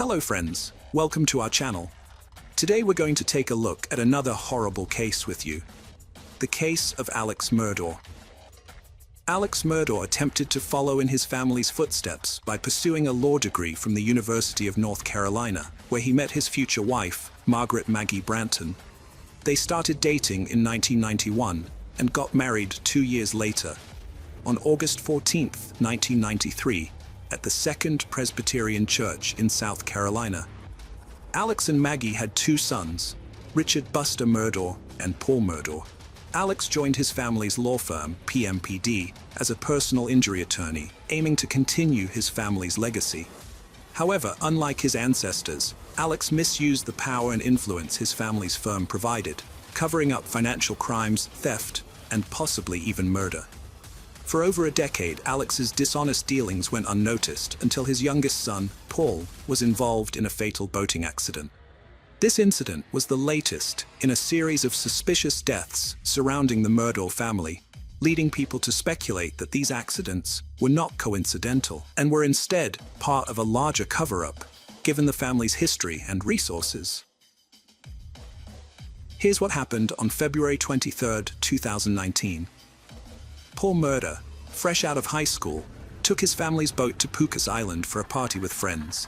Hello friends, welcome to our channel. Today we're going to take a look at another horrible case with you. The case of Alex Murdaugh. Alex Murdaugh attempted to follow in his family's footsteps by pursuing a law degree from the University of North Carolina, where he met his future wife, Margaret Maggie Branton. They started dating in 1991 and got married 2 years later, on August 14, 1993, at the Second Presbyterian Church in South Carolina. Alex and Maggie had 2 sons, Richard Buster Murdaugh and Paul Murdaugh. Alex joined his family's law firm, PMPD, as a personal injury attorney, aiming to continue his family's legacy. However, unlike his ancestors, Alex misused the power and influence his family's firm provided, covering up financial crimes, theft, and possibly even murder. For over a decade, Alex's dishonest dealings went unnoticed until his youngest son, Paul, was involved in a fatal boating accident. This incident was the latest in a series of suspicious deaths surrounding the Murdaugh family, leading people to speculate that these accidents were not coincidental and were instead part of a larger cover-up, given the family's history and resources. Here's what happened on February 23, 2019. Paul Murdaugh, fresh out of high school, took his family's boat to Pucas Island for a party with friends.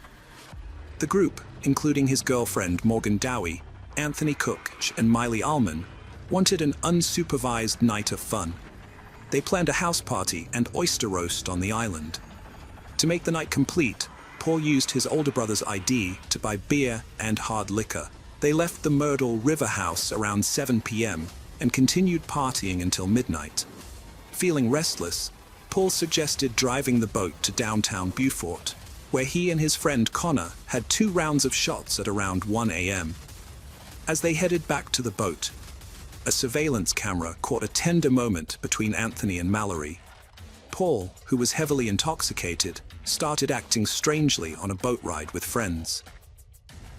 The group, including his girlfriend Morgan Dowie, Anthony Cook, and Miley Allman, wanted an unsupervised night of fun. They planned a house party and oyster roast on the island. To make the night complete, Paul used his older brother's ID to buy beer and hard liquor. They left the Murdaugh River House around 7 p.m. and continued partying until midnight. Feeling restless, Paul suggested driving the boat to downtown Beaufort, where he and his friend Connor had 2 rounds of shots at around 1 a.m. As they headed back to the boat, a surveillance camera caught a tender moment between Anthony and Mallory. Paul, who was heavily intoxicated, started acting strangely on a boat ride with friends.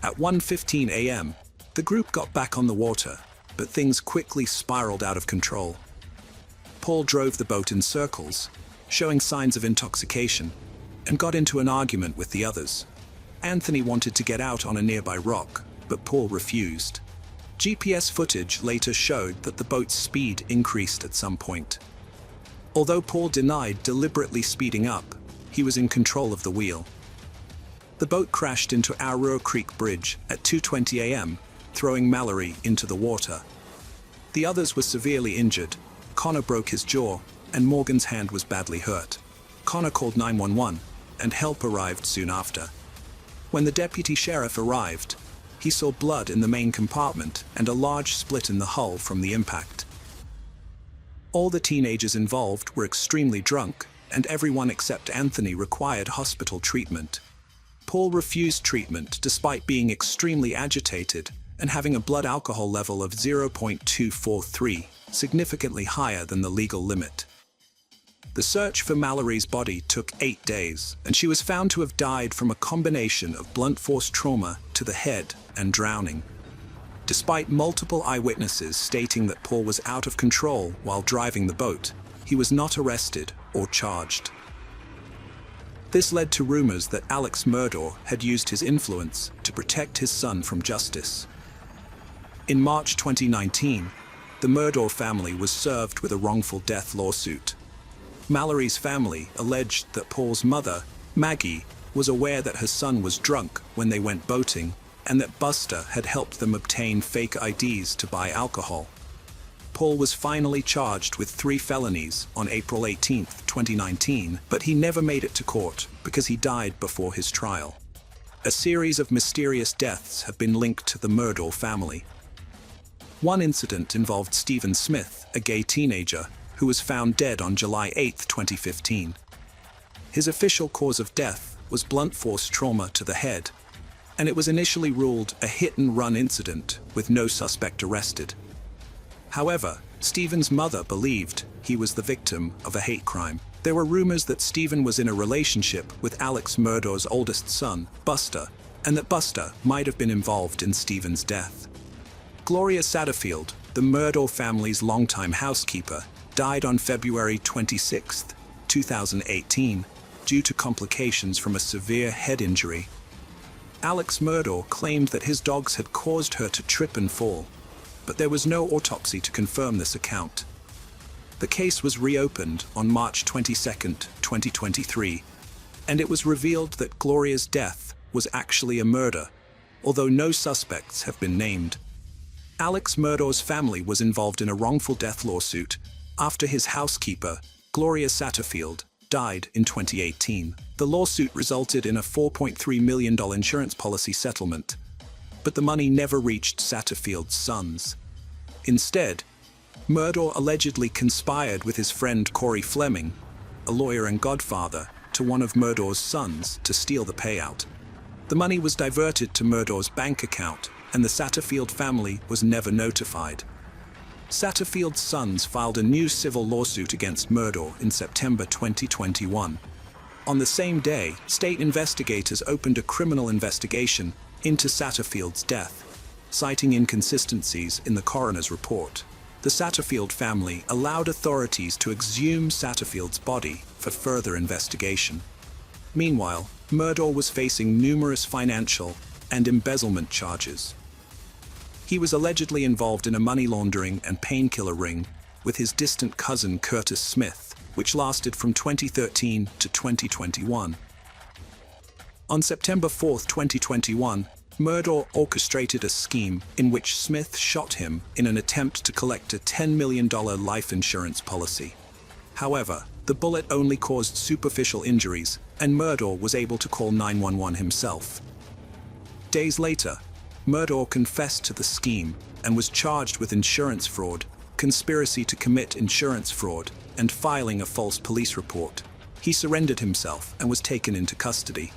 At 1:15 a.m., the group got back on the water, but things quickly spiraled out of control. Paul drove the boat in circles, showing signs of intoxication, and got into an argument with the others. Anthony wanted to get out on a nearby rock, but Paul refused. GPS footage later showed that the boat's speed increased at some point. Although Paul denied deliberately speeding up, he was in control of the wheel. The boat crashed into Arroyo Creek Bridge at 2:20 a.m., throwing Mallory into the water. The others were severely injured. Connor broke his jaw, and Morgan's hand was badly hurt. Connor called 911, and help arrived soon after. When the deputy sheriff arrived, he saw blood in the main compartment and a large split in the hull from the impact. All the teenagers involved were extremely drunk, and everyone except Anthony required hospital treatment. Paul refused treatment despite being extremely agitated and having a blood alcohol level of 0.243, significantly higher than the legal limit. The search for Mallory's body took 8 days, and she was found to have died from a combination of blunt force trauma to the head and drowning. Despite multiple eyewitnesses stating that Paul was out of control while driving the boat, he was not arrested or charged. This led to rumors that Alex Murdaugh had used his influence to protect his son from justice. In March 2019, the Murdaugh family was served with a wrongful death lawsuit. Mallory's family alleged that Paul's mother, Maggie, was aware that her son was drunk when they went boating, and that Buster had helped them obtain fake IDs to buy alcohol. Paul was finally charged with 3 felonies on April 18, 2019, but he never made it to court because he died before his trial. A series of mysterious deaths have been linked to the Murdaugh family. One incident involved Stephen Smith, a gay teenager, who was found dead on July 8, 2015. His official cause of death was blunt force trauma to the head, and it was initially ruled a hit-and-run incident with no suspect arrested. However, Stephen's mother believed he was the victim of a hate crime. There were rumors that Stephen was in a relationship with Alex Murdaugh's oldest son, Buster, and that Buster might have been involved in Stephen's death. Gloria Satterfield, the Murdaugh family's longtime housekeeper, died on February 26, 2018, due to complications from a severe head injury. Alex Murdaugh claimed that his dogs had caused her to trip and fall, but there was no autopsy to confirm this account. The case was reopened on March 22, 2023, and it was revealed that Gloria's death was actually a murder, although no suspects have been named. Alex Murdaugh's family was involved in a wrongful death lawsuit after his housekeeper, Gloria Satterfield, died in 2018. The lawsuit resulted in a $4.3 million insurance policy settlement, but the money never reached Satterfield's sons. Instead, Murdaugh allegedly conspired with his friend Corey Fleming, a lawyer and godfather to one of Murdaugh's sons, to steal the payout. The money was diverted to Murdaugh's bank account, and the Satterfield family was never notified. Satterfield's sons filed a new civil lawsuit against Murdaugh in September 2021. On the same day, state investigators opened a criminal investigation into Satterfield's death, citing inconsistencies in the coroner's report. The Satterfield family allowed authorities to exhume Satterfield's body for further investigation. Meanwhile, Murdaugh was facing numerous financial and embezzlement charges. He was allegedly involved in a money laundering and painkiller ring with his distant cousin Curtis Smith, which lasted from 2013 to 2021. On September 4, 2021, Murdaugh orchestrated a scheme in which Smith shot him in an attempt to collect a $10 million life insurance policy. However, the bullet only caused superficial injuries, and Murdaugh was able to call 911 himself. Days later, Murdaugh confessed to the scheme and was charged with insurance fraud, conspiracy to commit insurance fraud, and filing a false police report. He surrendered himself and was taken into custody.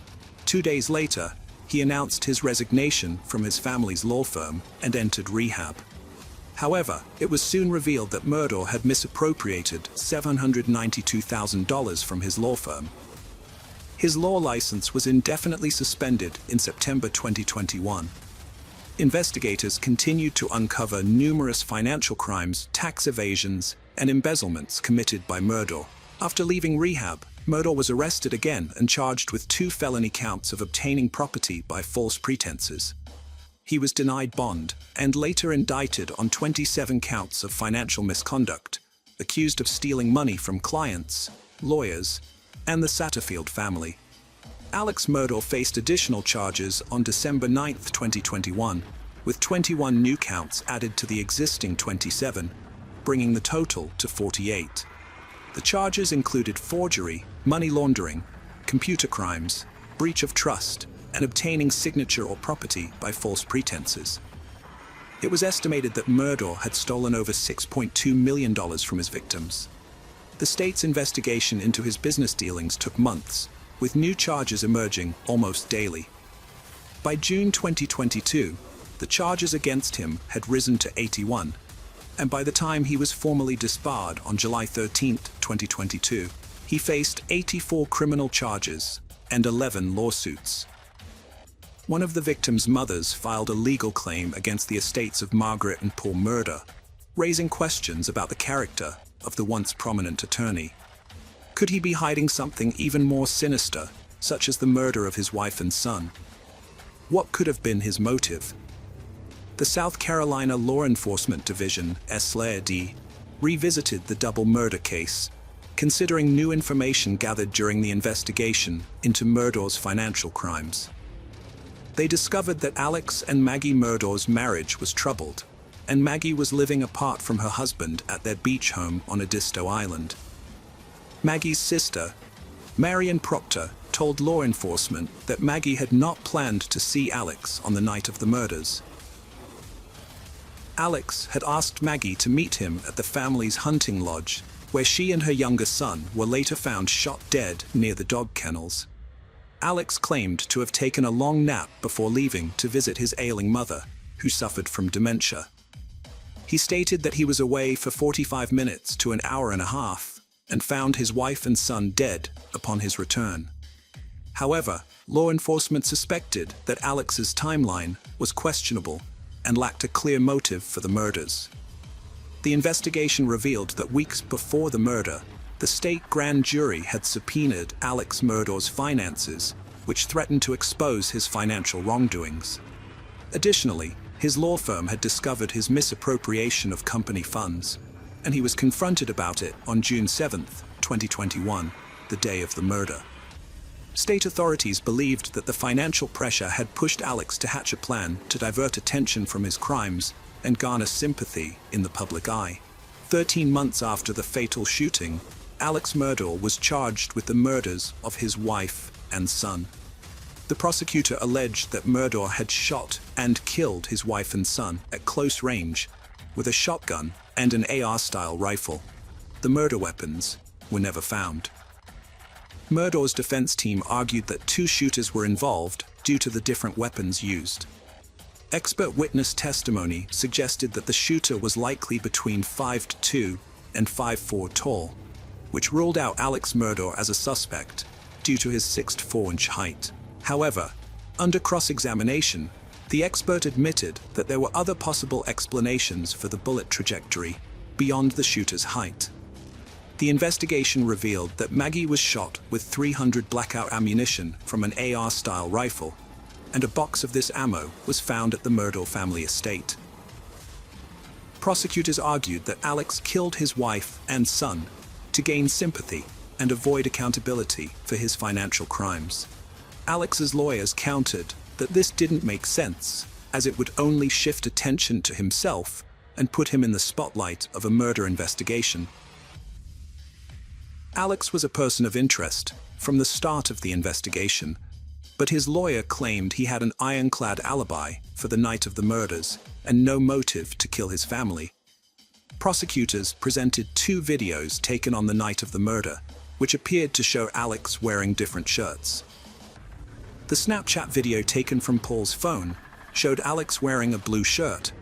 2 days later, he announced his resignation from his family's law firm and entered rehab. However, it was soon revealed that Murdaugh had misappropriated $792,000 from his law firm. His law license was indefinitely suspended in September 2021. Investigators continued to uncover numerous financial crimes, tax evasions, and embezzlements committed by Murdaugh. After leaving rehab, Murdaugh was arrested again and charged with 2 felony counts of obtaining property by false pretenses. He was denied bond and later indicted on 27 counts of financial misconduct, accused of stealing money from clients, lawyers, and the Satterfield family. Alex Murdaugh faced additional charges on December 9, 2021, with 21 new counts added to the existing 27, bringing the total to 48. The charges included forgery, money laundering, computer crimes, breach of trust, and obtaining signature or property by false pretenses. It was estimated that Murdaugh had stolen over $6.2 million from his victims. The state's investigation into his business dealings took months, with new charges emerging almost daily. By June 2022, the charges against him had risen to 81, and by the time he was formally disbarred on July 13, 2022, he faced 84 criminal charges and 11 lawsuits. One of the victims' mothers filed a legal claim against the estates of Margaret and Paul Murdaugh, raising questions about the character of the once prominent attorney. Could he be hiding something even more sinister, such as the murder of his wife and son? What could have been his motive? The South Carolina Law Enforcement Division, SLAD, revisited the double murder case, considering new information gathered during the investigation into Murdaugh's financial crimes. They discovered that Alex and Maggie Murdaugh's marriage was troubled, and Maggie was living apart from her husband at their beach home on Edisto Island. Maggie's sister, Marion Proctor, told law enforcement that Maggie had not planned to see Alex on the night of the murders. Alex had asked Maggie to meet him at the family's hunting lodge, where she and her younger son were later found shot dead near the dog kennels. Alex claimed to have taken a long nap before leaving to visit his ailing mother, who suffered from dementia. He stated that he was away for 45 minutes to an hour and a half and found his wife and son dead upon his return. However, law enforcement suspected that Alex's timeline was questionable and lacked a clear motive for the murders. The investigation revealed that weeks before the murder, the state grand jury had subpoenaed Alex Murdaugh's finances which threatened to expose his financial wrongdoings. Additionally, his law firm had discovered his misappropriation of company funds, and he was confronted about it on June 7, 2021, the day of the murder. State authorities believed that the financial pressure had pushed Alex to hatch a plan to divert attention from his crimes and garner sympathy in the public eye. 13 months after the fatal shooting, Alex Murdaugh was charged with the murders of his wife and son. The prosecutor alleged that Murdaugh had shot and killed his wife and son at close range with a shotgun and an AR-style rifle. The murder weapons were never found. Murdaugh's defense team argued that two shooters were involved due to the different weapons used. Expert witness testimony suggested that the shooter was likely between 5'2" and 5'4" tall, which ruled out Alex Murdaugh as a suspect due to his 6'4" height. However, under cross-examination, the expert admitted that there were other possible explanations for the bullet trajectory beyond the shooter's height. The investigation revealed that Maggie was shot with 300 blackout ammunition from an AR-style rifle, and a box of this ammo was found at the Murdaugh family estate. Prosecutors argued that Alex killed his wife and son to gain sympathy and avoid accountability for his financial crimes. Alex's lawyers countered that this didn't make sense, as it would only shift attention to himself and put him in the spotlight of a murder investigation. Alex was a person of interest from the start of the investigation, but his lawyer claimed he had an ironclad alibi for the night of the murders and no motive to kill his family. Prosecutors presented two videos taken on the night of the murder, which appeared to show Alex wearing different shirts. The Snapchat video taken from Paul's phone showed Alex wearing a blue shirt,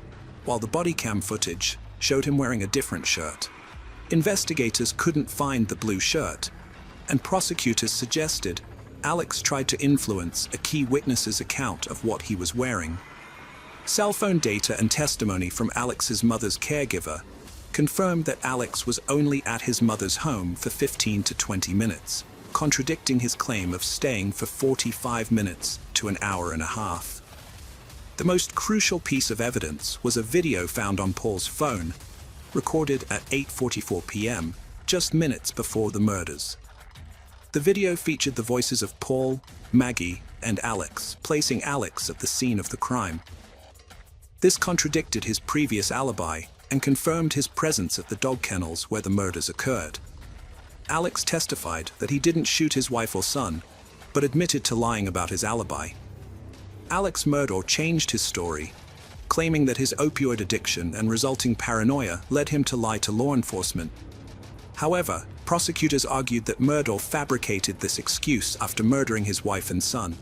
while the body cam footage showed him wearing a different shirt. Investigators couldn't find the blue shirt, and prosecutors suggested Alex tried to influence a key witness's account of what he was wearing. Cell phone data and testimony from Alex's mother's caregiver confirmed that Alex was only at his mother's home for 15 to 20 minutes, contradicting his claim of staying for 45 minutes to an hour and a half. The most crucial piece of evidence was a video found on Paul's phone, recorded at 8:44 p.m., just minutes before the murders. The video featured the voices of Paul, Maggie, and Alex, placing Alex at the scene of the crime. This contradicted his previous alibi and confirmed his presence at the dog kennels where the murders occurred. Alex testified that he didn't shoot his wife or son, but admitted to lying about his alibi. Alex Murdaugh changed his story, claiming that his opioid addiction and resulting paranoia led him to lie to law enforcement. However, prosecutors argued that Murdaugh fabricated this excuse after murdering his wife and son.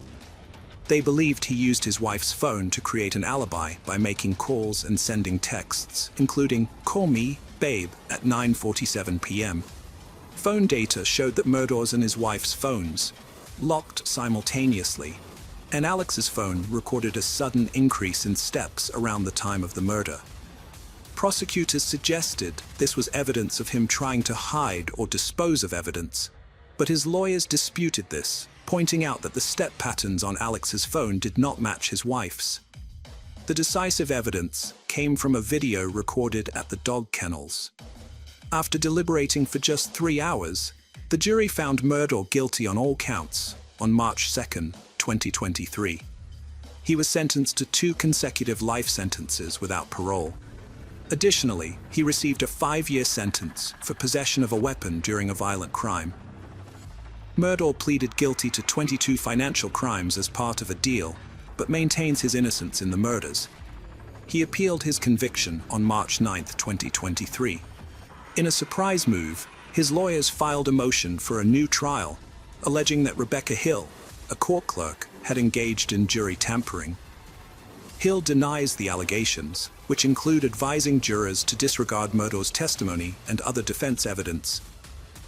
They believed he used his wife's phone to create an alibi by making calls and sending texts, including "Call me, babe," at 9:47 p.m. Phone data showed that Murdaugh's and his wife's phones locked simultaneously, and Alex's phone recorded a sudden increase in steps around the time of the murder. Prosecutors suggested this was evidence of him trying to hide or dispose of evidence, but his lawyers disputed this, pointing out that the step patterns on Alex's phone did not match his wife's. The decisive evidence came from a video recorded at the dog kennels. After deliberating for just 3 hours, the jury found Murdaugh guilty on all counts on March 2, 2023. He was sentenced to 2 consecutive life sentences without parole. Additionally, he received a 5-year sentence for possession of a weapon during a violent crime. Murdaugh pleaded guilty to 22 financial crimes as part of a deal, but maintains his innocence in the murders. He appealed his conviction on March 9, 2023. In a surprise move, his lawyers filed a motion for a new trial, alleging that Rebecca Hill, a court clerk, had engaged in jury tampering. Hill denies the allegations, which include advising jurors to disregard Murdaugh's testimony and other defense evidence,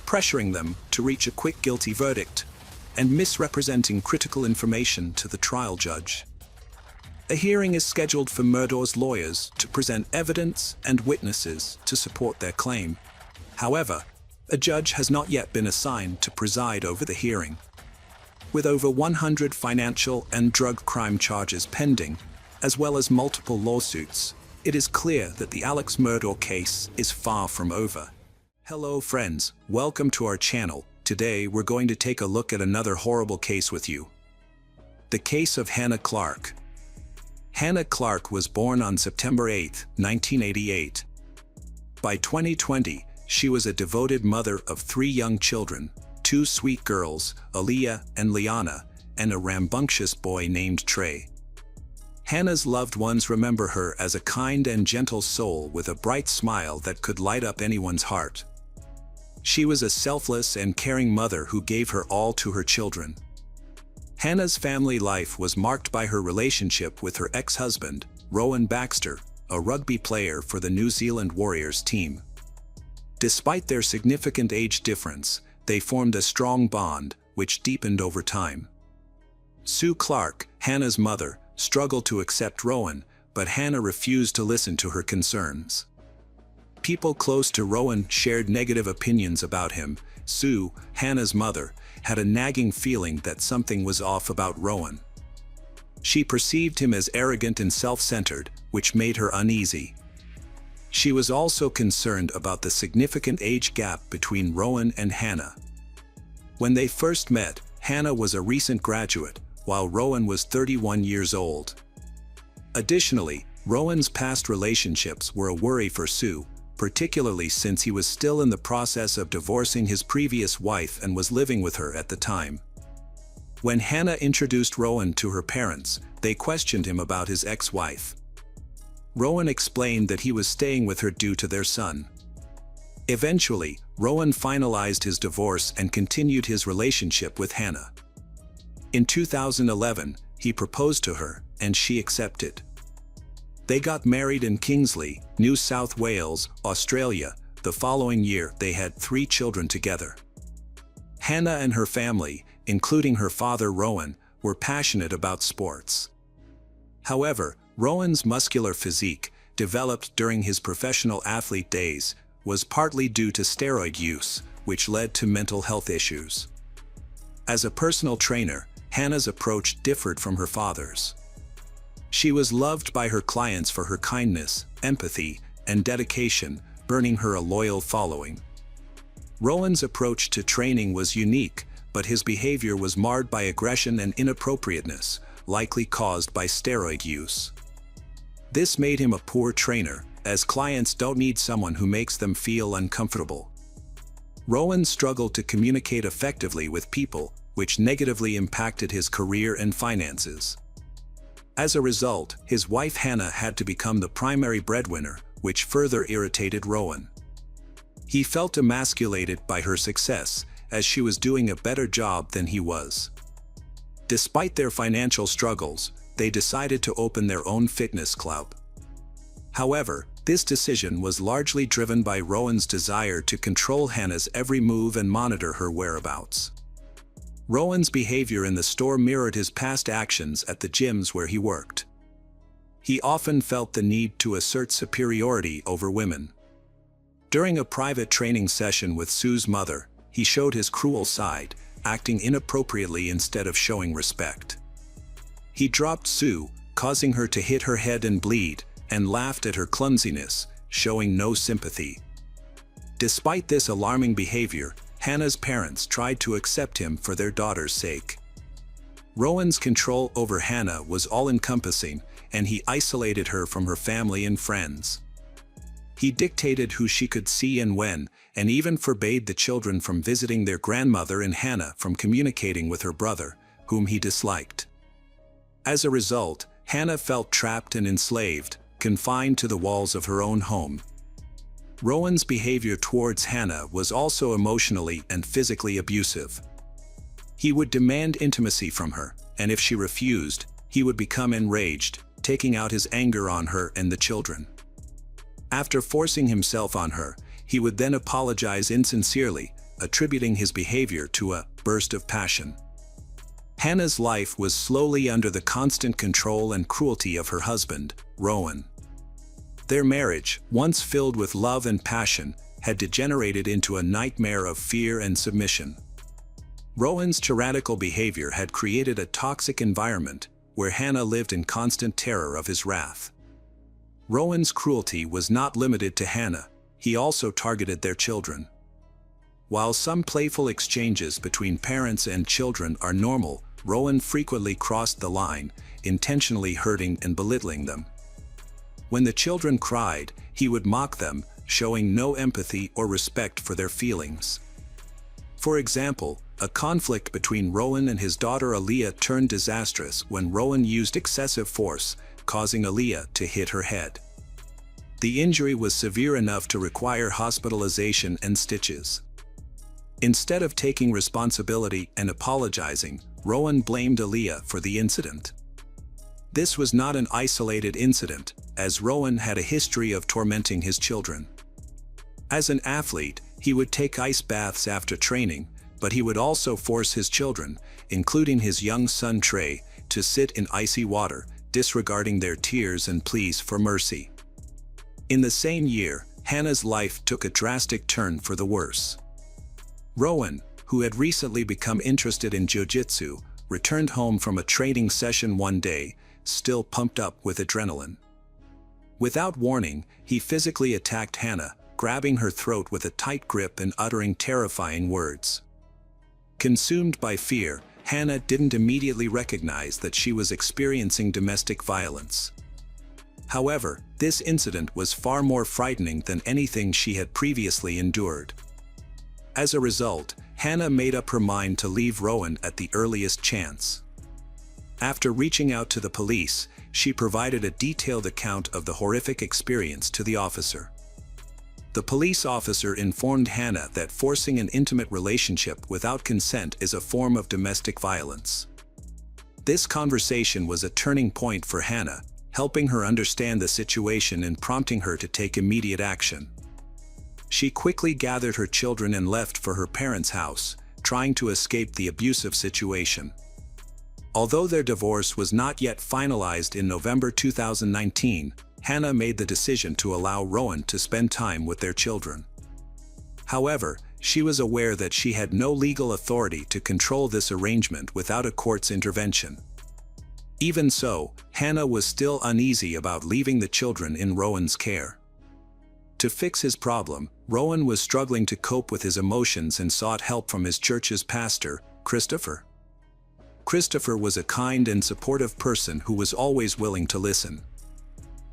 pressuring them to reach a quick guilty verdict, and misrepresenting critical information to the trial judge. A hearing is scheduled for Murdaugh's lawyers to present evidence and witnesses to support their claim. However, a judge has not yet been assigned to preside over the hearing. With over 100 financial and drug crime charges pending, as well as multiple lawsuits, it is clear that the Alex Murdaugh case is far from over. Hello friends, welcome to our channel. Today we're going to take a look at another horrible case with you. The case of Hannah Clarke. Hannah Clarke was born on September 8, 1988. By 2020, she was a devoted mother of 3 young children, 2 sweet girls, Aaliyah and Liana, and a rambunctious boy named Trey. Hannah's loved ones remember her as a kind and gentle soul with a bright smile that could light up anyone's heart. She was a selfless and caring mother who gave her all to her children. Hannah's family life was marked by her relationship with her ex-husband, Rowan Baxter, a rugby player for the New Zealand Warriors team. Despite their significant age difference, they formed a strong bond, which deepened over time. Sue Clarke, Hannah's mother, struggled to accept Rowan, but Hannah refused to listen to her concerns. People close to Rowan shared negative opinions about him. Sue, Hannah's mother, had a nagging feeling that something was off about Rowan. She perceived him as arrogant and self-centered, which made her uneasy. She was also concerned about the significant age gap between Rowan and Hannah. When they first met, Hannah was a recent graduate, while Rowan was 31 years old. Additionally, Rowan's past relationships were a worry for Sue, particularly since he was still in the process of divorcing his previous wife and was living with her at the time. When Hannah introduced Rowan to her parents, they questioned him about his ex-wife. Rowan explained that he was staying with her due to their son. Eventually, Rowan finalized his divorce and continued his relationship with Hannah. In 2011, he proposed to her, and she accepted. They got married in Kingsley, New South Wales, Australia. The following year, they had 3 children together. Hannah and her family, including her father Rowan, were passionate about sports. However, Rowan's muscular physique, developed during his professional athlete days, was partly due to steroid use, which led to mental health issues. As a personal trainer, Hannah's approach differed from her father's. She was loved by her clients for her kindness, empathy, and dedication, earning her a loyal following. Rowan's approach to training was unique, but his behavior was marred by aggression and inappropriateness, likely caused by steroid use. This made him a poor trainer, as clients don't need someone who makes them feel uncomfortable. Rowan struggled to communicate effectively with people, which negatively impacted his career and finances. As a result, his wife Hannah had to become the primary breadwinner, which further irritated Rowan. He felt emasculated by her success, as she was doing a better job than he was. Despite their financial struggles, they decided to open their own fitness club. However, this decision was largely driven by Rowan's desire to control Hannah's every move and monitor her whereabouts. Rowan's behavior in the store mirrored his past actions at the gyms where he worked. He often felt the need to assert superiority over women. During a private training session with Sue's mother, he showed his cruel side, acting inappropriately instead of showing respect. He dropped Sue, causing her to hit her head and bleed, and laughed at her clumsiness, showing no sympathy. Despite this alarming behavior, Hannah's parents tried to accept him for their daughter's sake. Rowan's control over Hannah was all-encompassing, and he isolated her from her family and friends. He dictated who she could see and when, and even forbade the children from visiting their grandmother and Hannah from communicating with her brother, whom he disliked. As a result, Hannah felt trapped and enslaved, confined to the walls of her own home. Rowan's behavior towards Hannah was also emotionally and physically abusive. He would demand intimacy from her, and if she refused, he would become enraged, taking out his anger on her and the children. After forcing himself on her, he would then apologize insincerely, attributing his behavior to a burst of passion. Hannah's life was slowly under the constant control and cruelty of her husband, Rowan. Their marriage, once filled with love and passion, had degenerated into a nightmare of fear and submission. Rowan's tyrannical behavior had created a toxic environment where Hannah lived in constant terror of his wrath. Rowan's cruelty was not limited to Hannah, he also targeted their children. While some playful exchanges between parents and children are normal, Rowan frequently crossed the line, intentionally hurting and belittling them. When the children cried, he would mock them, showing no empathy or respect for their feelings. For example, a conflict between Rowan and his daughter Aaliyah turned disastrous when Rowan used excessive force, causing Aaliyah to hit her head. The injury was severe enough to require hospitalization and stitches. Instead of taking responsibility and apologizing, Rowan blamed Aaliyah for the incident. This was not an isolated incident, as Rowan had a history of tormenting his children. As an athlete, he would take ice baths after training, but he would also force his children, including his young son Trey, to sit in icy water, disregarding their tears and pleas for mercy. In the same year, Hannah's life took a drastic turn for the worse. Rowan, who had recently become interested in jiu-jitsu, returned home from a training session one day, still pumped up with adrenaline. Without warning, he physically attacked Hannah, grabbing her throat with a tight grip and uttering terrifying words. Consumed by fear, Hannah didn't immediately recognize that she was experiencing domestic violence. However, this incident was far more frightening than anything she had previously endured. As a result, Hannah made up her mind to leave Rowan at the earliest chance. After reaching out to the police, she provided a detailed account of the horrific experience to the officer. The police officer informed Hannah that forcing an intimate relationship without consent is a form of domestic violence. This conversation was a turning point for Hannah, helping her understand the situation and prompting her to take immediate action. She quickly gathered her children and left for her parents' house, trying to escape the abusive situation. Although their divorce was not yet finalized in November 2019, Hannah made the decision to allow Rowan to spend time with their children. However, she was aware that she had no legal authority to control this arrangement without a court's intervention. Even so, Hannah was still uneasy about leaving the children in Rowan's care. To fix his problem, Rowan was struggling to cope with his emotions and sought help from his church's pastor, Christopher. Christopher was a kind and supportive person who was always willing to listen.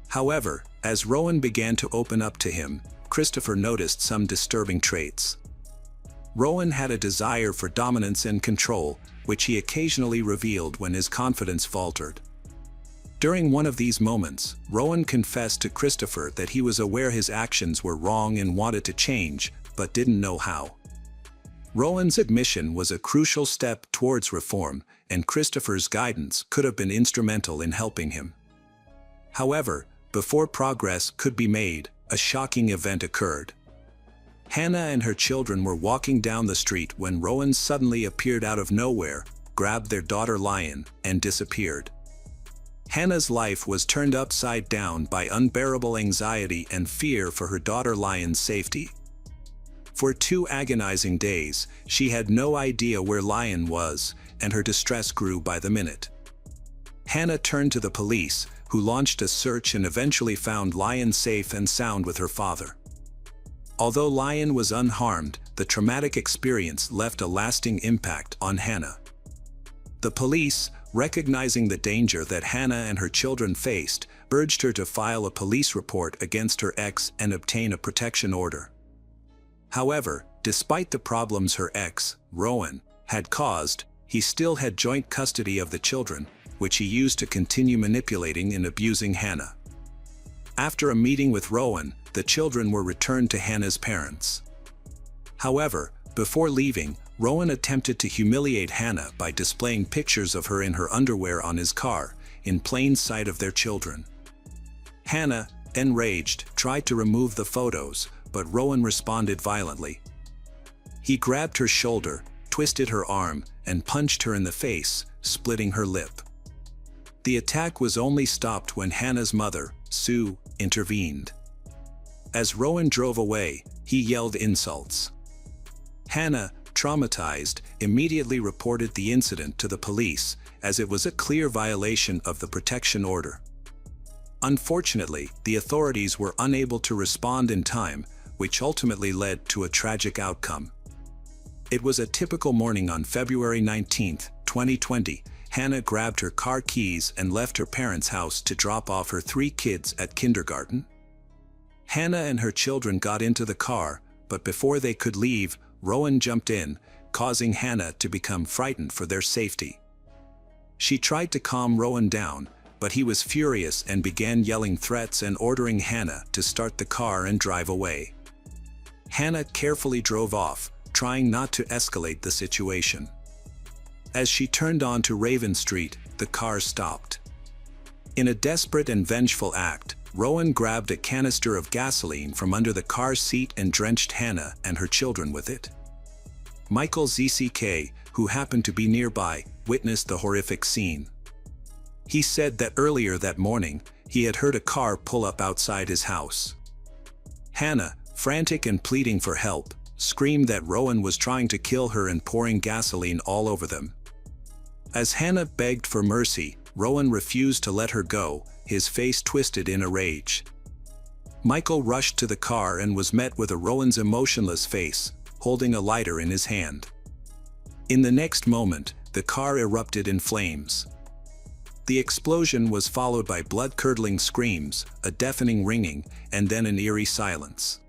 However, as Rowan began to open up to him, Christopher noticed some disturbing traits. Rowan had a desire for dominance and control, which he occasionally revealed when his confidence faltered. During one of these moments, Rowan confessed to Christopher that he was aware his actions were wrong and wanted to change, but didn't know how. Rowan's admission was a crucial step towards reform, and Christopher's guidance could have been instrumental in helping him. However, before progress could be made, a shocking event occurred. Hannah and her children were walking down the street when Rowan suddenly appeared out of nowhere, grabbed their daughter Lion, and disappeared. Hannah's life was turned upside down by unbearable anxiety and fear for her daughter Lion's safety. For 2 agonizing days, she had no idea where Lion was, and her distress grew by the minute. Hannah turned to the police, who launched a search and eventually found Lion safe and sound with her father. Although Lion was unharmed, the traumatic experience left a lasting impact on Hannah. The police, recognizing the danger that Hannah and her children faced, urged her to file a police report against her ex and obtain a protection order. However, despite the problems her ex, Rowan, had caused, he still had joint custody of the children, which he used to continue manipulating and abusing Hannah. After a meeting with Rowan, the children were returned to Hannah's parents. However, before leaving, Rowan attempted to humiliate Hannah by displaying pictures of her in her underwear on his car, in plain sight of their children. Hannah, enraged, tried to remove the photos, but Rowan responded violently. He grabbed her shoulder, twisted her arm, and punched her in the face, splitting her lip. The attack was only stopped when Hannah's mother, Sue, intervened. As Rowan drove away, he yelled insults. Hannah, traumatized, immediately reported the incident to the police, as it was a clear violation of the protection order. Unfortunately, the authorities were unable to respond in time, which ultimately led to a tragic outcome. It was a typical morning on February 19, 2020. Hannah grabbed her car keys and left her parents' house to drop off her 3 kids at kindergarten. Hannah and her children got into the car, but before they could leave, Rowan jumped in, causing Hannah to become frightened for their safety. She tried to calm Rowan down, but he was furious and began yelling threats and ordering Hannah to start the car and drive away. Hannah carefully drove off, trying not to escalate the situation. As she turned onto Raven Street, the car stopped. In a desperate and vengeful act, Rowan grabbed a canister of gasoline from under the car seat and drenched Hannah and her children with it. Michael ZCK, who happened to be nearby, witnessed the horrific scene. He said that earlier that morning, he had heard a car pull up outside his house. Hannah, frantic and pleading for help, screamed that Rowan was trying to kill her and pouring gasoline all over them. As Hannah begged for mercy, Rowan refused to let her go, his face twisted in a rage. Michael rushed to the car and was met with Rowan's emotionless face, holding a lighter in his hand. In the next moment, the car erupted in flames. The explosion was followed by blood-curdling screams, a deafening ringing, and then an eerie silence.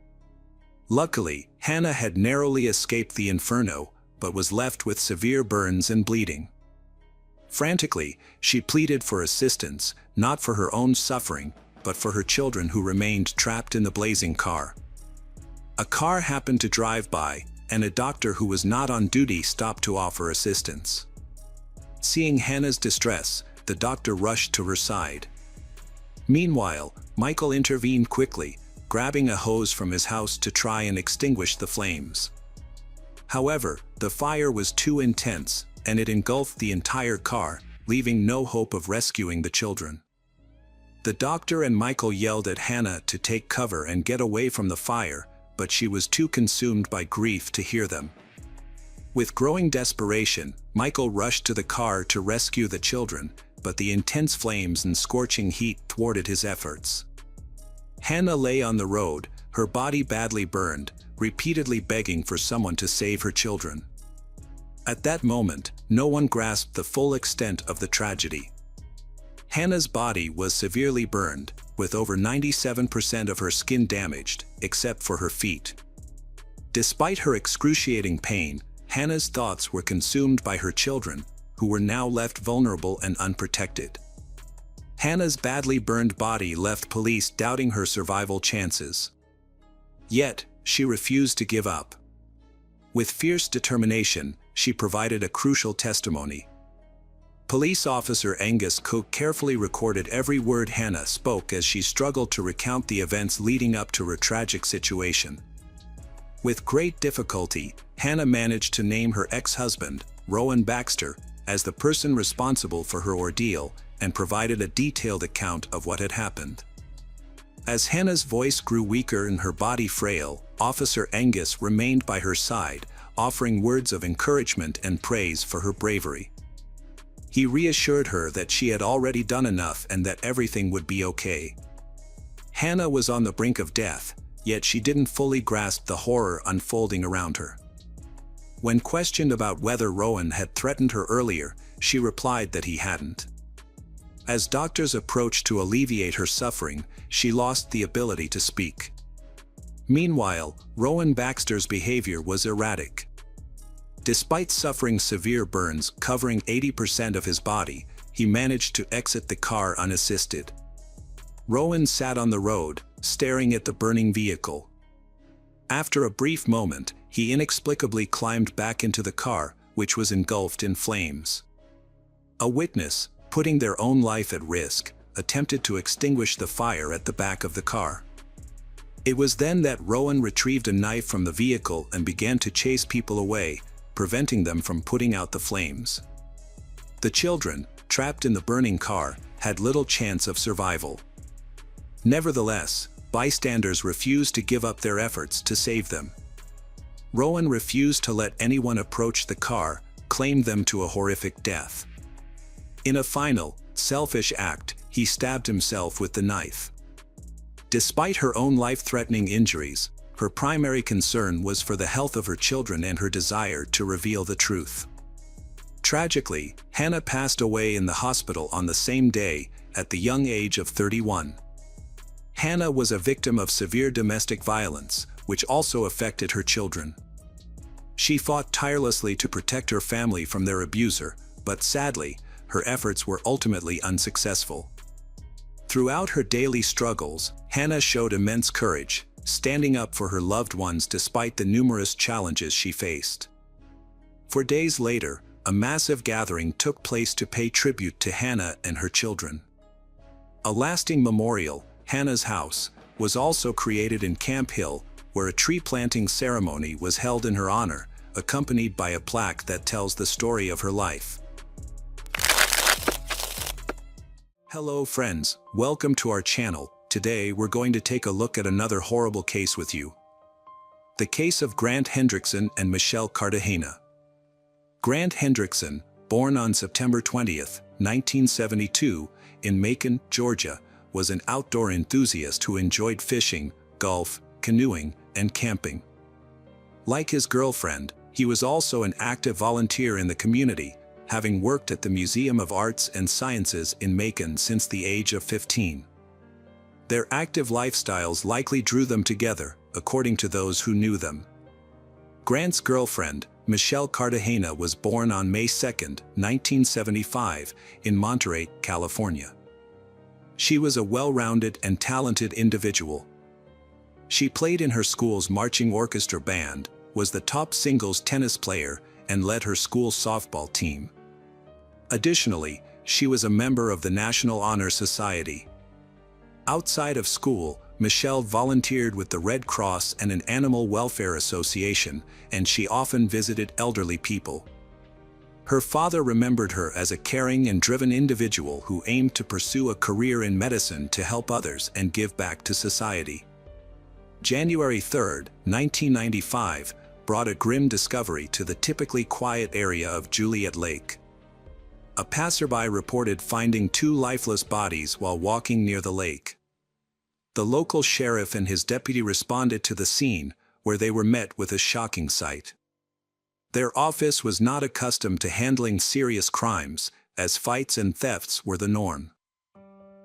Luckily, Hannah had narrowly escaped the inferno, but was left with severe burns and bleeding. Frantically, she pleaded for assistance, not for her own suffering, but for her children who remained trapped in the blazing car. A car happened to drive by, and a doctor who was not on duty stopped to offer assistance. Seeing Hannah's distress, the doctor rushed to her side. Meanwhile, Michael intervened quickly, grabbing a hose from his house to try and extinguish the flames. However, the fire was too intense, and it engulfed the entire car, leaving no hope of rescuing the children. The doctor and Michael yelled at Hannah to take cover and get away from the fire, but she was too consumed by grief to hear them. With growing desperation, Michael rushed to the car to rescue the children, but the intense flames and scorching heat thwarted his efforts. Hannah lay on the road, her body badly burned, repeatedly begging for someone to save her children. At that moment, no one grasped the full extent of the tragedy. Hannah's body was severely burned, with over 97% of her skin damaged, except for her feet. Despite her excruciating pain, Hannah's thoughts were consumed by her children, who were now left vulnerable and unprotected. Hannah's badly burned body left police doubting her survival chances. Yet, she refused to give up. With fierce determination, she provided a crucial testimony. Police officer Angus Cook carefully recorded every word Hannah spoke as she struggled to recount the events leading up to her tragic situation. With great difficulty, Hannah managed to name her ex-husband, Rowan Baxter, as the person responsible for her ordeal, and provided a detailed account of what had happened. As Hannah's voice grew weaker and her body frail, Officer Angus remained by her side, offering words of encouragement and praise for her bravery. He reassured her that she had already done enough and that everything would be okay. Hannah was on the brink of death, yet she didn't fully grasp the horror unfolding around her. When questioned about whether Rowan had threatened her earlier, she replied that he hadn't. As doctors approached to alleviate her suffering, she lost the ability to speak. Meanwhile, Rowan Baxter's behavior was erratic. Despite suffering severe burns covering 80% of his body, he managed to exit the car unassisted. Rowan sat on the road, staring at the burning vehicle. After a brief moment, he inexplicably climbed back into the car, which was engulfed in flames. A witness, putting their own life at risk, attempted to extinguish the fire at the back of the car. It was then that Rowan retrieved a knife from the vehicle and began to chase people away, preventing them from putting out the flames. The children, trapped in the burning car, had little chance of survival. Nevertheless, bystanders refused to give up their efforts to save them. Rowan refused to let anyone approach the car, claimed them to a horrific death. In a final, selfish act, he stabbed himself with the knife. Despite her own life-threatening injuries, her primary concern was for the health of her children and her desire to reveal the truth. Tragically, Hannah passed away in the hospital on the same day, at the young age of 31. Hannah was a victim of severe domestic violence, which also affected her children. She fought tirelessly to protect her family from their abuser, but sadly, her efforts were ultimately unsuccessful. Throughout her daily struggles, Hannah showed immense courage, standing up for her loved ones despite the numerous challenges she faced. For days later, a massive gathering took place to pay tribute to Hannah and her children. A lasting memorial, Hannah's House, was also created in Camp Hill, where a tree planting ceremony was held in her honor, accompanied by a plaque that tells the story of her life. Hello friends, welcome to our channel. Today we're going to take a look at another horrible case with you. The case of Grant Hendrickson and Michelle Cartagena. Grant Hendrickson, born on September 20th, 1972, in Macon, Georgia, was an outdoor enthusiast who enjoyed fishing, golf, canoeing, and camping. Like his girlfriend, he was also an active volunteer in the community, having worked at the Museum of Arts and Sciences in Macon since the age of 15. Their active lifestyles likely drew them together, according to those who knew them. Grant's girlfriend, Michelle Cartagena, was born on May 2, 1975, in Monterey, California. She was a well-rounded and talented individual. She played in her school's marching orchestra band, was the top singles tennis player, and led her school's softball team. Additionally, she was a member of the National Honor Society. Outside of school, Michelle volunteered with the Red Cross and an animal welfare association, and she often visited elderly people. Her father remembered her as a caring and driven individual who aimed to pursue a career in medicine to help others and give back to society. January 3, 1995, brought a grim discovery to the typically quiet area of Juliet Lake. A passerby reported finding two lifeless bodies while walking near the lake. The local sheriff and his deputy responded to the scene, where they were met with a shocking sight. Their office was not accustomed to handling serious crimes, as fights and thefts were the norm.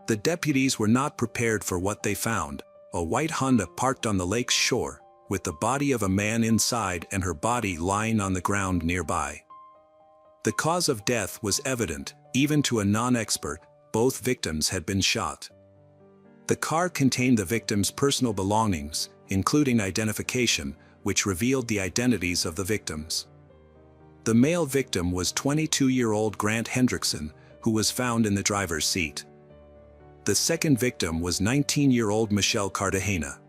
The deputies were not prepared for what they found: a white Honda parked on the lake's shore, with the body of a man inside and her body lying on the ground nearby. The cause of death was evident, even to a non-expert: both victims had been shot. The car contained the victims' personal belongings, including identification, which revealed the identities of the victims. The male victim was 22-year-old Grant Hendrickson, who was found in the driver's seat. The second victim was 19-year-old Michelle Cartagena.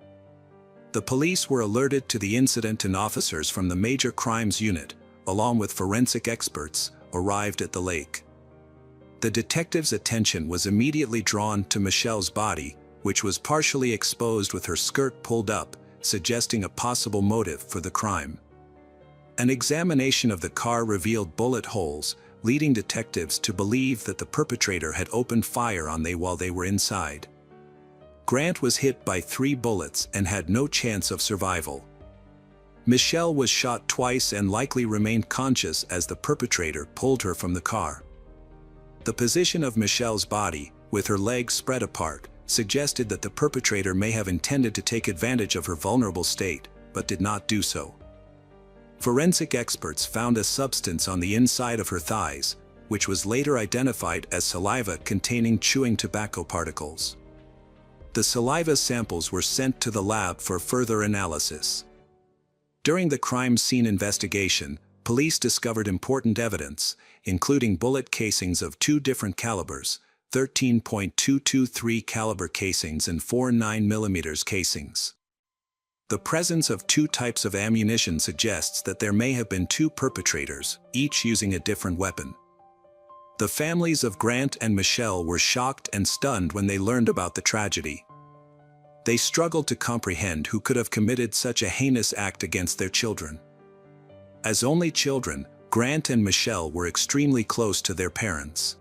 The police were alerted to the incident, and officers from the Major Crimes Unit, along with forensic experts, arrived at the lake. The detectives' attention was immediately drawn to Michelle's body, which was partially exposed with her skirt pulled up, suggesting a possible motive for the crime. An examination of the car revealed bullet holes, leading detectives to believe that the perpetrator had opened fire on them while they were inside. Grant was hit by 3 bullets and had no chance of survival. Michelle was shot twice and likely remained conscious as the perpetrator pulled her from the car. The position of Michelle's body, with her legs spread apart, suggested that the perpetrator may have intended to take advantage of her vulnerable state, but did not do so. Forensic experts found a substance on the inside of her thighs, which was later identified as saliva containing chewing tobacco particles. The saliva samples were sent to the lab for further analysis. During the crime scene investigation, police discovered important evidence, including bullet casings of 2 different calibers, 13.223 caliber casings and 4 9mm casings. The presence of 2 types of ammunition suggests that there may have been 2 perpetrators, each using a different weapon. The families of Grant and Michelle were shocked and stunned when they learned about the tragedy. They struggled to comprehend who could have committed such a heinous act against their children. As only children, Grant and Michelle were extremely close to their parents.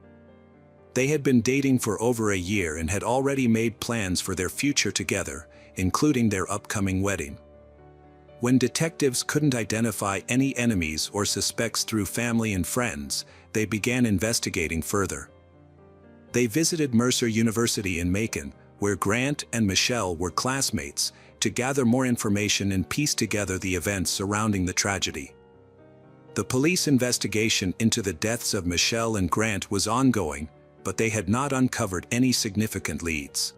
They had been dating for over a year and had already made plans for their future together, including their upcoming wedding. When detectives couldn't identify any enemies or suspects through family and friends, they began investigating further. They visited Mercer University in Macon, where Grant and Michelle were classmates, to gather more information and piece together the events surrounding the tragedy. The police investigation into the deaths of Michelle and Grant was ongoing, but they had not uncovered any significant leads.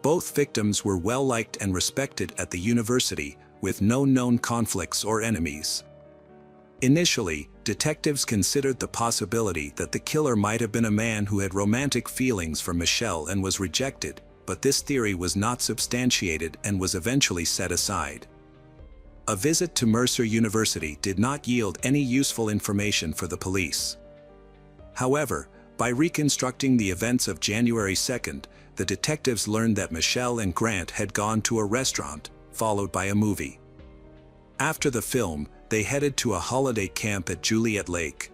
Both victims were well-liked and respected at the university, with no known conflicts or enemies. Initially, detectives considered the possibility that the killer might have been a man who had romantic feelings for Michelle and was rejected, but this theory was not substantiated and was eventually set aside. A visit to Mercer University did not yield any useful information for the police. However, by reconstructing the events of January 2nd, the detectives learned that Michelle and Grant had gone to a restaurant, followed by a movie. After the film, they headed to a holiday camp at Juliet Lake.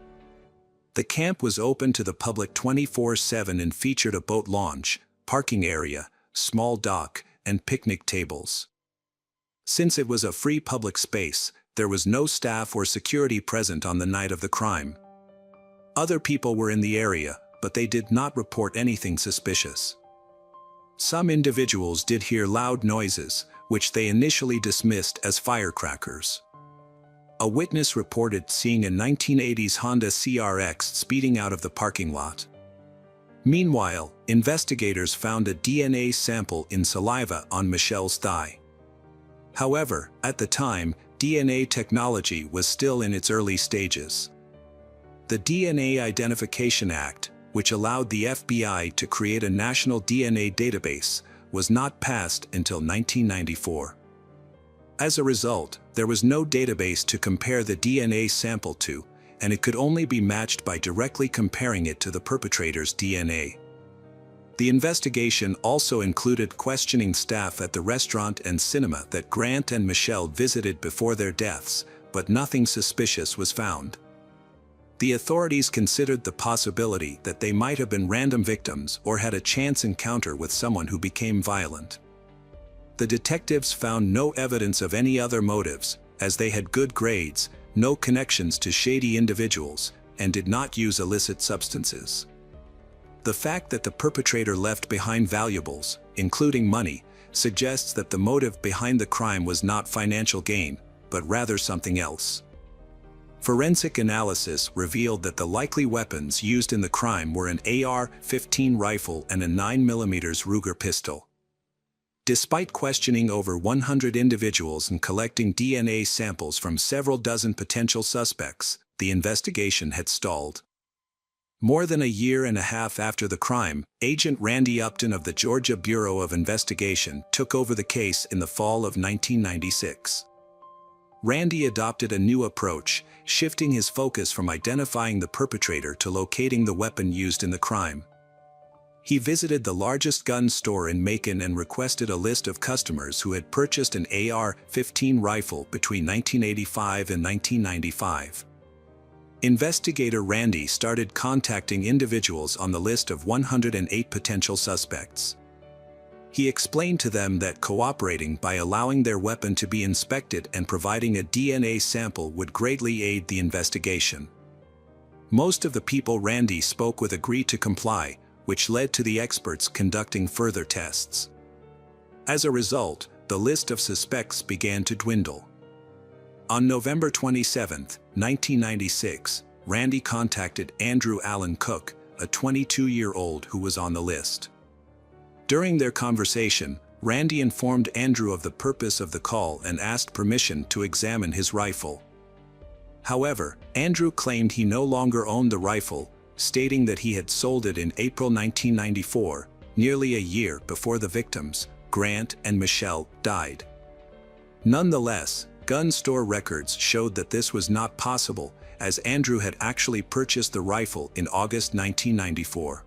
The camp was open to the public 24/7 and featured a boat launch, parking area, small dock, and picnic tables. Since it was a free public space, there was no staff or security present on the night of the crime. Other people were in the area, but they did not report anything suspicious. Some individuals did hear loud noises, which they initially dismissed as firecrackers. A witness reported seeing a 1980s Honda CRX speeding out of the parking lot. Meanwhile, investigators found a DNA sample in saliva on Michelle's thigh. However, at the time, DNA technology was still in its early stages. The DNA Identification Act, which allowed the FBI to create a national DNA database, was not passed until 1994. As a result, there was no database to compare the DNA sample to, and it could only be matched by directly comparing it to the perpetrator's DNA. The investigation also included questioning staff at the restaurant and cinema that Grant and Michelle visited before their deaths, but nothing suspicious was found. The authorities considered the possibility that they might have been random victims or had a chance encounter with someone who became violent. The detectives found no evidence of any other motives, as they had good grades, no connections to shady individuals, and did not use illicit substances. The fact that the perpetrator left behind valuables, including money, suggests that the motive behind the crime was not financial gain, but rather something else. Forensic analysis revealed that the likely weapons used in the crime were an AR-15 rifle and a 9mm Ruger pistol. Despite questioning over 100 individuals and collecting DNA samples from several dozen potential suspects, the investigation had stalled. More than a year and a half after the crime, Agent Randy Upton of the Georgia Bureau of Investigation took over the case in the fall of 1996. Randy adopted a new approach, shifting his focus from identifying the perpetrator to locating the weapon used in the crime. He visited the largest gun store in Macon and requested a list of customers who had purchased an AR-15 rifle between 1985 and 1995. Investigator Randy started contacting individuals on the list of 108 potential suspects. He explained to them that cooperating by allowing their weapon to be inspected and providing a DNA sample would greatly aid the investigation. Most of the people Randy spoke with agreed to comply, which led to the experts conducting further tests. As a result, the list of suspects began to dwindle. On November 27, 1996, Randy contacted Andrew Allen Cook, a 22-year-old who was on the list. During their conversation, Randy informed Andrew of the purpose of the call and asked permission to examine his rifle. However, Andrew claimed he no longer owned the rifle, stating that he had sold it in April 1994, nearly a year before the victims, Grant and Michelle, died. Nonetheless, gun store records showed that this was not possible, as Andrew had actually purchased the rifle in August 1994.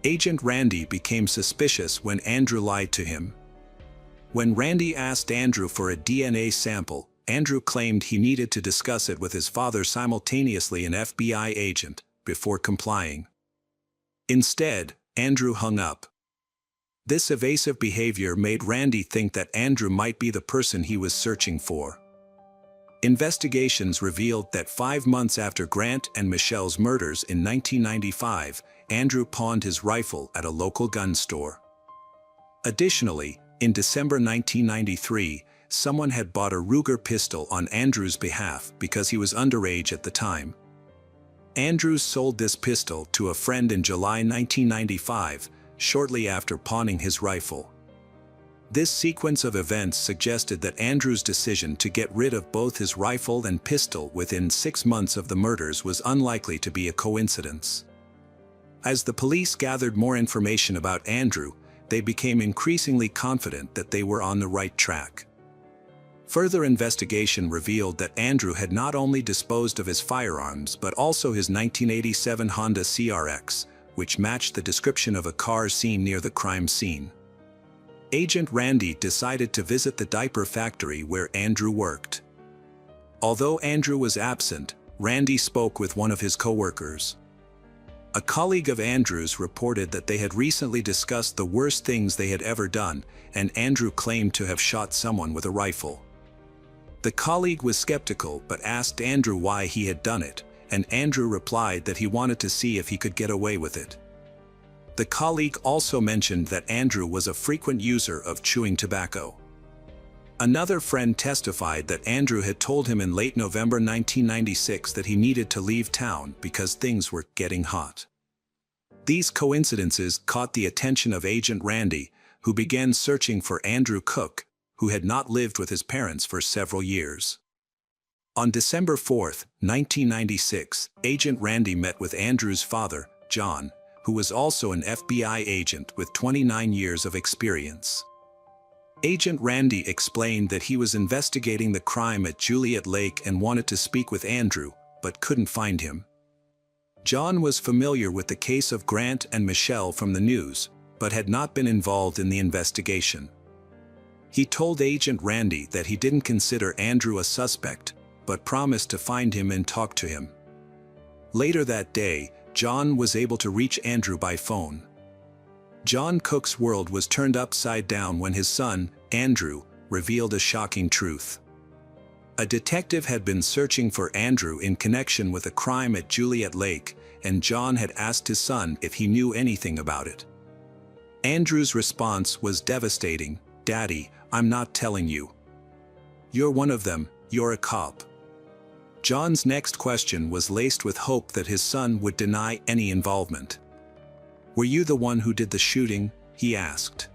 Agent Randy became suspicious when Andrew lied to him. When Randy asked Andrew for a DNA sample, Andrew claimed he needed to discuss it with his father simultaneously, an FBI agent, before complying. Instead, Andrew hung up. This evasive behavior made Randy think that Andrew might be the person he was searching for. Investigations revealed that 5 months after Grant and Michelle's murders in 1995, Andrew pawned his rifle at a local gun store. Additionally, in December 1993, someone had bought a Ruger pistol on Andrew's behalf because he was underage at the time. Andrews sold this pistol to a friend in July 1995, shortly after pawning his rifle. This sequence of events suggested that Andrews' decision to get rid of both his rifle and pistol within 6 months of the murders was unlikely to be a coincidence. As the police gathered more information about Andrew, they became increasingly confident that they were on the right track. Further investigation revealed that Andrew had not only disposed of his firearms but also his 1987 Honda CRX, which matched the description of a car seen near the crime scene. Agent Randy decided to visit the diaper factory where Andrew worked. Although Andrew was absent, Randy spoke with one of his co-workers. A colleague of Andrew's reported that they had recently discussed the worst things they had ever done, and Andrew claimed to have shot someone with a rifle. The colleague was skeptical but asked Andrew why he had done it, and Andrew replied that he wanted to see if he could get away with it. The colleague also mentioned that Andrew was a frequent user of chewing tobacco. Another friend testified that Andrew had told him in late November 1996 that he needed to leave town because things were getting hot. These coincidences caught the attention of Agent Randy, who began searching for Andrew Cook, who had not lived with his parents for several years. On December 4, 1996, Agent Randy met with Andrew's father, John, who was also an FBI agent with 29 years of experience. Agent Randy explained that he was investigating the crime at Juliet Lake and wanted to speak with Andrew, but couldn't find him. John was familiar with the case of Grant and Michelle from the news, but had not been involved in the investigation. He told Agent Randy that he didn't consider Andrew a suspect, but promised to find him and talk to him. Later that day, John was able to reach Andrew by phone. John Cook's world was turned upside down when his son, Andrew, revealed a shocking truth. A detective had been searching for Andrew in connection with a crime at Juliet Lake, and John had asked his son if he knew anything about it. Andrew's response was devastating. "Daddy, I'm not telling you. You're one of them, you're a cop." John's next question was laced with hope that his son would deny any involvement. "Were you the one who did the shooting?" he asked.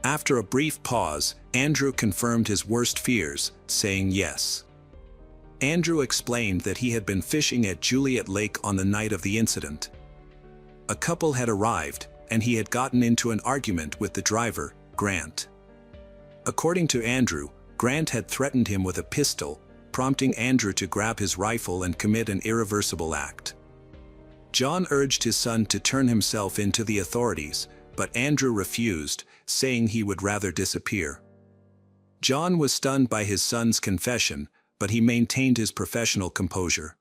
After a brief pause, Andrew confirmed his worst fears, saying yes. Andrew explained that he had been fishing at Juliet Lake on the night of the incident. A couple had arrived, and he had gotten into an argument with the driver, Grant. According to Andrew, Grant had threatened him with a pistol, prompting Andrew to grab his rifle and commit an irreversible act. John urged his son to turn himself in to the authorities, but Andrew refused, saying he would rather disappear. John was stunned by his son's confession, but he maintained his professional composure.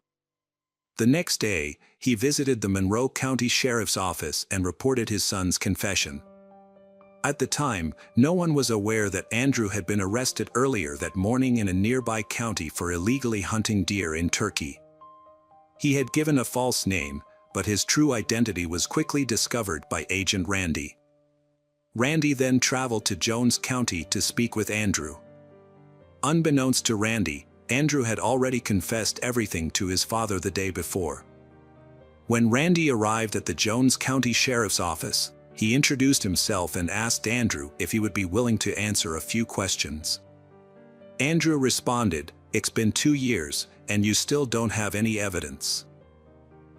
The next day, he visited the Monroe County Sheriff's Office and reported his son's confession. At the time, no one was aware that Andrew had been arrested earlier that morning in a nearby county for illegally hunting deer in Turkey. He had given a false name, but his true identity was quickly discovered by Agent Randy. Randy then traveled to Jones County to speak with Andrew. Unbeknownst to Randy, Andrew had already confessed everything to his father the day before. When Randy arrived at the Jones County Sheriff's Office, he introduced himself and asked Andrew if he would be willing to answer a few questions. Andrew responded, "It's been 2 years, and you still don't have any evidence.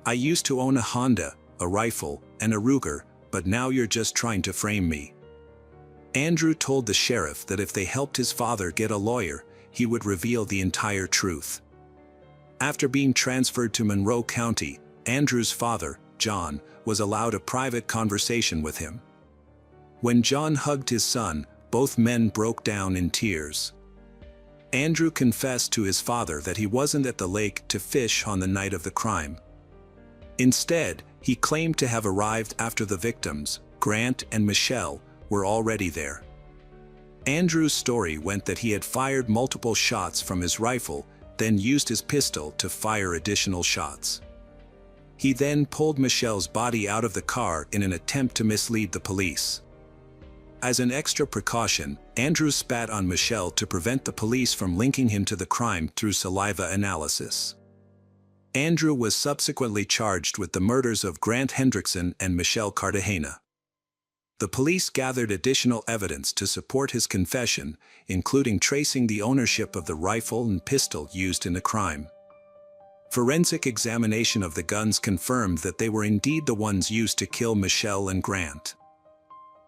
I used to own a Honda, a rifle, and a Ruger, but now you're just trying to frame me." Andrew told the sheriff that if they helped his father get a lawyer, he would reveal the entire truth. After being transferred to Monroe County, Andrew's father, John, was allowed a private conversation with him. When John hugged his son, both men broke down in tears. Andrew confessed to his father that he wasn't at the lake to fish on the night of the crime. Instead, he claimed to have arrived after the victims, Grant and Michelle, were already there. Andrew's story went that he had fired multiple shots from his rifle, then used his pistol to fire additional shots. He then pulled Michelle's body out of the car in an attempt to mislead the police. As an extra precaution, Andrew spat on Michelle to prevent the police from linking him to the crime through saliva analysis. Andrew was subsequently charged with the murders of Grant Hendrickson and Michelle Cartagena. The police gathered additional evidence to support his confession, including tracing the ownership of the rifle and pistol used in the crime. Forensic examination of the guns confirmed that they were indeed the ones used to kill Michelle and Grant.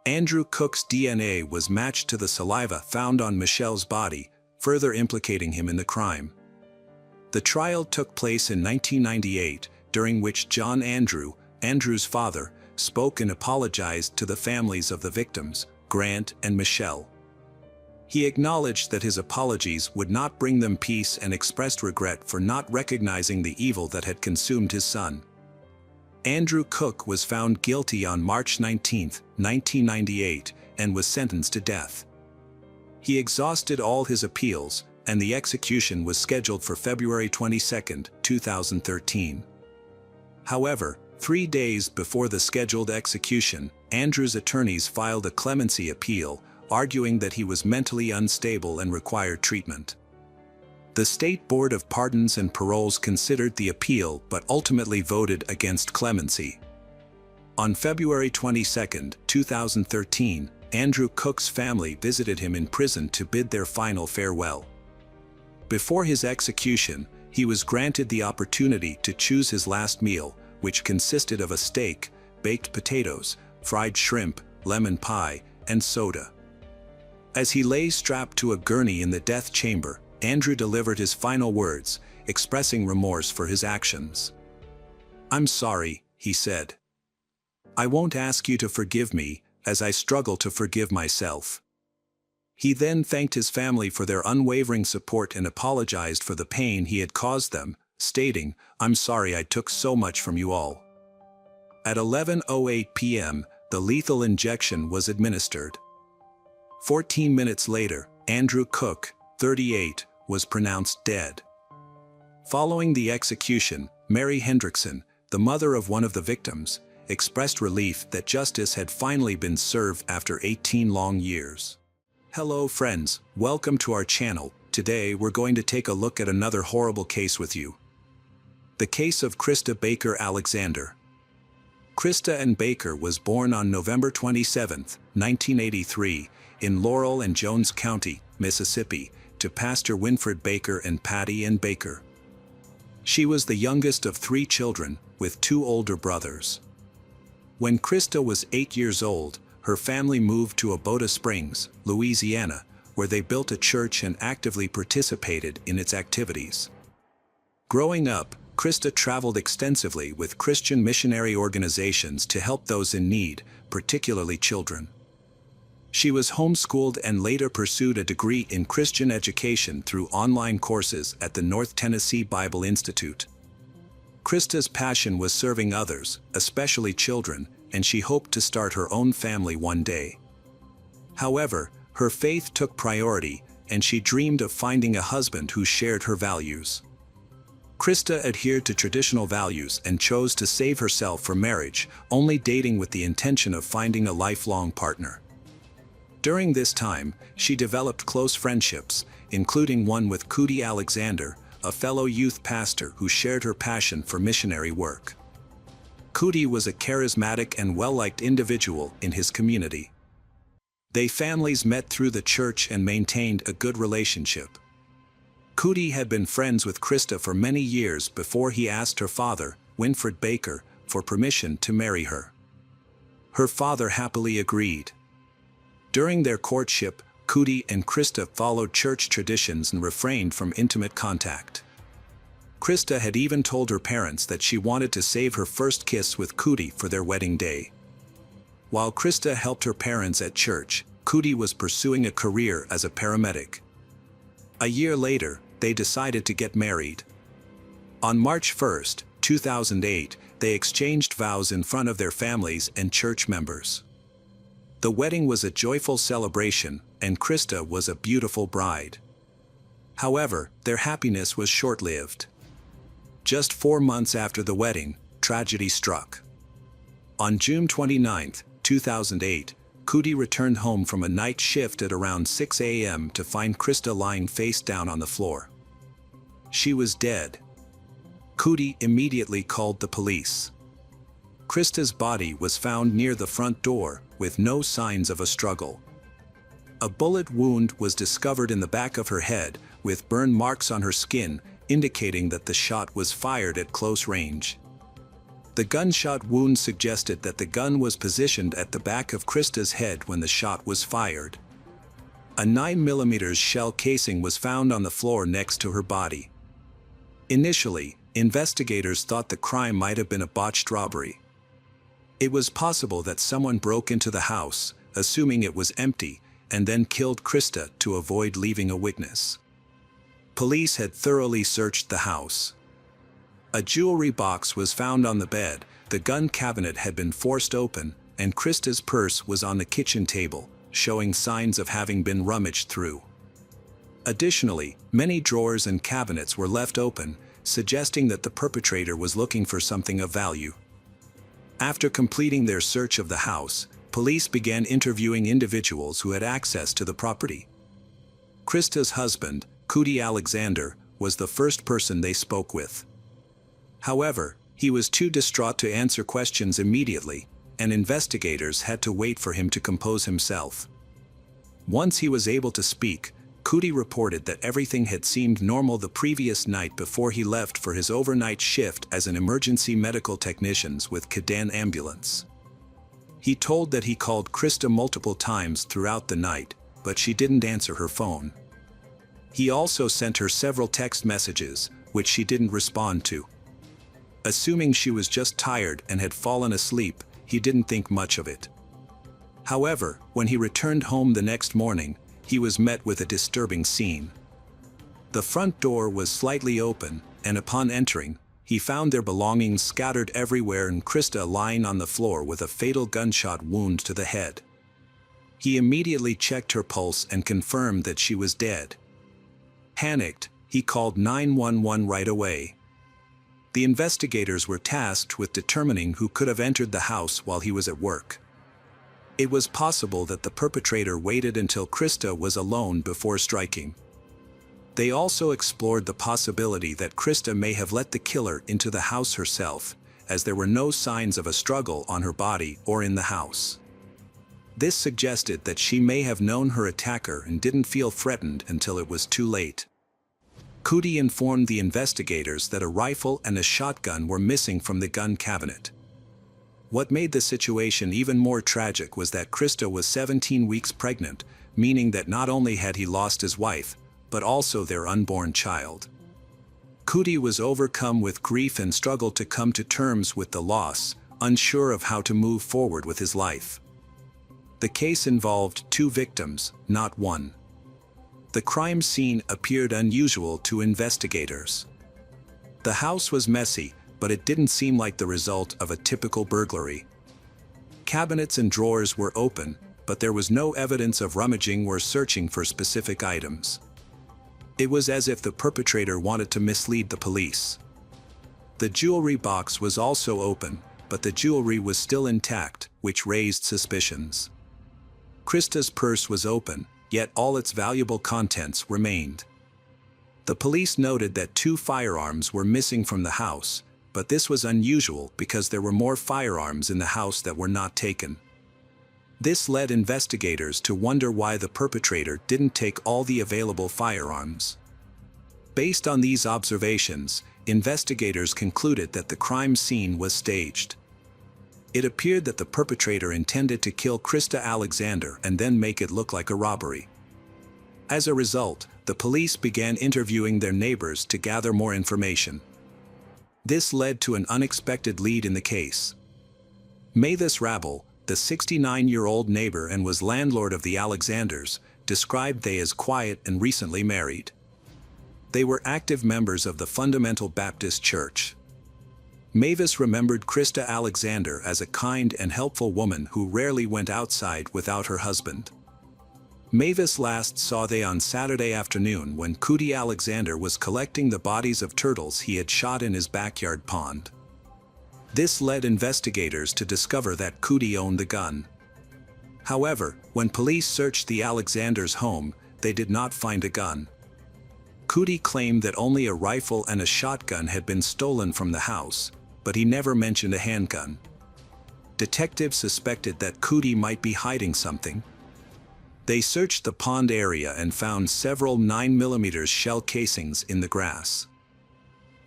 Andrew Cook's DNA was matched to the saliva found on Michelle's body, further implicating him in the crime. The trial took place in 1998, during which John Andrew, Andrew's father, spoke and apologized to the families of the victims, Grant and Michelle. He acknowledged that his apologies would not bring them peace and expressed regret for not recognizing the evil that had consumed his son. Andrew Cook was found guilty on March 19, 1998, and was sentenced to death. He exhausted all his appeals, and the execution was scheduled for February 22, 2013. However, 3 days before the scheduled execution, Andrew's attorneys filed a clemency appeal, arguing that he was mentally unstable and required treatment. The State Board of Pardons and Paroles considered the appeal but ultimately voted against clemency. On February 22, 2013, Andrew Cook's family visited him in prison to bid their final farewell. Before his execution, he was granted the opportunity to choose his last meal, which consisted of a steak, baked potatoes, fried shrimp, lemon pie, and soda. As he lay strapped to a gurney in the death chamber, Andrew delivered his final words, expressing remorse for his actions. "I'm sorry," he said. "I won't ask you to forgive me, as I struggle to forgive myself." He then thanked his family for their unwavering support and apologized for the pain he had caused them, stating, "I'm sorry I took so much from you all." At 11:08 p.m., the lethal injection was administered. 14 minutes later, Andrew Cook, 38, was pronounced dead. Following the execution, Mary Hendrickson, the mother of one of the victims, expressed relief that justice had finally been served after 18 long years. Hello friends, welcome to our channel. Today we're going to take a look at another horrible case with you. The case of Krista Baker Alexander. Krista Ann Baker was born on November 27, 1983, in Laurel and Jones County, Mississippi, to Pastor Winfred Baker and Patty Ann Baker. She was the youngest of 3 children, with 2 older brothers. When Krista was 8 years old, her family moved to Abota Springs, Louisiana, where they built a church and actively participated in its activities. Growing up, Krista traveled extensively with Christian missionary organizations to help those in need, particularly children. She was homeschooled and later pursued a degree in Christian education through online courses at the North Tennessee Bible Institute. Krista's passion was serving others, especially children, and she hoped to start her own family one day. However, her faith took priority, and she dreamed of finding a husband who shared her values. Krista adhered to traditional values and chose to save herself for marriage, only dating with the intention of finding a lifelong partner. During this time, she developed close friendships, including one with Cootie Alexander, a fellow youth pastor who shared her passion for missionary work. Cootie was a charismatic and well-liked individual in his community. Their families met through the church and maintained a good relationship. Cootie had been friends with Krista for many years before he asked her father, Winfred Baker, for permission to marry her. Her father happily agreed. During their courtship, Cootie and Krista followed church traditions and refrained from intimate contact. Krista had even told her parents that she wanted to save her first kiss with Cootie for their wedding day. While Krista helped her parents at church, Cootie was pursuing a career as a paramedic. A year later, they decided to get married. On March 1, 2008, they exchanged vows in front of their families and church members. The wedding was a joyful celebration, and Krista was a beautiful bride. However, their happiness was short-lived. Just 4 months after the wedding, tragedy struck. On June 29, 2008, Cootie returned home from a night shift at around 6 a.m. to find Krista lying face down on the floor. She was dead. Cootie immediately called the police. Krista's body was found near the front door, with no signs of a struggle. A bullet wound was discovered in the back of her head, with burn marks on her skin, indicating that the shot was fired at close range. The gunshot wound suggested that the gun was positioned at the back of Krista's head when the shot was fired. A 9mm shell casing was found on the floor next to her body. Initially, investigators thought the crime might have been a botched robbery. It was possible that someone broke into the house, assuming it was empty, and then killed Krista to avoid leaving a witness. Police had thoroughly searched the house. A jewelry box was found on the bed, the gun cabinet had been forced open, and Krista's purse was on the kitchen table, showing signs of having been rummaged through. Additionally, many drawers and cabinets were left open, suggesting that the perpetrator was looking for something of value. After completing their search of the house, police began interviewing individuals who had access to the property. Krista's husband, Cootie Alexander, was the first person they spoke with. However, he was too distraught to answer questions immediately, and investigators had to wait for him to compose himself. Once he was able to speak, Cootie reported that everything had seemed normal the previous night before he left for his overnight shift as an emergency medical technician with Caden ambulance. He told that he called Krista multiple times throughout the night, but she didn't answer her phone. He also sent her several text messages, which she didn't respond to. Assuming she was just tired and had fallen asleep, he didn't think much of it. However, when he returned home the next morning, he was met with a disturbing scene. The front door was slightly open, and upon entering, he found their belongings scattered everywhere and Krista lying on the floor with a fatal gunshot wound to the head. He immediately checked her pulse and confirmed that she was dead. Panicked, he called 911 right away. The investigators were tasked with determining who could have entered the house while he was at work. It was possible that the perpetrator waited until Krista was alone before striking. They also explored the possibility that Krista may have let the killer into the house herself, as there were no signs of a struggle on her body or in the house. This suggested that she may have known her attacker and didn't feel threatened until it was too late. Cootie informed the investigators that a rifle and a shotgun were missing from the gun cabinet. What made the situation even more tragic was that Krista was 17 weeks pregnant, meaning that not only had he lost his wife, but also their unborn child. Cootie was overcome with grief and struggled to come to terms with the loss, unsure of how to move forward with his life. The case involved 2 victims, not one. The crime scene appeared unusual to investigators. The house was messy, but it didn't seem like the result of a typical burglary. Cabinets and drawers were open, but there was no evidence of rummaging or searching for specific items. It was as if the perpetrator wanted to mislead the police. The jewelry box was also open, but the jewelry was still intact, which raised suspicions. Krista's purse was open, yet all its valuable contents remained. The police noted that 2 firearms were missing from the house, but this was unusual because there were more firearms in the house that were not taken. This led investigators to wonder why the perpetrator didn't take all the available firearms. Based on these observations, investigators concluded that the crime scene was staged. It appeared that the perpetrator intended to kill Krista Alexander and then make it look like a robbery. As a result, the police began interviewing their neighbors to gather more information. This led to an unexpected lead in the case. Mathis Rabel, the 69-year-old neighbor and was landlord of the Alexanders, described they as quiet and recently married. They were active members of the Fundamental Baptist Church. Mavis remembered Krista Alexander as a kind and helpful woman who rarely went outside without her husband. Mavis last saw they on Saturday afternoon when Cootie Alexander was collecting the bodies of turtles he had shot in his backyard pond. This led investigators to discover that Cootie owned the gun. However, when police searched the Alexanders' home, they did not find a gun. Cootie claimed that only a rifle and a shotgun had been stolen from the house, but he never mentioned a handgun. Detectives suspected that Cootie might be hiding something. They searched the pond area and found several 9mm shell casings in the grass.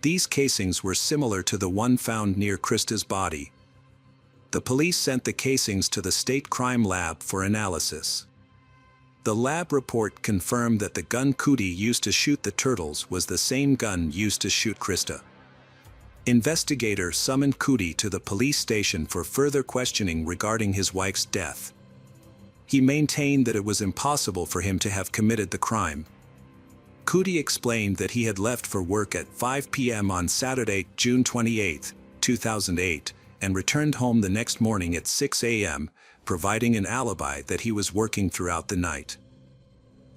These casings were similar to the one found near Krista's body. The police sent the casings to the state crime lab for analysis. The lab report confirmed that the gun Cootie used to shoot the turtles was the same gun used to shoot Krista. Investigators summoned Cootie to the police station for further questioning regarding his wife's death. He maintained that it was impossible for him to have committed the crime. Cootie explained that he had left for work at 5 p.m. on Saturday, June 28, 2008, and returned home the next morning at 6 a.m., providing an alibi that he was working throughout the night.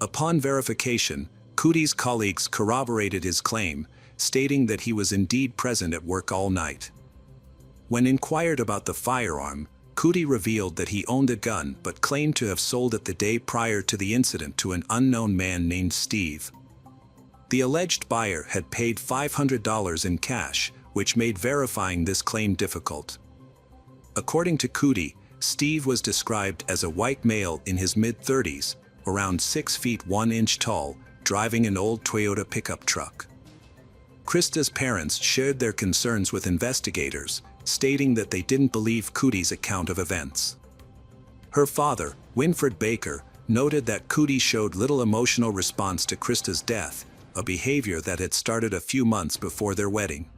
Upon verification, Cootie's colleagues corroborated his claim, stating that he was indeed present at work all night. When inquired about the firearm, Cootie revealed that he owned a gun but claimed to have sold it the day prior to the incident to an unknown man named Steve. The alleged buyer had paid $500 in cash, which made verifying this claim difficult. According to Cootie, Steve was described as a white male in his mid-30s, around 6 feet 1 inch tall, driving an old Toyota pickup truck. Krista's parents shared their concerns with investigators, stating that they didn't believe Cootie's account of events. Her father, Winfred Baker, noted that Cootie showed little emotional response to Krista's death, a behavior that had started a few months before their wedding.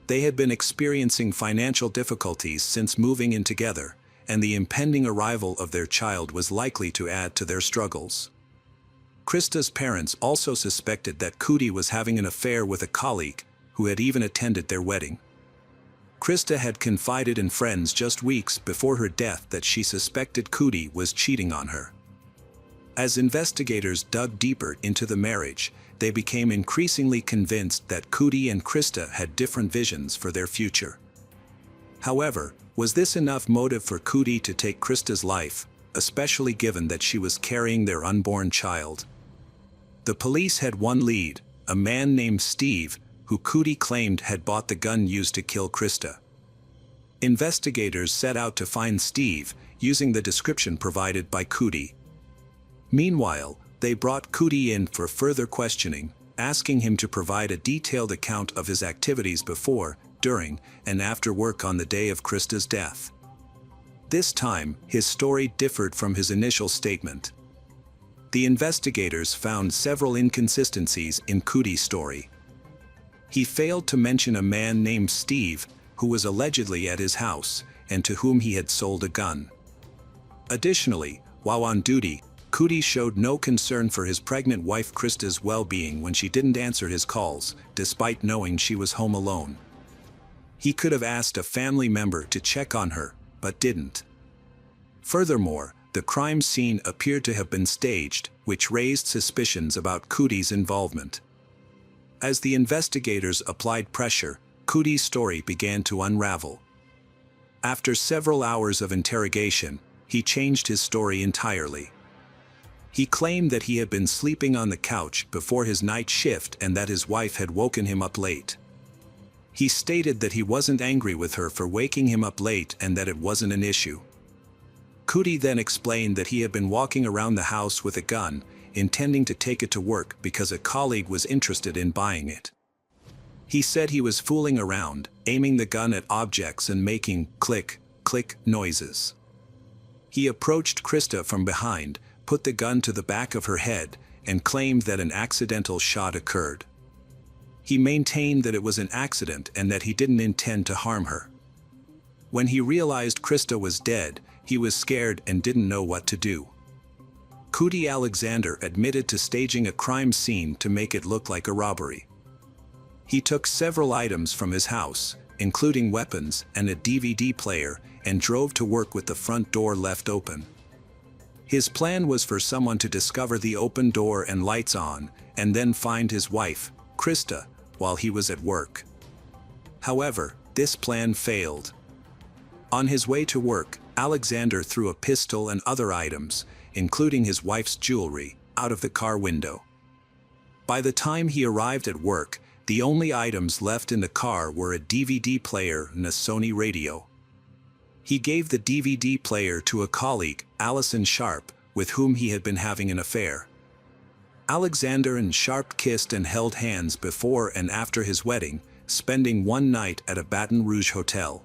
They had been experiencing financial difficulties since moving in together, and the impending arrival of their child was likely to add to their struggles. Krista's parents also suspected that Cootie was having an affair with a colleague, who had even attended their wedding. Krista had confided in friends just weeks before her death that she suspected Cootie was cheating on her. As investigators dug deeper into the marriage, they became increasingly convinced that Cootie and Krista had different visions for their future. However, was this enough motive for Cootie to take Krista's life, especially given that she was carrying their unborn child? The police had one lead, a man named Steve, who Cootie claimed had bought the gun used to kill Krista. Investigators set out to find Steve, using the description provided by Cootie. Meanwhile, they brought Cootie in for further questioning, asking him to provide a detailed account of his activities before, during, and after work on the day of Krista's death. This time, his story differed from his initial statement. The investigators found several inconsistencies in Cootie's story. He failed to mention a man named Steve, who was allegedly at his house, and to whom he had sold a gun. Additionally, while on duty, Cootie showed no concern for his pregnant wife Krista's well-being when she didn't answer his calls, despite knowing she was home alone. He could have asked a family member to check on her, but didn't. Furthermore, the crime scene appeared to have been staged, which raised suspicions about Cootie's involvement. As the investigators applied pressure, Cootie's story began to unravel. After several hours of interrogation, he changed his story entirely. He claimed that he had been sleeping on the couch before his night shift and that his wife had woken him up late. He stated that he wasn't angry with her for waking him up late and that it wasn't an issue. Cootie then explained that he had been walking around the house with a gun, intending to take it to work because a colleague was interested in buying it. He said he was fooling around, aiming the gun at objects and making click, click noises. He approached Krista from behind, put the gun to the back of her head, and claimed that an accidental shot occurred. He maintained that it was an accident and that he didn't intend to harm her. When he realized Krista was dead, he was scared and didn't know what to do. Cootie Alexander admitted to staging a crime scene to make it look like a robbery. He took several items from his house, including weapons and a DVD player, and drove to work with the front door left open. His plan was for someone to discover the open door and lights on, and then find his wife, Krista, while he was at work. However, this plan failed. On his way to work, Alexander threw a pistol and other items, including his wife's jewelry, out of the car window. By the time he arrived at work, the only items left in the car were a DVD player and a Sony radio. He gave the DVD player to a colleague, Allison Sharp, with whom he had been having an affair. Alexander and Sharp kissed and held hands before and after his wedding, spending one night at a Baton Rouge hotel.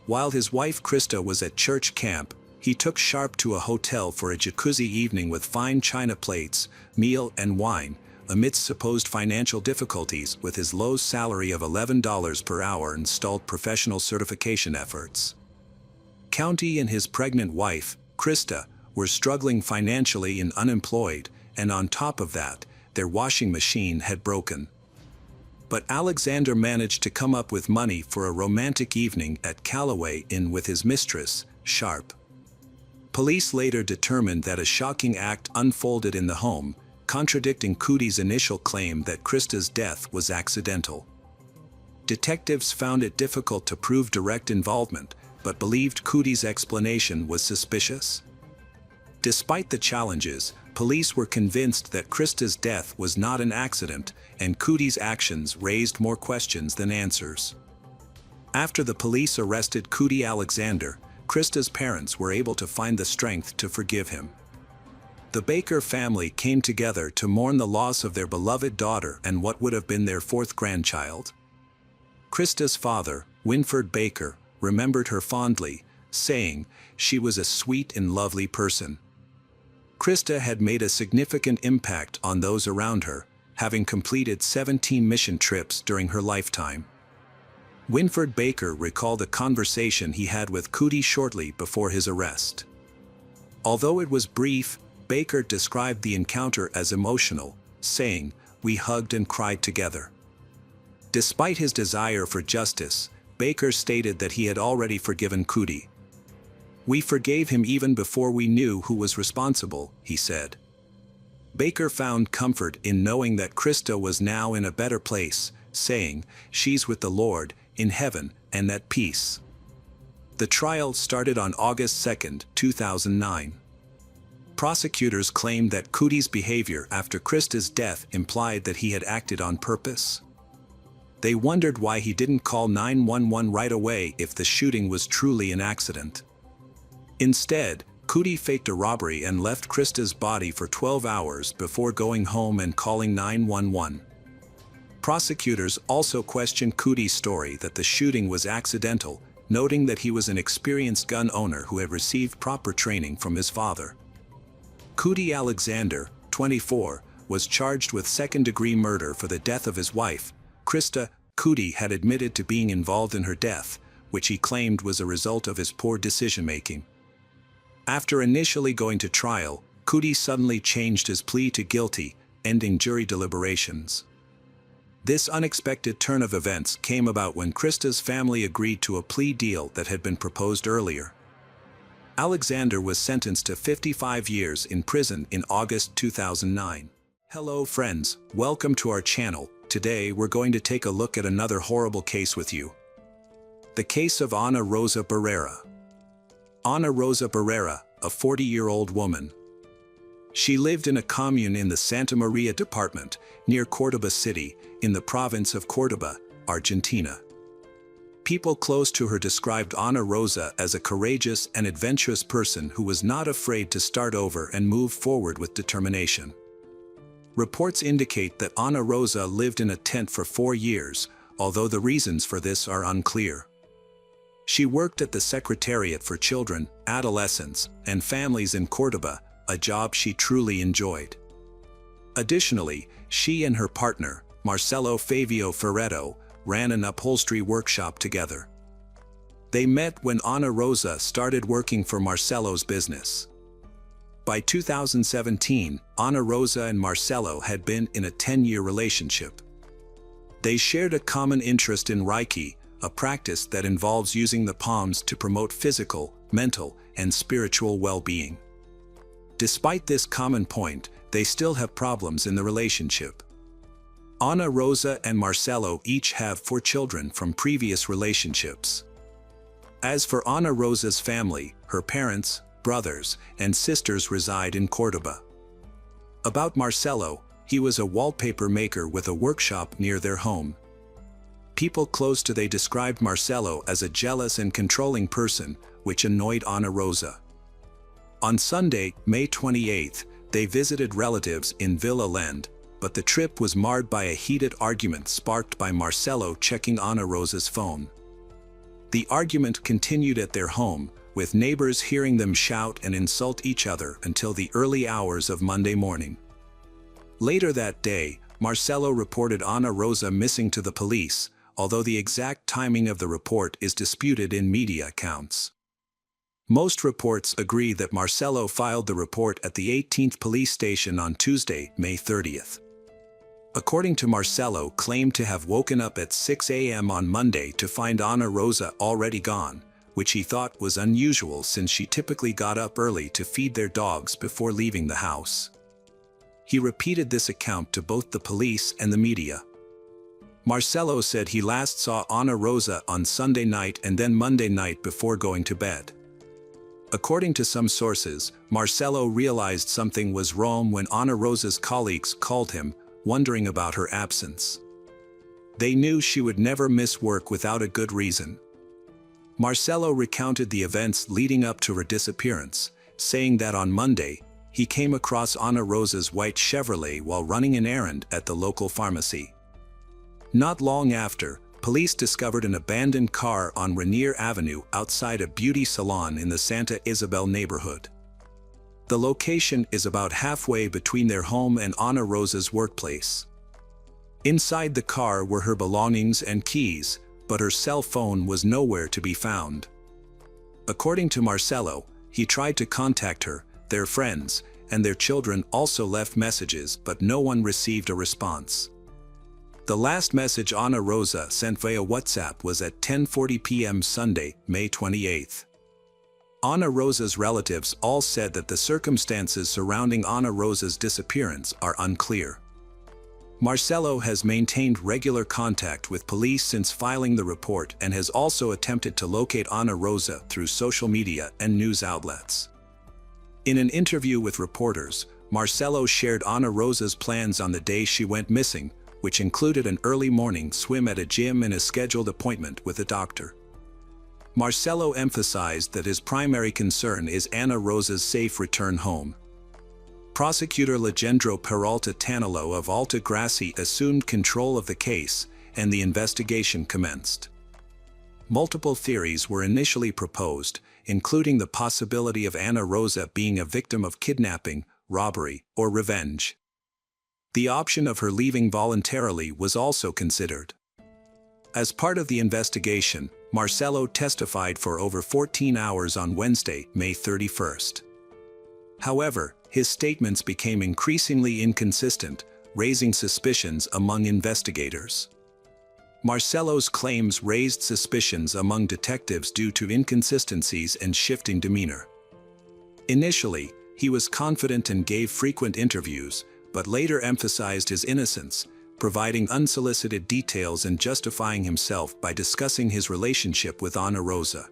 While his wife Krista was at church camp, he took Sharp to a hotel for a jacuzzi evening with fine china plates, meal and wine, amidst supposed financial difficulties with his low salary of $11 per hour and stalled professional certification efforts. County and his pregnant wife, Krista, were struggling financially and unemployed, and on top of that, their washing machine had broken. But Alexander managed to come up with money for a romantic evening at Callaway Inn with his mistress, Sharp. Police later determined that a shocking act unfolded in the home, contradicting Cootie's initial claim that Krista's death was accidental. Detectives found it difficult to prove direct involvement, but believed Cootie's explanation was suspicious. Despite the challenges, police were convinced that Krista's death was not an accident, and Cootie's actions raised more questions than answers. After the police arrested Cootie Alexander, Krista's parents were able to find the strength to forgive him. The Baker family came together to mourn the loss of their beloved daughter and what would have been their fourth grandchild. Krista's father, Winford Baker, remembered her fondly, saying, "She was a sweet and lovely person." Krista had made a significant impact on those around her, having completed 17 mission trips during her lifetime. Winford Baker recalled a conversation he had with Cootie shortly before his arrest. Although it was brief, Baker described the encounter as emotional, saying, "We hugged and cried together." Despite his desire for justice, Baker stated that he had already forgiven Cootie. "We forgave him even before we knew who was responsible," he said. Baker found comfort in knowing that Krista was now in a better place, saying, "She's with the Lord, in heaven, and at peace." The trial started on August 2, 2009. Prosecutors claimed that Cootie's behavior after Krista's death implied that he had acted on purpose. They wondered why he didn't call 911 right away if the shooting was truly an accident. Instead, Cootie faked a robbery and left Krista's body for 12 hours before going home and calling 911. Prosecutors also questioned Cootie's story that the shooting was accidental, noting that he was an experienced gun owner who had received proper training from his father. Cootie Alexander, 24, was charged with second-degree murder for the death of his wife, Krista. Cootie had admitted to being involved in her death, which he claimed was a result of his poor decision-making. After initially going to trial, Cootie suddenly changed his plea to guilty, ending jury deliberations. This unexpected turn of events came about when Krista's family agreed to a plea deal that had been proposed earlier. Alexander was sentenced to 55 years in prison in August 2009. Hello friends, welcome to our channel. Today we're going to take a look at another horrible case with you. The case of Ana Rosa Barrera. Ana Rosa Barrera, a 40-year-old woman. She lived in a commune in the Santa Maria department, near Córdoba City, in the province of Córdoba, Argentina. People close to her described Ana Rosa as a courageous and adventurous person who was not afraid to start over and move forward with determination. Reports indicate that Ana Rosa lived in a tent for 4 years, although the reasons for this are unclear. She worked at the Secretariat for Children, Adolescents, and Families in Córdoba, a job she truly enjoyed. Additionally, she and her partner, Marcelo Favio Ferretto, ran an upholstery workshop together. They met when Ana Rosa started working for Marcelo's business. By 2017, Ana Rosa and Marcelo had been in a 10-year relationship. They shared a common interest in Reiki, a practice that involves using the palms to promote physical, mental, and spiritual well-being. Despite this common point, they still have problems in the relationship. Ana Rosa and Marcelo each have 4 children from previous relationships. As for Ana Rosa's family, her parents, brothers, and sisters reside in Córdoba. About Marcelo, he was a wallpaper maker with a workshop near their home. People close to they described Marcelo as a jealous and controlling person, which annoyed Ana Rosa. On Sunday, May 28, they visited relatives in Villa Lend, but the trip was marred by a heated argument sparked by Marcelo checking Ana Rosa's phone. The argument continued at their home, with neighbors hearing them shout and insult each other until the early hours of Monday morning. Later that day, Marcelo reported Ana Rosa missing to the police, although the exact timing of the report is disputed in media accounts. Most reports agree that Marcelo filed the report at the 18th police station on Tuesday, May 30th. According to Marcelo, claimed to have woken up at 6 a.m. on Monday to find Ana Rosa already gone, which he thought was unusual since she typically got up early to feed their dogs before leaving the house. He repeated this account to both the police and the media. Marcelo said he last saw Ana Rosa on Sunday night and then Monday night before going to bed. According to some sources, Marcelo realized something was wrong when Ana Rosa's colleagues called him, wondering about her absence. They knew she would never miss work without a good reason. Marcelo recounted the events leading up to her disappearance, saying that on Monday, he came across Ana Rosa's white Chevrolet while running an errand at the local pharmacy. Not long after, police discovered an abandoned car on Rainier Avenue outside a beauty salon in the Santa Isabel neighborhood. The location is about halfway between their home and Ana Rosa's workplace. Inside the car were her belongings and keys, but her cell phone was nowhere to be found. According to Marcelo, he tried to contact her, their friends, and their children also left messages, but no one received a response. The last message Ana Rosa sent via WhatsApp was at 10:40 p.m. Sunday, May 28. Ana Rosa's relatives all said that the circumstances surrounding Ana Rosa's disappearance are unclear. Marcelo has maintained regular contact with police since filing the report and has also attempted to locate Ana Rosa through social media and news outlets. In an interview with reporters, Marcelo shared Ana Rosa's plans on the day she went missing, which included an early morning swim at a gym and a scheduled appointment with a doctor. Marcelo emphasized that his primary concern is Ana Rosa's safe return home. Prosecutor Legendro Peralta Tanilo of Alta Gracia assumed control of the case, and the investigation commenced. Multiple theories were initially proposed, including the possibility of Ana Rosa being a victim of kidnapping, robbery, or revenge. The option of her leaving voluntarily was also considered. As part of the investigation, Marcelo testified for over 14 hours on Wednesday, May 31st. However, his statements became increasingly inconsistent, raising suspicions among investigators. Marcelo's claims raised suspicions among detectives due to inconsistencies and shifting demeanor. Initially, he was confident and gave frequent interviews, but later emphasized his innocence, providing unsolicited details and justifying himself by discussing his relationship with Ana Rosa.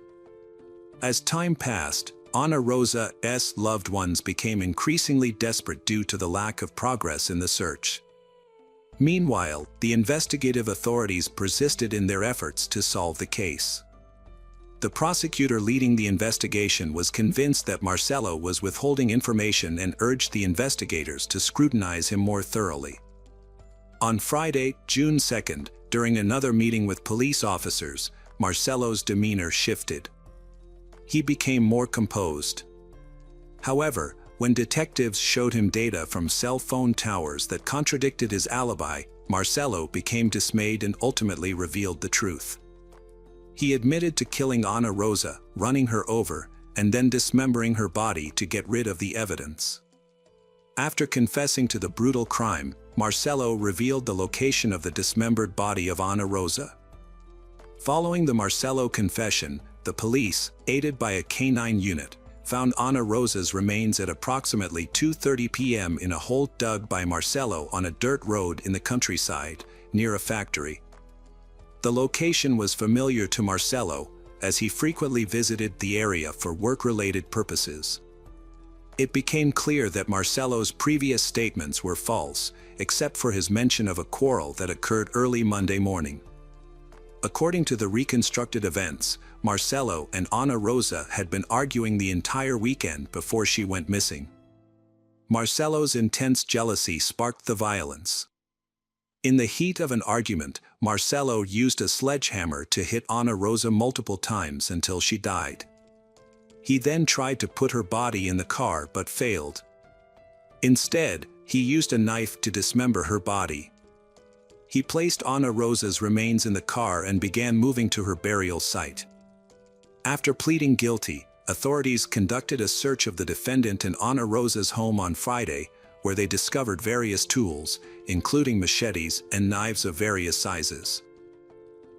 As time passed, Ana Rosa's loved ones became increasingly desperate due to the lack of progress in the search. Meanwhile, the investigative authorities persisted in their efforts to solve the case. The prosecutor leading the investigation was convinced that Marcelo was withholding information and urged the investigators to scrutinize him more thoroughly. On Friday, June 2nd, during another meeting with police officers, Marcelo's demeanor shifted. He became more composed. However, when detectives showed him data from cell phone towers that contradicted his alibi, Marcelo became dismayed and ultimately revealed the truth. He admitted to killing Ana Rosa, running her over, and then dismembering her body to get rid of the evidence. After confessing to the brutal crime, Marcelo revealed the location of the dismembered body of Ana Rosa. Following the Marcelo confession, the police, aided by a canine unit, found Ana Rosa's remains at approximately 2:30 p.m. in a hole dug by Marcelo on a dirt road in the countryside, near a factory. The location was familiar to Marcelo, as he frequently visited the area for work-related purposes. It became clear that Marcelo's previous statements were false, except for his mention of a quarrel that occurred early Monday morning. According to the reconstructed events, Marcelo and Ana Rosa had been arguing the entire weekend before she went missing. Marcelo's intense jealousy sparked the violence. In the heat of an argument, Marcelo used a sledgehammer to hit Ana Rosa multiple times until she died. He then tried to put her body in the car but failed. Instead, he used a knife to dismember her body. He placed Ana Rosa's remains in the car and began moving to her burial site. After pleading guilty, authorities conducted a search of the defendant and Ana Rosa's home on Friday, where they discovered various tools, including machetes and knives of various sizes.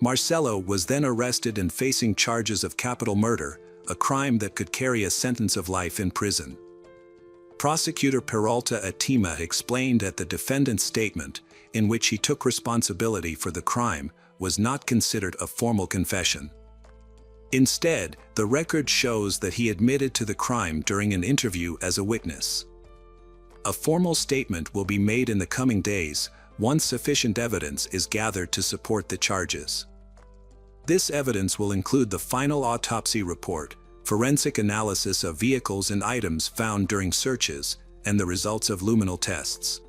Marcelo was then arrested and facing charges of capital murder, a crime that could carry a sentence of life in prison. Prosecutor Peralta Atima explained that the defendant's statement, in which he took responsibility for the crime, was not considered a formal confession. Instead, the record shows that he admitted to the crime during an interview as a witness. A formal statement will be made in the coming days, once sufficient evidence is gathered to support the charges. This evidence will include the final autopsy report, forensic analysis of vehicles and items found during searches, and the results of luminal tests.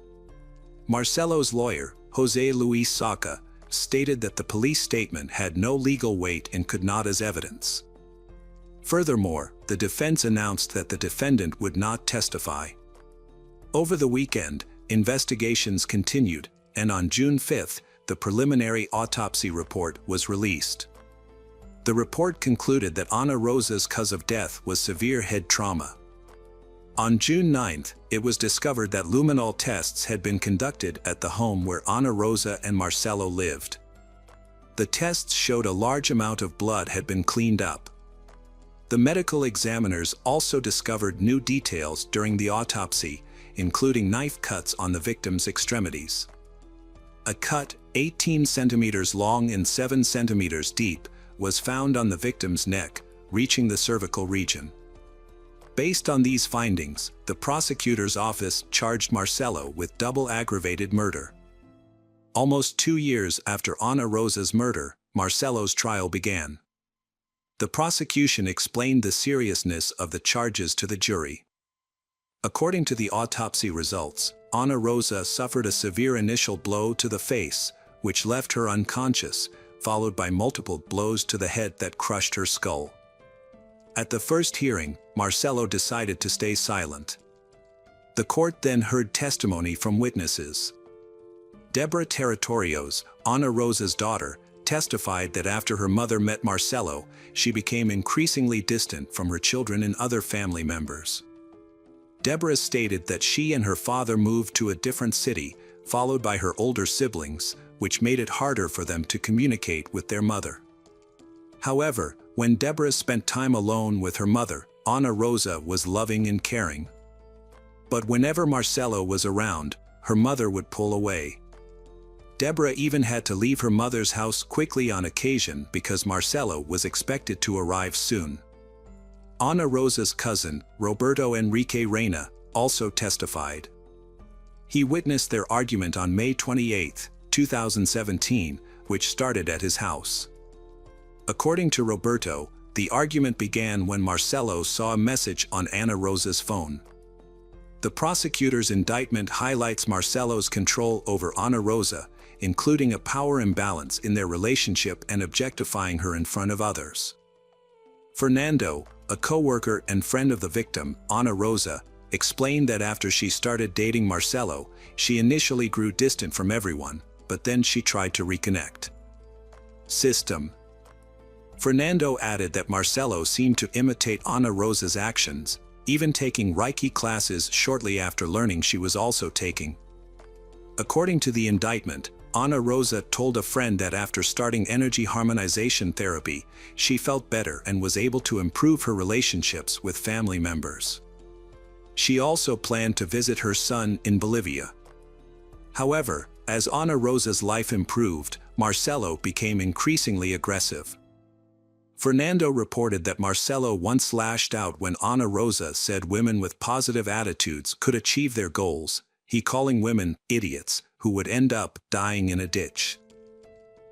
Marcelo's lawyer, José Luis Saca, stated that the police statement had no legal weight and could not as evidence. Furthermore, the defense announced that the defendant would not testify. Over the weekend, investigations continued, and on June 5, the preliminary autopsy report was released. The report concluded that Ana Rosa's cause of death was severe head trauma. On June 9, it was discovered that luminol tests had been conducted at the home where Ana Rosa and Marcelo lived. The tests showed a large amount of blood had been cleaned up. The medical examiners also discovered new details during the autopsy, including knife cuts on the victim's extremities. A cut, 18 centimeters long and 7 centimeters deep, was found on the victim's neck, reaching the cervical region. Based on these findings, the prosecutor's office charged Marcelo with double aggravated murder. Almost 2 years after Ana Rosa's murder, Marcelo's trial began. The prosecution explained the seriousness of the charges to the jury. According to the autopsy results, Ana Rosa suffered a severe initial blow to the face, which left her unconscious, followed by multiple blows to the head that crushed her skull. At the first hearing, Marcelo decided to stay silent. The court then heard testimony from witnesses. Deborah Territorios, Ana Rosa's daughter, testified that after her mother met Marcelo, she became increasingly distant from her children and other family members. Deborah stated that she and her father moved to a different city, followed by her older siblings, which made it harder for them to communicate with their mother. However, when Deborah spent time alone with her mother, Ana Rosa was loving and caring. But whenever Marcelo was around, her mother would pull away. Deborah even had to leave her mother's house quickly on occasion because Marcelo was expected to arrive soon. Ana Rosa's cousin, Roberto Enrique Reina, also testified. He witnessed their argument on May 28, 2017, which started at his house. According to Roberto, the argument began when Marcelo saw a message on Ana Rosa's phone. The prosecutor's indictment highlights Marcelo's control over Ana Rosa, including a power imbalance in their relationship and objectifying her in front of others. Fernando, a co-worker and friend of the victim, Ana Rosa, explained that after she started dating Marcelo, she initially grew distant from everyone, but then she tried to reconnect. System. Fernando added that Marcelo seemed to imitate Ana Rosa's actions, even taking Reiki classes shortly after learning she was also taking. According to the indictment, Ana Rosa told a friend that after starting energy harmonization therapy, she felt better and was able to improve her relationships with family members. She also planned to visit her son in Bolivia. However, as Ana Rosa's life improved, Marcelo became increasingly aggressive. Fernando reported that Marcelo once lashed out when Ana Rosa said women with positive attitudes could achieve their goals, he calling women idiots who would end up dying in a ditch.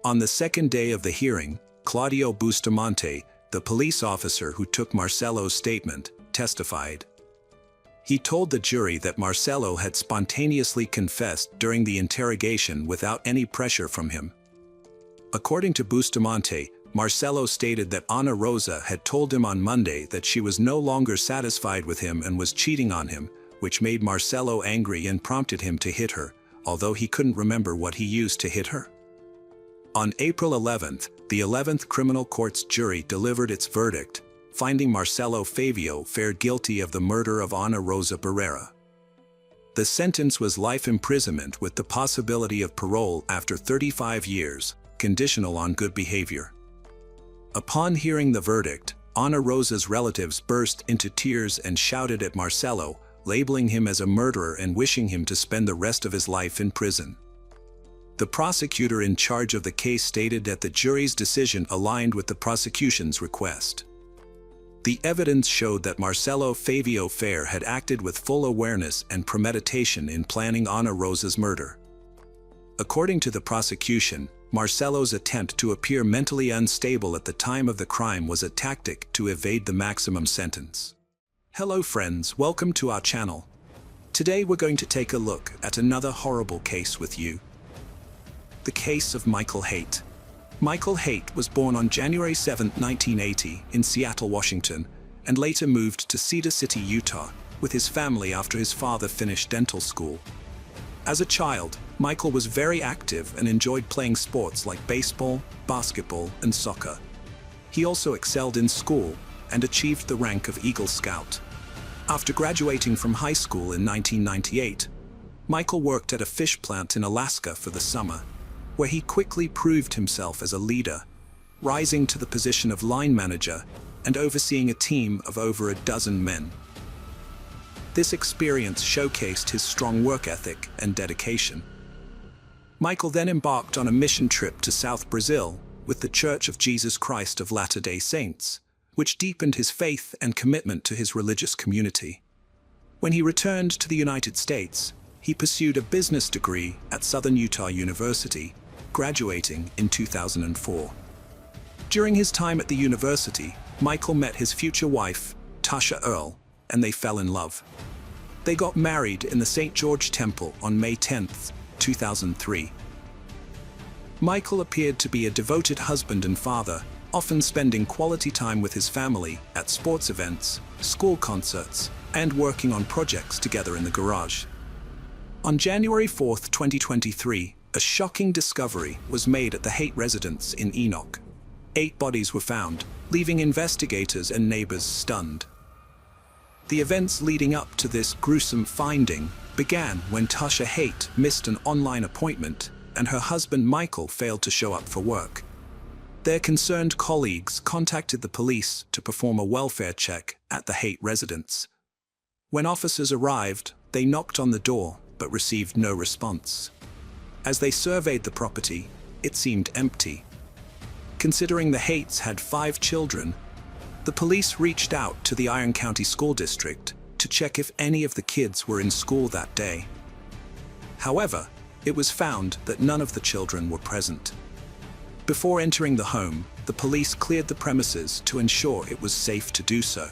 On the second day of the hearing, Claudio Bustamante, the police officer who took Marcelo's statement, testified. He told the jury that Marcelo had spontaneously confessed during the interrogation without any pressure from him. According to Bustamante, Marcelo stated that Ana Rosa had told him on Monday that she was no longer satisfied with him and was cheating on him, which made Marcelo angry and prompted him to hit her, although he couldn't remember what he used to hit her. On April 11th, the 11th Criminal Court's jury delivered its verdict, finding Marcelo Favio fair guilty of the murder of Ana Rosa Barrera. The sentence was life imprisonment with the possibility of parole after 35 years, conditional on good behavior. Upon hearing the verdict, Ana Rosa's relatives burst into tears and shouted at Marcelo, labeling him as a murderer and wishing him to spend the rest of his life in prison. The prosecutor in charge of the case stated that the jury's decision aligned with the prosecution's request. The evidence showed that Marcelo Favio Fair had acted with full awareness and premeditation in planning Ana Rosa's murder. According to the prosecution, Marcelo's attempt to appear mentally unstable at the time of the crime was a tactic to evade the maximum sentence. Hello friends, welcome to our channel. Today we're going to take a look at another horrible case with you. The case of Michael Haight. Michael Haight was born on January 7, 1980 in Seattle, Washington, and later moved to Cedar City, Utah, with his family after his father finished dental school. As a child, Michael was very active and enjoyed playing sports like baseball, basketball, and soccer. He also excelled in school and achieved the rank of Eagle Scout. After graduating from high school in 1998, Michael worked at a fish plant in Alaska for the summer, where he quickly proved himself as a leader, rising to the position of line manager and overseeing a team of over a dozen men. This experience showcased his strong work ethic and dedication. Michael then embarked on a mission trip to South Brazil with the Church of Jesus Christ of Latter-day Saints, which deepened his faith and commitment to his religious community. When he returned to the United States, he pursued a business degree at Southern Utah University, graduating in 2004. During his time at the university, Michael met his future wife, Tasha Earle, and they fell in love. They got married in the St. George Temple on May 10, 2003. Michael appeared to be a devoted husband and father, often spending quality time with his family at sports events, school concerts, and working on projects together in the garage. On January 4, 2023, a shocking discovery was made at the Haight residence in Enoch. 8 bodies were found, leaving investigators and neighbors stunned. The events leading up to this gruesome finding began when Tasha Haight missed an online appointment and her husband Michael failed to show up for work. Their concerned colleagues contacted the police to perform a welfare check at the Haight residence. When officers arrived, they knocked on the door but received no response. As they surveyed the property, it seemed empty. Considering the Haight's had 5 children, the police reached out to the Iron County School District to check if any of the kids were in school that day. However, it was found that none of the children were present. Before entering the home, the police cleared the premises to ensure it was safe to do so.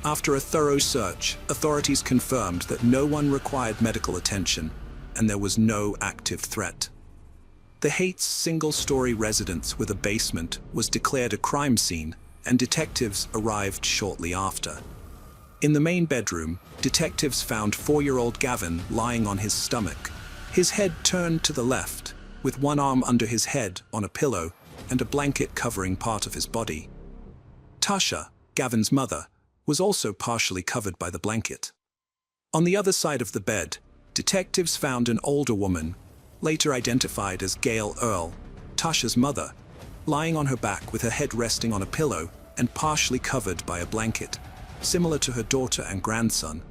After a thorough search, authorities confirmed that no one required medical attention and there was no active threat. The Haight's single-story residence with a basement was declared a crime scene, and detectives arrived shortly after. In the main bedroom, detectives found 4-year-old Gavin lying on his stomach, his head turned to the left, with one arm under his head on a pillow, and a blanket covering part of his body. Tasha, Gavin's mother, was also partially covered by the blanket. On the other side of the bed, detectives found an older woman, later identified as Gail Earl, Tasha's mother, lying on her back with her head resting on a pillow and partially covered by a blanket, similar to her daughter and grandson.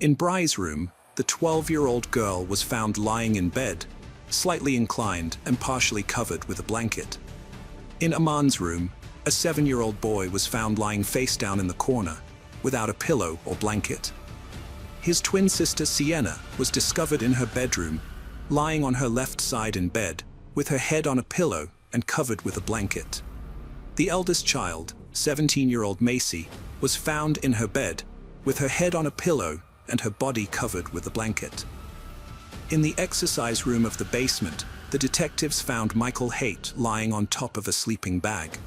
In Bry's room, the 12-year-old girl was found lying in bed, slightly inclined and partially covered with a blanket. In Aman's room, a 7-year-old boy was found lying face down in the corner, without a pillow or blanket. His twin sister Sienna was discovered in her bedroom, lying on her left side in bed, with her head on a pillow and covered with a blanket. The eldest child, 17-year-old Macy, was found in her bed, with her head on a pillow and her body covered with a blanket. In the exercise room of the basement, the detectives found Michael Haight lying on top of a sleeping bag.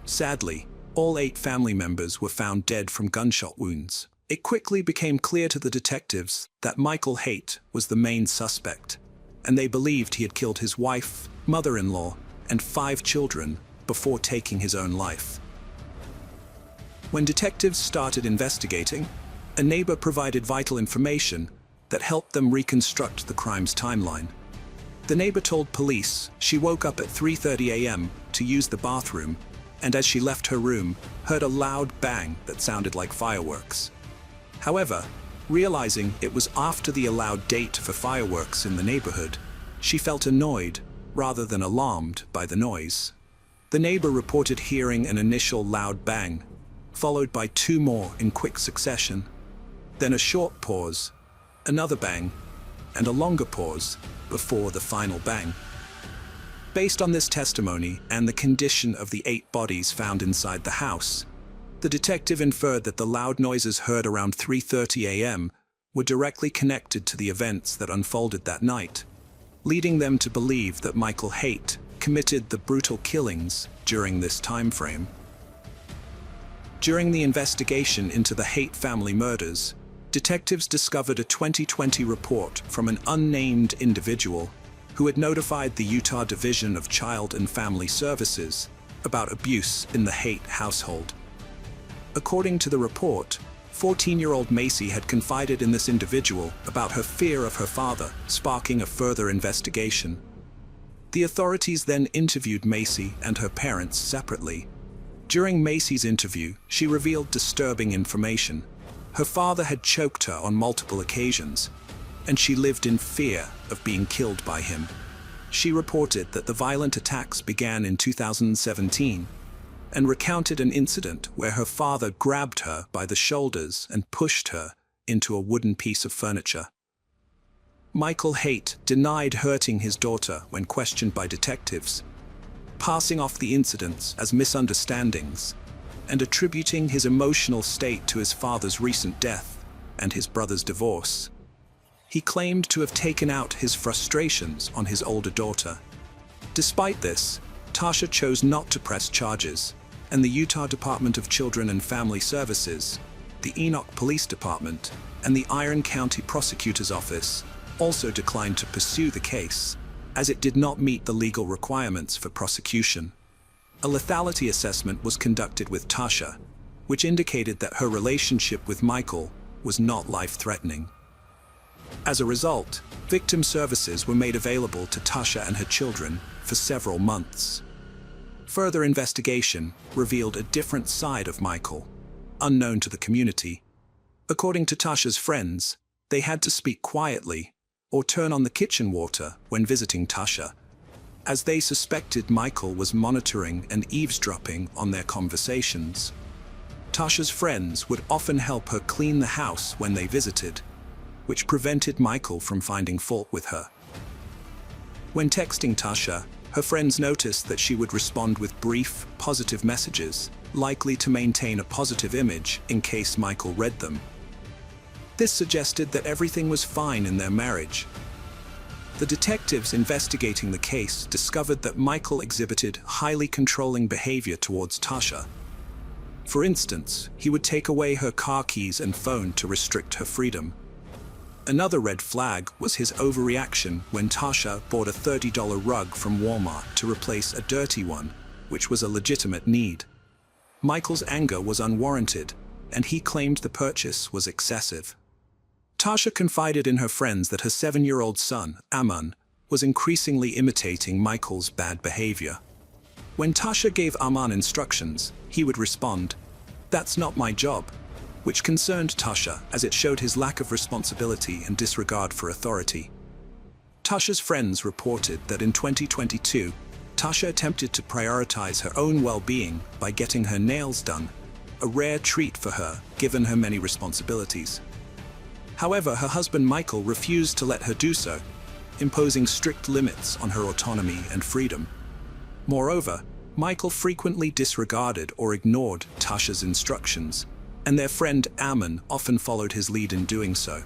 Sadly, all 8 family members were found dead from gunshot wounds. It quickly became clear to the detectives that Michael Haight was the main suspect, and they believed he had killed his wife, mother-in-law, and 5 children before taking his own life. When detectives started investigating, a neighbor provided vital information that helped them reconstruct the crime's timeline. The neighbor told police she woke up at 3:30 a.m. to use the bathroom, and as she left her room, heard a loud bang that sounded like fireworks. However, realizing it was after the allowed date for fireworks in the neighborhood, she felt annoyed rather than alarmed by the noise. The neighbor reported hearing an initial loud bang, followed by 2 more in quick succession, then a short pause, another bang, and a longer pause before the final bang. Based on this testimony and the condition of the 8 bodies found inside the house, the detective inferred that the loud noises heard around 3:30 a.m. were directly connected to the events that unfolded that night, leading them to believe that Michael Haight committed the brutal killings during this time frame. During the investigation into the Haight family murders, detectives discovered a 2020 report from an unnamed individual who had notified the Utah Division of Child and Family Services about abuse in the Haight household. According to the report, 14-year-old Macy had confided in this individual about her fear of her father, sparking a further investigation. The authorities then interviewed Macy and her parents separately. During Macy's interview, she revealed disturbing information. Her father had choked her on multiple occasions, and she lived in fear of being killed by him. She reported that the violent attacks began in 2017 and recounted an incident where her father grabbed her by the shoulders and pushed her into a wooden piece of furniture. Michael Haight denied hurting his daughter when questioned by detectives, passing off the incidents as misunderstandings and attributing his emotional state to his father's recent death and his brother's divorce. He claimed to have taken out his frustrations on his older daughter. Despite this, Tasha chose not to press charges, and the Utah Department of Children and Family Services, the Enoch Police Department, and the Iron County Prosecutor's Office also declined to pursue the case, as it did not meet the legal requirements for prosecution. A lethality assessment was conducted with Tasha, which indicated that her relationship with Michael was not life-threatening. As a result, victim services were made available to Tasha and her children for several months. Further investigation revealed a different side of Michael, unknown to the community. According to Tasha's friends, they had to speak quietly or turn on the kitchen water when visiting Tasha, as they suspected Michael was monitoring and eavesdropping on their conversations. Tasha's friends would often help her clean the house when they visited, which prevented Michael from finding fault with her. When texting Tasha, her friends noticed that she would respond with brief, positive messages, likely to maintain a positive image in case Michael read them. This suggested that everything was fine in their marriage. The detectives investigating the case discovered that Michael exhibited highly controlling behavior towards Tasha. For instance, he would take away her car keys and phone to restrict her freedom. Another red flag was his overreaction when Tasha bought a $30 rug from Walmart to replace a dirty one, which was a legitimate need. Michael's anger was unwarranted, and he claimed the purchase was excessive. Tasha confided in her friends that her 7-year-old son, Aman, was increasingly imitating Michael's bad behavior. When Tasha gave Aman instructions, he would respond, "That's not my job," which concerned Tasha as it showed his lack of responsibility and disregard for authority. Tasha's friends reported that in 2022, Tasha attempted to prioritize her own well-being by getting her nails done, a rare treat for her given her many responsibilities. However, her husband Michael refused to let her do so, imposing strict limits on her autonomy and freedom. Moreover, Michael frequently disregarded or ignored Tasha's instructions, and their friend Aman often followed his lead in doing so.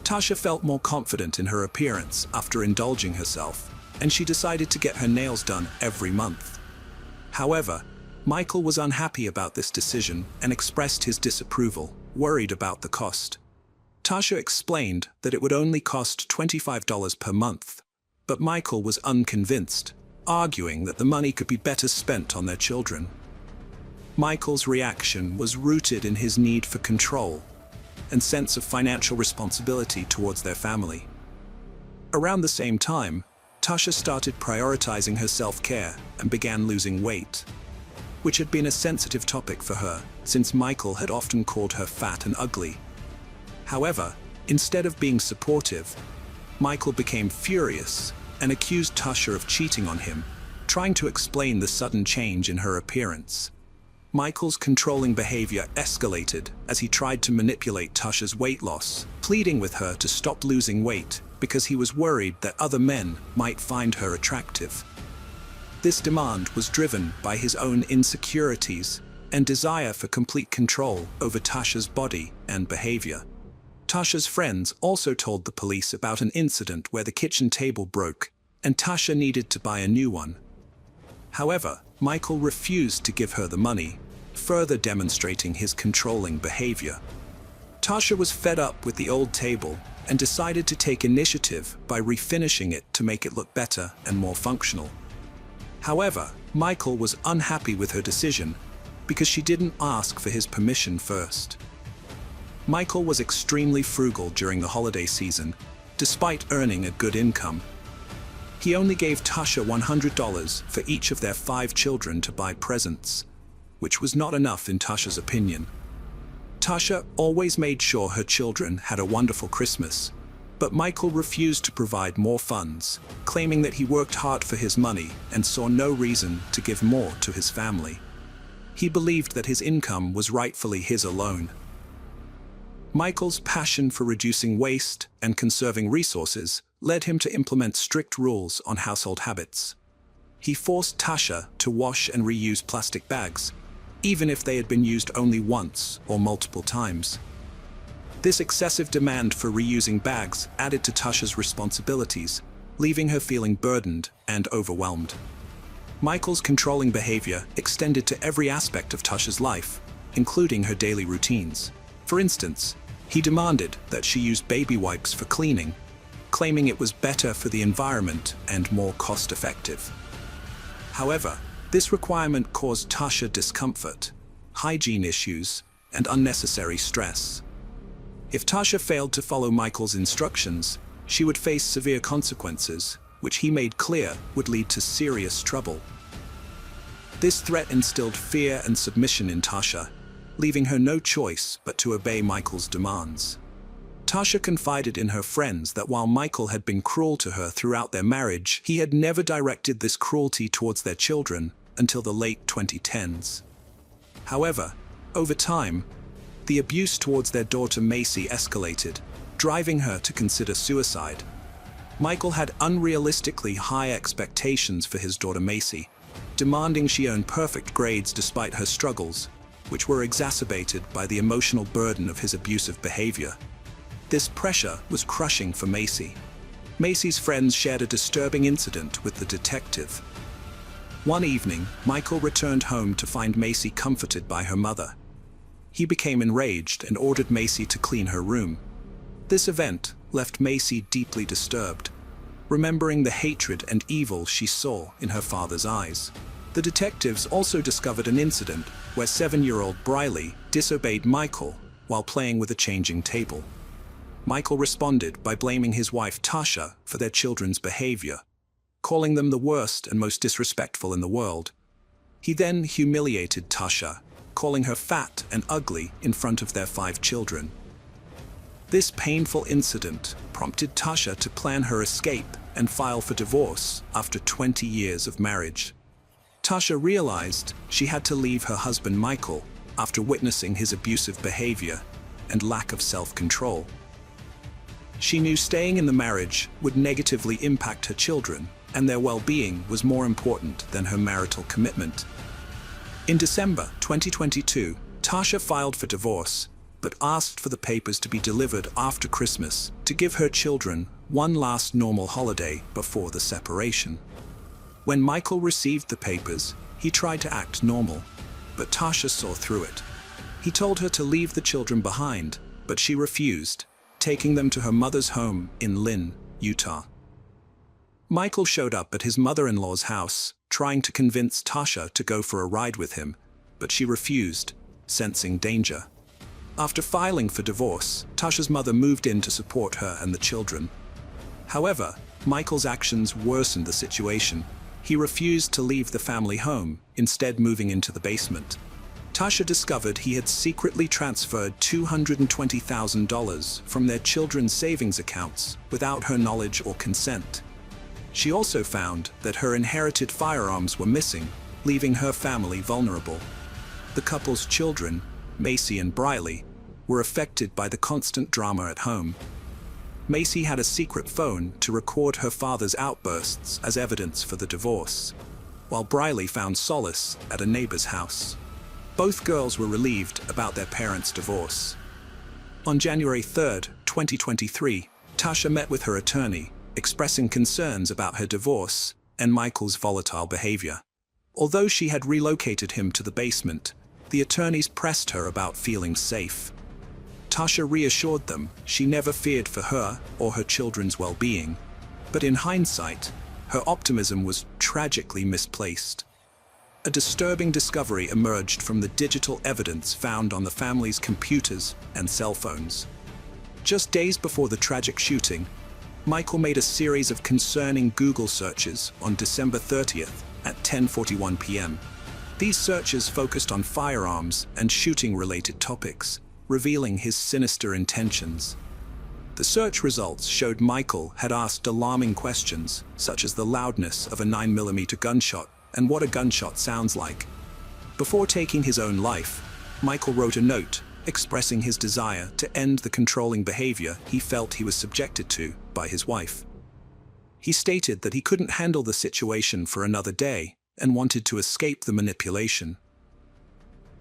Tasha felt more confident in her appearance after indulging herself, and she decided to get her nails done every month. However, Michael was unhappy about this decision and expressed his disapproval, worried about the cost. Tasha explained that it would only cost $25 per month, but Michael was unconvinced, arguing that the money could be better spent on their children. Michael's reaction was rooted in his need for control and sense of financial responsibility towards their family. Around the same time, Tasha started prioritizing her self-care and began losing weight, which had been a sensitive topic for her since Michael had often called her fat and ugly. However, instead of being supportive, Michael became furious and accused Tasha of cheating on him, trying to explain the sudden change in her appearance. Michael's controlling behavior escalated as he tried to manipulate Tasha's weight loss, pleading with her to stop losing weight because he was worried that other men might find her attractive. This demand was driven by his own insecurities and desire for complete control over Tasha's body and behavior. Tasha's friends also told the police about an incident where the kitchen table broke and Tasha needed to buy a new one. However, Michael refused to give her the money, further demonstrating his controlling behavior. Tasha was fed up with the old table and decided to take initiative by refinishing it to make it look better and more functional. However, Michael was unhappy with her decision because she didn't ask for his permission first. Michael was extremely frugal during the holiday season, despite earning a good income. He only gave Tasha $100 for each of their 5 children to buy presents, which was not enough in Tasha's opinion. Tasha always made sure her children had a wonderful Christmas, but Michael refused to provide more funds, claiming that he worked hard for his money and saw no reason to give more to his family. He believed that his income was rightfully his alone. Michael's passion for reducing waste and conserving resources led him to implement strict rules on household habits. He forced Tasha to wash and reuse plastic bags, even if they had been used only once or multiple times. This excessive demand for reusing bags added to Tasha's responsibilities, leaving her feeling burdened and overwhelmed. Michael's controlling behavior extended to every aspect of Tasha's life, including her daily routines. For instance, he demanded that she use baby wipes for cleaning, claiming it was better for the environment and more cost-effective. However, this requirement caused Tasha discomfort, hygiene issues, and unnecessary stress. If Tasha failed to follow Michael's instructions, she would face severe consequences, which he made clear would lead to serious trouble. This threat instilled fear and submission in Tasha, leaving her no choice but to obey Michael's demands. Tasha confided in her friends that while Michael had been cruel to her throughout their marriage, he had never directed this cruelty towards their children until the late 2010s. However, over time, the abuse towards their daughter Macy escalated, driving her to consider suicide. Michael had unrealistically high expectations for his daughter Macy, demanding she earn perfect grades despite her struggles, which were exacerbated by the emotional burden of his abusive behavior. This pressure was crushing for Macy. Macy's friends shared a disturbing incident with the detective. One evening, Michael returned home to find Macy comforted by her mother. He became enraged and ordered Macy to clean her room. This event left Macy deeply disturbed, remembering the hatred and evil she saw in her father's eyes. The detectives also discovered an incident where 7-year-old Briley disobeyed Michael while playing with a changing table. Michael responded by blaming his wife Tasha for their children's behavior, calling them the worst and most disrespectful in the world. He then humiliated Tasha, calling her fat and ugly in front of their 5 children. This painful incident prompted Tasha to plan her escape and file for divorce after 20 years of marriage. Tasha realized she had to leave her husband Michael after witnessing his abusive behavior and lack of self-control. She knew staying in the marriage would negatively impact her children, and their well-being was more important than her marital commitment. In December 2022, Tasha filed for divorce, but asked for the papers to be delivered after Christmas to give her children one last normal holiday before the separation. When Michael received the papers, he tried to act normal, but Tasha saw through it. He told her to leave the children behind, but she refused, taking them to her mother's home in Lynn, Utah. Michael showed up at his mother-in-law's house, trying to convince Tasha to go for a ride with him, but she refused, sensing danger. After filing for divorce, Tasha's mother moved in to support her and the children. However, Michael's actions worsened the situation. He refused to leave the family home, instead moving into the basement. Tasha discovered he had secretly transferred $220,000 from their children's savings accounts without her knowledge or consent. She also found that her inherited firearms were missing, leaving her family vulnerable. The couple's children, Macy and Briley, were affected by the constant drama at home. Macy had a secret phone to record her father's outbursts as evidence for the divorce, while Briley found solace at a neighbor's house. Both girls were relieved about their parents' divorce. On January 3, 2023, Tasha met with her attorney, expressing concerns about her divorce and Michael's volatile behavior. Although she had relocated him to the basement, the attorneys pressed her about feeling safe. Tasha reassured them she never feared for her or her children's well-being, but in hindsight, her optimism was tragically misplaced. A disturbing discovery emerged from the digital evidence found on the family's computers and cell phones. Just days before the tragic shooting, Michael made a series of concerning Google searches on December 30th at 10:41 p.m. These searches focused on firearms and shooting-related topics, revealing his sinister intentions. The search results showed Michael had asked alarming questions, such as the loudness of a 9mm gunshot and what a gunshot sounds like. Before taking his own life, Michael wrote a note expressing his desire to end the controlling behavior he felt he was subjected to by his wife. He stated that he couldn't handle the situation for another day and wanted to escape the manipulation.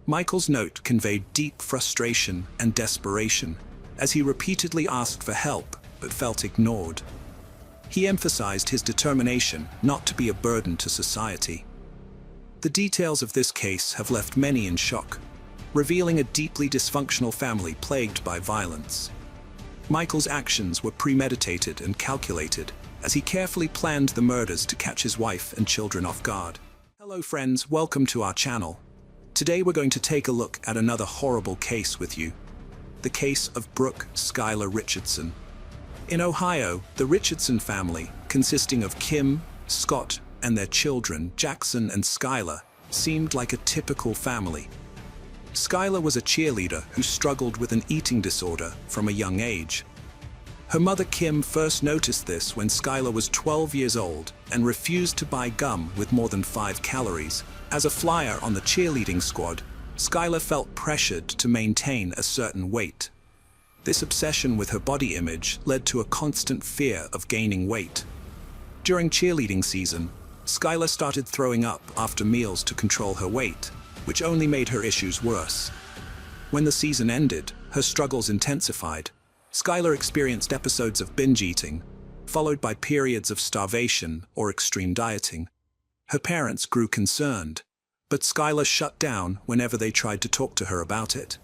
Michael's note conveyed deep frustration and desperation, as he repeatedly asked for help but felt ignored. He emphasized his determination not to be a burden to society. The details of this case have left many in shock, revealing a deeply dysfunctional family plagued by violence. Michael's actions were premeditated and calculated, as he carefully planned the murders to catch his wife and children off guard. Hello friends, welcome to our channel. Today we're going to take a look at another horrible case with you. The case of Brooke Skylar Richardson. In Ohio, the Richardson family, consisting of Kim, Scott, and their children, Jackson and Skylar, seemed like a typical family. Skylar was a cheerleader who struggled with an eating disorder from a young age. Her mother Kim first noticed this when Skylar was 12 years old and refused to buy gum with more than 5 calories. As a flyer on the cheerleading squad, Skylar felt pressured to maintain a certain weight. This obsession with her body image led to a constant fear of gaining weight. During cheerleading season, Skylar started throwing up after meals to control her weight, which only made her issues worse. When the season ended, her struggles intensified. Skylar experienced episodes of binge eating, followed by periods of starvation or extreme dieting. Her parents grew concerned, but Skylar shut down whenever they tried to talk to her about it.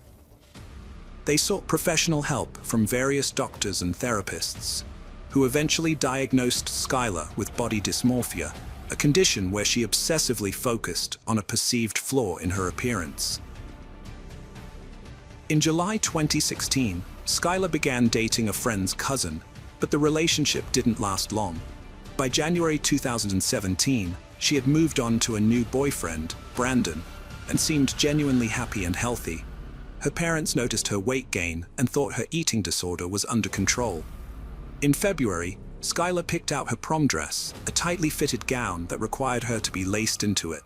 They sought professional help from various doctors and therapists, who eventually diagnosed Skylar with body dysmorphia, a condition where she obsessively focused on a perceived flaw in her appearance. In July 2016, Skylar began dating a friend's cousin, but the relationship didn't last long. By January 2017, she had moved on to a new boyfriend, Brandon, and seemed genuinely happy and healthy. Her parents noticed her weight gain and thought her eating disorder was under control. In February, Skylar picked out her prom dress, a tightly fitted gown that required her to be laced into it.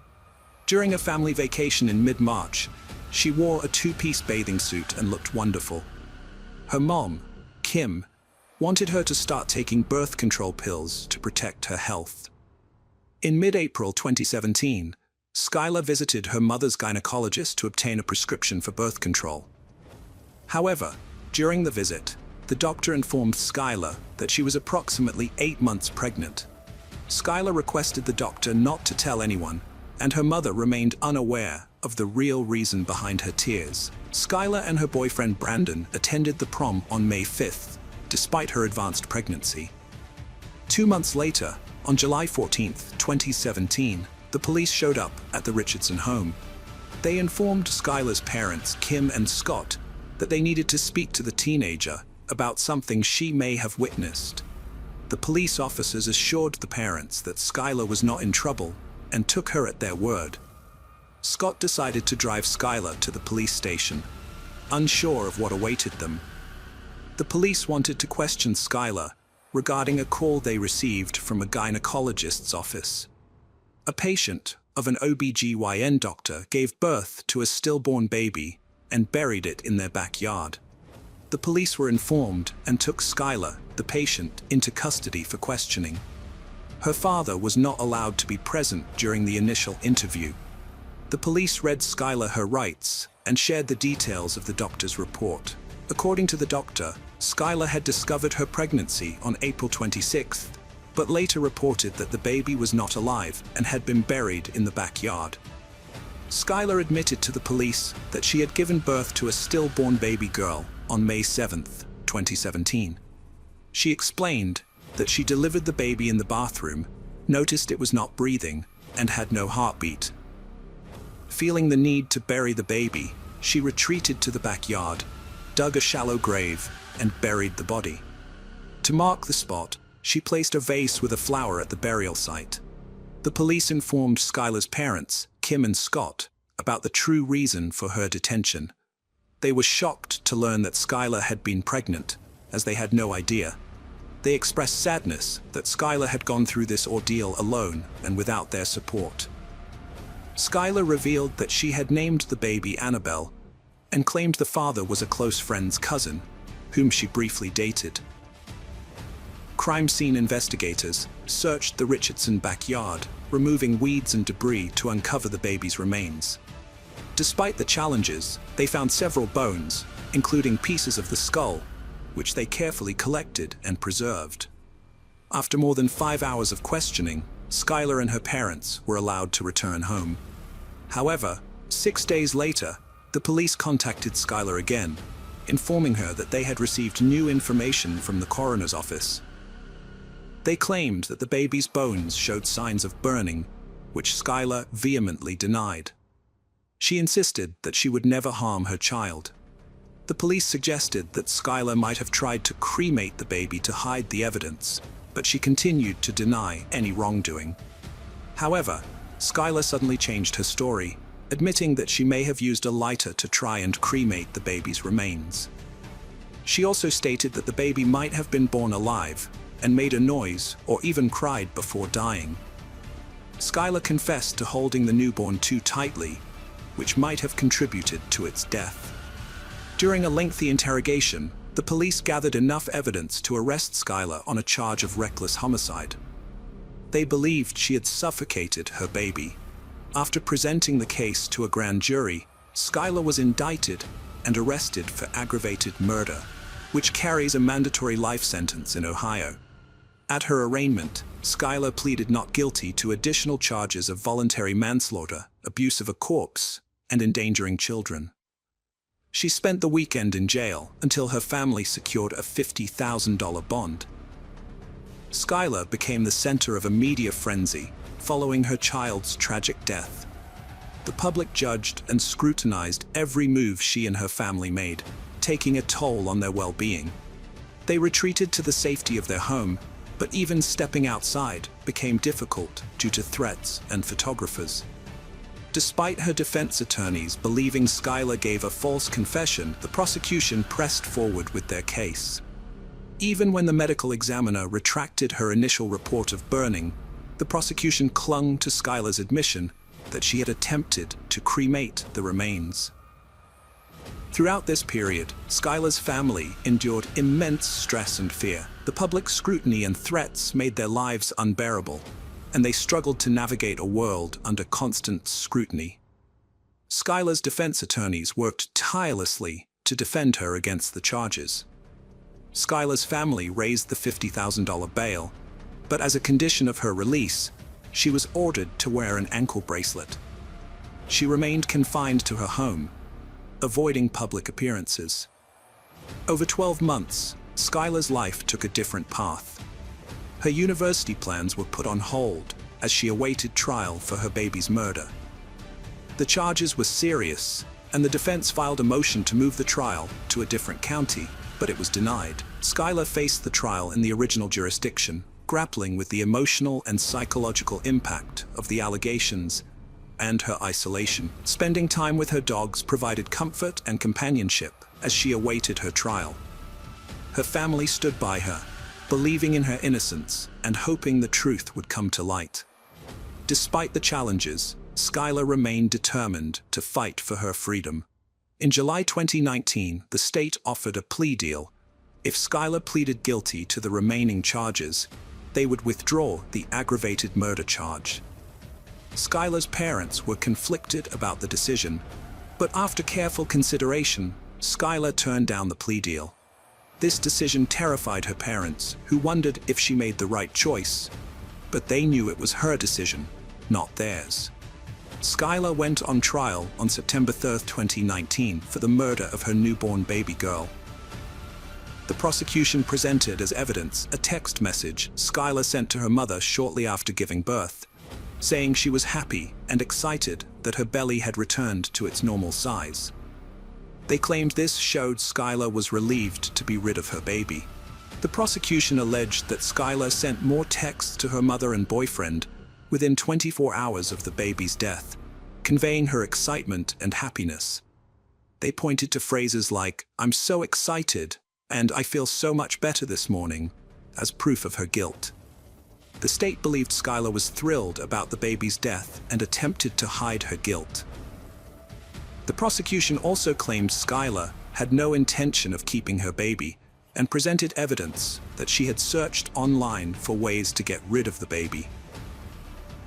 During a family vacation in mid-March, she wore a two-piece bathing suit and looked wonderful. Her mom, Kim, wanted her to start taking birth control pills to protect her health. In mid-April 2017, Skylar visited her mother's gynecologist to obtain a prescription for birth control. However, during the visit, the doctor informed Skylar that she was approximately 8 months pregnant. Skylar requested the doctor not to tell anyone, and her mother remained unaware of the real reason behind her tears. Skylar and her boyfriend Brandon attended the prom on May 5th, despite her advanced pregnancy. 2 months later, on July 14, 2017, the police showed up at the Richardson home. They informed Skylar's parents, Kim and Scott, that they needed to speak to the teenager about something she may have witnessed. The police officers assured the parents that Skylar was not in trouble and took her at their word. Scott decided to drive Skylar to the police station, unsure of what awaited them. The police wanted to question Skylar regarding a call they received from a gynecologist's office. A patient of an OB/GYN doctor gave birth to a stillborn baby and buried it in their backyard. The police were informed and took Skylar, the patient, into custody for questioning. Her father was not allowed to be present during the initial interview. The police read Skylar her rights and shared the details of the doctor's report. According to the doctor, Skylar had discovered her pregnancy on April 26th, but later reported that the baby was not alive and had been buried in the backyard. Skylar admitted to the police that she had given birth to a stillborn baby girl on May 7th, 2017. She explained that she delivered the baby in the bathroom, noticed it was not breathing, and had no heartbeat. Feeling the need to bury the baby, she retreated to the backyard, dug a shallow grave, and buried the body. To mark the spot, she placed a vase with a flower at the burial site. The police informed Skylar's parents, Kim and Scott, about the true reason for her detention. They were shocked to learn that Skylar had been pregnant, as they had no idea. They expressed sadness that Skylar had gone through this ordeal alone and without their support. Skylar revealed that she had named the baby Annabelle and claimed the father was a close friend's cousin, whom she briefly dated. Crime scene investigators searched the Richardson backyard, removing weeds and debris to uncover the baby's remains. Despite the challenges, they found several bones, including pieces of the skull, which they carefully collected and preserved. After more than 5 hours of questioning, Skylar and her parents were allowed to return home. However, 6 days later, the police contacted Skylar again, informing her that they had received new information from the coroner's office. They claimed that the baby's bones showed signs of burning, which Skylar vehemently denied. She insisted that she would never harm her child. The police suggested that Skylar might have tried to cremate the baby to hide the evidence, but she continued to deny any wrongdoing. However, Skylar suddenly changed her story, admitting that she may have used a lighter to try and cremate the baby's remains. She also stated that the baby might have been born alive and made a noise or even cried before dying. Skylar confessed to holding the newborn too tightly, which might have contributed to its death. During a lengthy interrogation, the police gathered enough evidence to arrest Skylar on a charge of reckless homicide. They believed she had suffocated her baby. After presenting the case to a grand jury, Skylar was indicted and arrested for aggravated murder, which carries a mandatory life sentence in Ohio. At her arraignment, Skylar pleaded not guilty to additional charges of voluntary manslaughter, abuse of a corpse, and endangering children. She spent the weekend in jail until her family secured a $50,000 bond. Skylar became the center of a media frenzy following her child's tragic death. The public judged and scrutinized every move she and her family made, taking a toll on their well-being. They retreated to the safety of their home, but even stepping outside became difficult due to threats and photographers. Despite her defense attorneys believing Skylar gave a false confession, the prosecution pressed forward with their case. Even when the medical examiner retracted her initial report of burning, the prosecution clung to Skylar's admission that she had attempted to cremate the remains. Throughout this period, Skylar's family endured immense stress and fear. The public scrutiny and threats made their lives unbearable, and they struggled to navigate a world under constant scrutiny. Skylar's defense attorneys worked tirelessly to defend her against the charges. Skylar's family raised the $50,000 bail, but as a condition of her release, she was ordered to wear an ankle bracelet. She remained confined to her home, avoiding public appearances. Over 12 months, Skylar's life took a different path. Her university plans were put on hold as she awaited trial for her baby's murder. The charges were serious, and the defense filed a motion to move the trial to a different county, but it was denied. Skylar faced the trial in the original jurisdiction, grappling with the emotional and psychological impact of the allegations and her isolation. Spending time with her dogs provided comfort and companionship as she awaited her trial. Her family stood by her, believing in her innocence and hoping the truth would come to light. Despite the challenges, Skylar remained determined to fight for her freedom. In July 2019, the state offered a plea deal. If Skylar pleaded guilty to the remaining charges, they would withdraw the aggravated murder charge. Skylar's parents were conflicted about the decision, but after careful consideration, Skylar turned down the plea deal. This decision terrified her parents, who wondered if she made the right choice, but they knew it was her decision, not theirs. Skylar went on trial on September 3, 2019 for the murder of her newborn baby girl. The prosecution presented as evidence a text message Skylar sent to her mother shortly after giving birth, saying she was happy and excited that her belly had returned to its normal size. They claimed this showed Skylar was relieved to be rid of her baby. The prosecution alleged that Skylar sent more texts to her mother and boyfriend within 24 hours of the baby's death, conveying her excitement and happiness. They pointed to phrases like, "I'm so excited," and "I feel so much better this morning," as proof of her guilt. The state believed Skylar was thrilled about the baby's death and attempted to hide her guilt. The prosecution also claimed Skylar had no intention of keeping her baby and presented evidence that she had searched online for ways to get rid of the baby.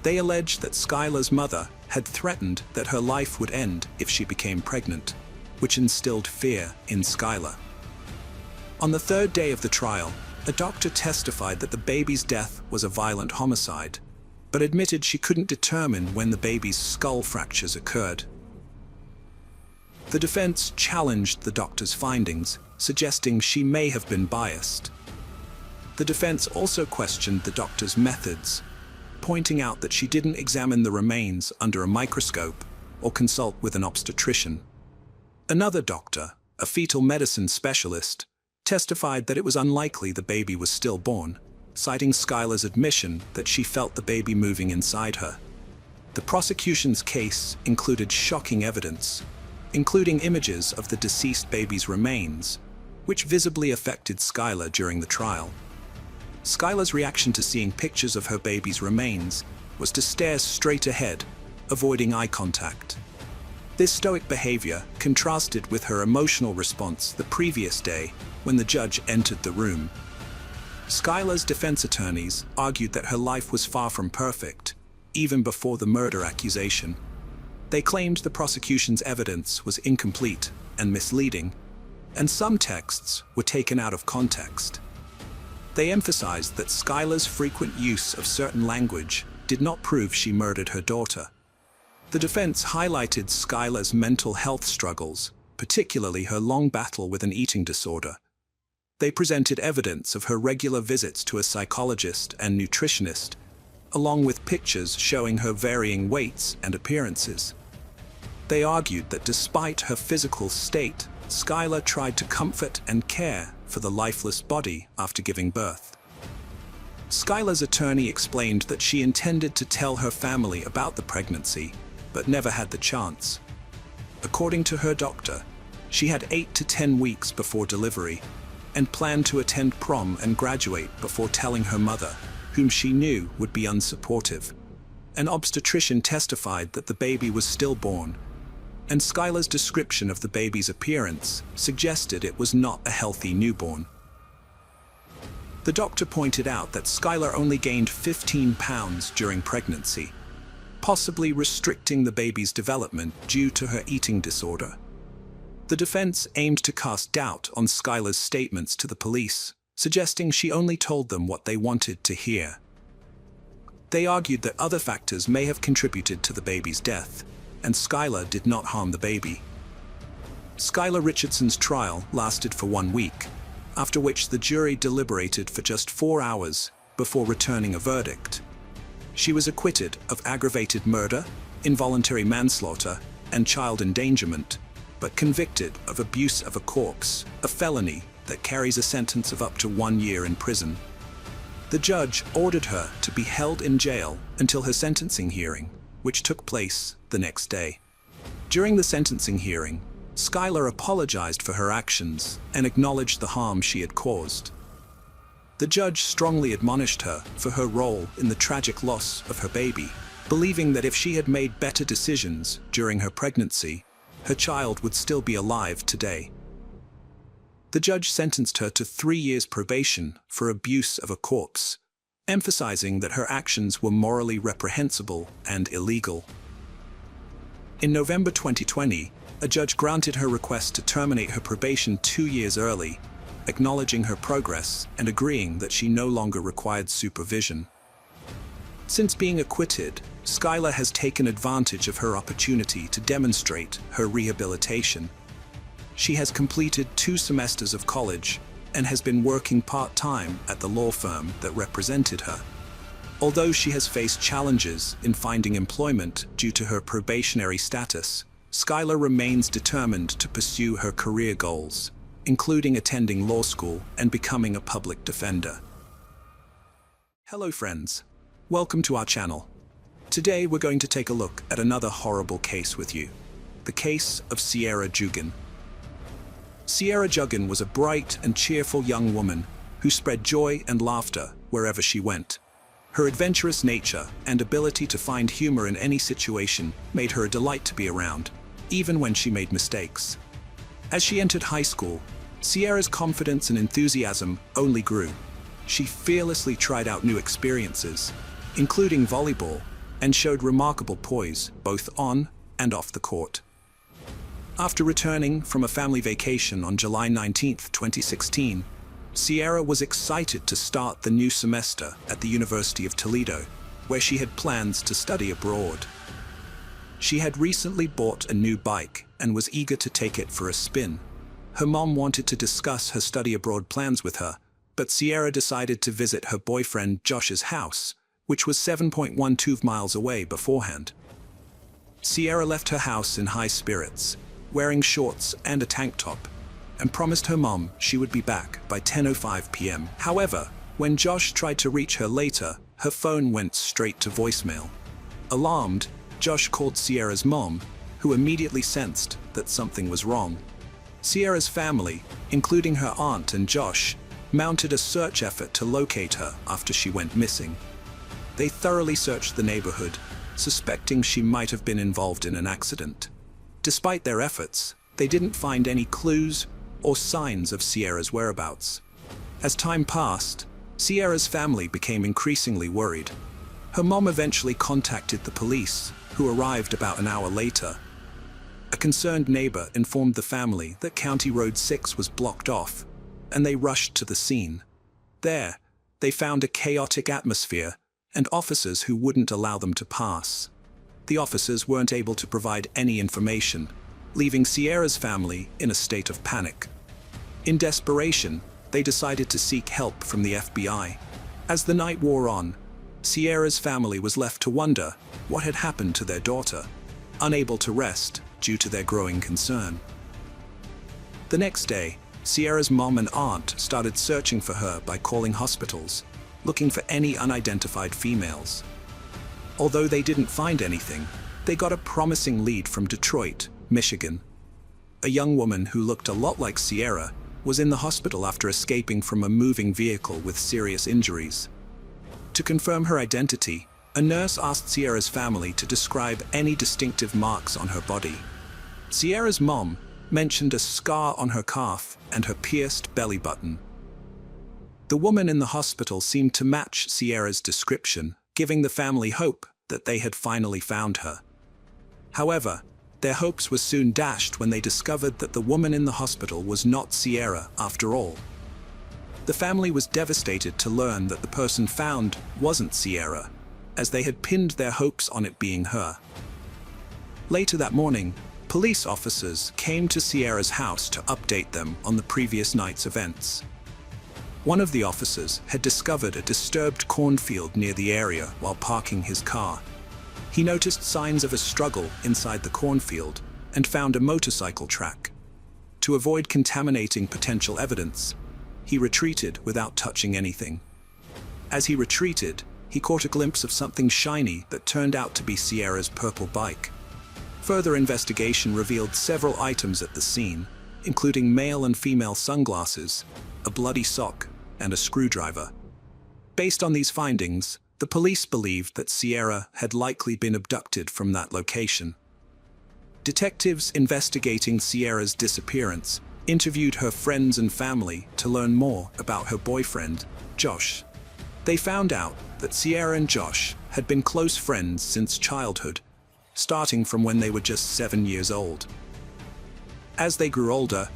They alleged that Skylar's mother had threatened that her life would end if she became pregnant, which instilled fear in Skylar. On the third day of the trial, a doctor testified that the baby's death was a violent homicide, but admitted she couldn't determine when the baby's skull fractures occurred. The defense challenged the doctor's findings, suggesting she may have been biased. The defense also questioned the doctor's methods, pointing out that she didn't examine the remains under a microscope or consult with an obstetrician. Another doctor, a fetal medicine specialist, testified that it was unlikely the baby was stillborn, citing Skylar's admission that she felt the baby moving inside her. The prosecution's case included shocking evidence, including images of the deceased baby's remains, which visibly affected Skylar during the trial. Skylar's reaction to seeing pictures of her baby's remains was to stare straight ahead, avoiding eye contact. This stoic behavior contrasted with her emotional response the previous day when the judge entered the room. Skylar's defense attorneys argued that her life was far from perfect, even before the murder accusation. They claimed the prosecution's evidence was incomplete and misleading, and some texts were taken out of context. They emphasized that Skylar's frequent use of certain language did not prove she murdered her daughter. The defense highlighted Skylar's mental health struggles, particularly her long battle with an eating disorder. They presented evidence of her regular visits to a psychologist and nutritionist, along with pictures showing her varying weights and appearances. They argued that despite her physical state, Skylar tried to comfort and care for the lifeless body after giving birth. Skylar's attorney explained that she intended to tell her family about the pregnancy, but never had the chance. According to her doctor, she had 8 to 10 weeks before delivery and planned to attend prom and graduate before telling her mother, whom she knew would be unsupportive. An obstetrician testified that the baby was stillborn, and Skylar's description of the baby's appearance suggested it was not a healthy newborn. The doctor pointed out that Skylar only gained 15 pounds during pregnancy, possibly restricting the baby's development due to her eating disorder. The defense aimed to cast doubt on Skylar's statements to the police, suggesting she only told them what they wanted to hear. They argued that other factors may have contributed to the baby's death, and Skylar did not harm the baby. Skylar Richardson's trial lasted for 1 week, after which the jury deliberated for just 4 hours before returning a verdict. She was acquitted of aggravated murder, involuntary manslaughter, and child endangerment, but convicted of abuse of a corpse, a felony that carries a sentence of up to 1 year in prison. The judge ordered her to be held in jail until her sentencing hearing, which took place the next day. During the sentencing hearing, Skylar apologized for her actions and acknowledged the harm she had caused. The judge strongly admonished her for her role in the tragic loss of her baby, believing that if she had made better decisions during her pregnancy, her child would still be alive today. The judge sentenced her to 3 years probation for abuse of a corpse, emphasizing that her actions were morally reprehensible and illegal. In November 2020, a judge granted her request to terminate her probation 2 years early, acknowledging her progress and agreeing that she no longer required supervision. Since being acquitted, Skylar has taken advantage of her opportunity to demonstrate her rehabilitation. She has completed 2 semesters of college and has been working part-time at the law firm that represented her. Although she has faced challenges in finding employment due to her probationary status, Skylar remains determined to pursue her career goals, including attending law school and becoming a public defender. Hello friends, welcome to our channel. Today we're going to take a look at another horrible case with you, the case of Sierra Jugan. Sierra Jugan was a bright and cheerful young woman who spread joy and laughter wherever she went. Her adventurous nature and ability to find humor in any situation made her a delight to be around, even when she made mistakes. As she entered high school, Sierra's confidence and enthusiasm only grew. She fearlessly tried out new experiences, including volleyball, and showed remarkable poise both on and off the court. After returning from a family vacation on July 19, 2016, Sierra was excited to start the new semester at the University of Toledo, where she had plans to study abroad. She had recently bought a new bike and was eager to take it for a spin. Her mom wanted to discuss her study abroad plans with her, but Sierra decided to visit her boyfriend Josh's house, which was 7.12 miles away beforehand. Sierra left her house in high spirits, wearing shorts and a tank top, and promised her mom she would be back by 10:05 p.m. However, when Josh tried to reach her later, her phone went straight to voicemail. Alarmed, Josh called Sierra's mom, who immediately sensed that something was wrong. Sierra's family, including her aunt and Josh, mounted a search effort to locate her after she went missing. They thoroughly searched the neighborhood, suspecting she might have been involved in an accident. Despite their efforts, they didn't find any clues or signs of Sierra's whereabouts. As time passed, Sierra's family became increasingly worried. Her mom eventually contacted the police, who arrived about an hour later. A concerned neighbor informed the family that County Road 6 was blocked off, and they rushed to the scene. There, they found a chaotic atmosphere and officers who wouldn't allow them to pass. The officers weren't able to provide any information, leaving Sierra's family in a state of panic. In desperation, they decided to seek help from the FBI. As the night wore on, Sierra's family was left to wonder what had happened to their daughter, unable to rest due to their growing concern. The next day, Sierra's mom and aunt started searching for her by calling hospitals, looking for any unidentified females. Although they didn't find anything, they got a promising lead from Detroit, Michigan. A young woman who looked a lot like Sierra was in the hospital after escaping from a moving vehicle with serious injuries. To confirm her identity, a nurse asked Sierra's family to describe any distinctive marks on her body. Sierra's mom mentioned a scar on her calf and her pierced belly button. The woman in the hospital seemed to match Sierra's description, giving the family hope that they had finally found her. However, their hopes were soon dashed when they discovered that the woman in the hospital was not Sierra after all. The family was devastated to learn that the person found wasn't Sierra, as they had pinned their hopes on it being her. Later that morning, police officers came to Sierra's house to update them on the previous night's events. One of the officers had discovered a disturbed cornfield near the area while parking his car. He noticed signs of a struggle inside the cornfield and found a motorcycle track. To avoid contaminating potential evidence, he retreated without touching anything. As he retreated, he caught a glimpse of something shiny that turned out to be Sierra's purple bike. Further investigation revealed several items at the scene, including male and female sunglasses, a bloody sock, and a screwdriver. Based on these findings, the police believed that Sierra had likely been abducted from that location. Detectives investigating Sierra's disappearance interviewed her friends and family to learn more about her boyfriend, Josh. They found out that Sierra and Josh had been close friends since childhood, starting from when they were just 7 years old. As they grew older,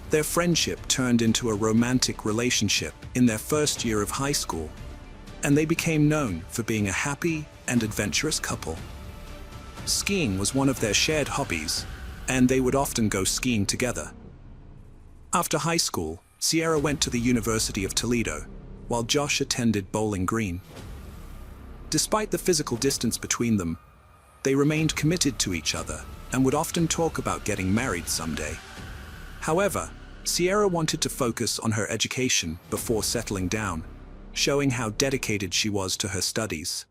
their friendship turned into a romantic relationship in their first year of high school, and they became known for being a happy and adventurous couple. Skiing was one of their shared hobbies, and they would often go skiing together. After high school, Sierra went to the University of Toledo, while Josh attended Bowling Green. Despite the physical distance between them, they remained committed to each other and would often talk about getting married someday. However, Sierra wanted to focus on her education before settling down, showing how dedicated she was to her studies.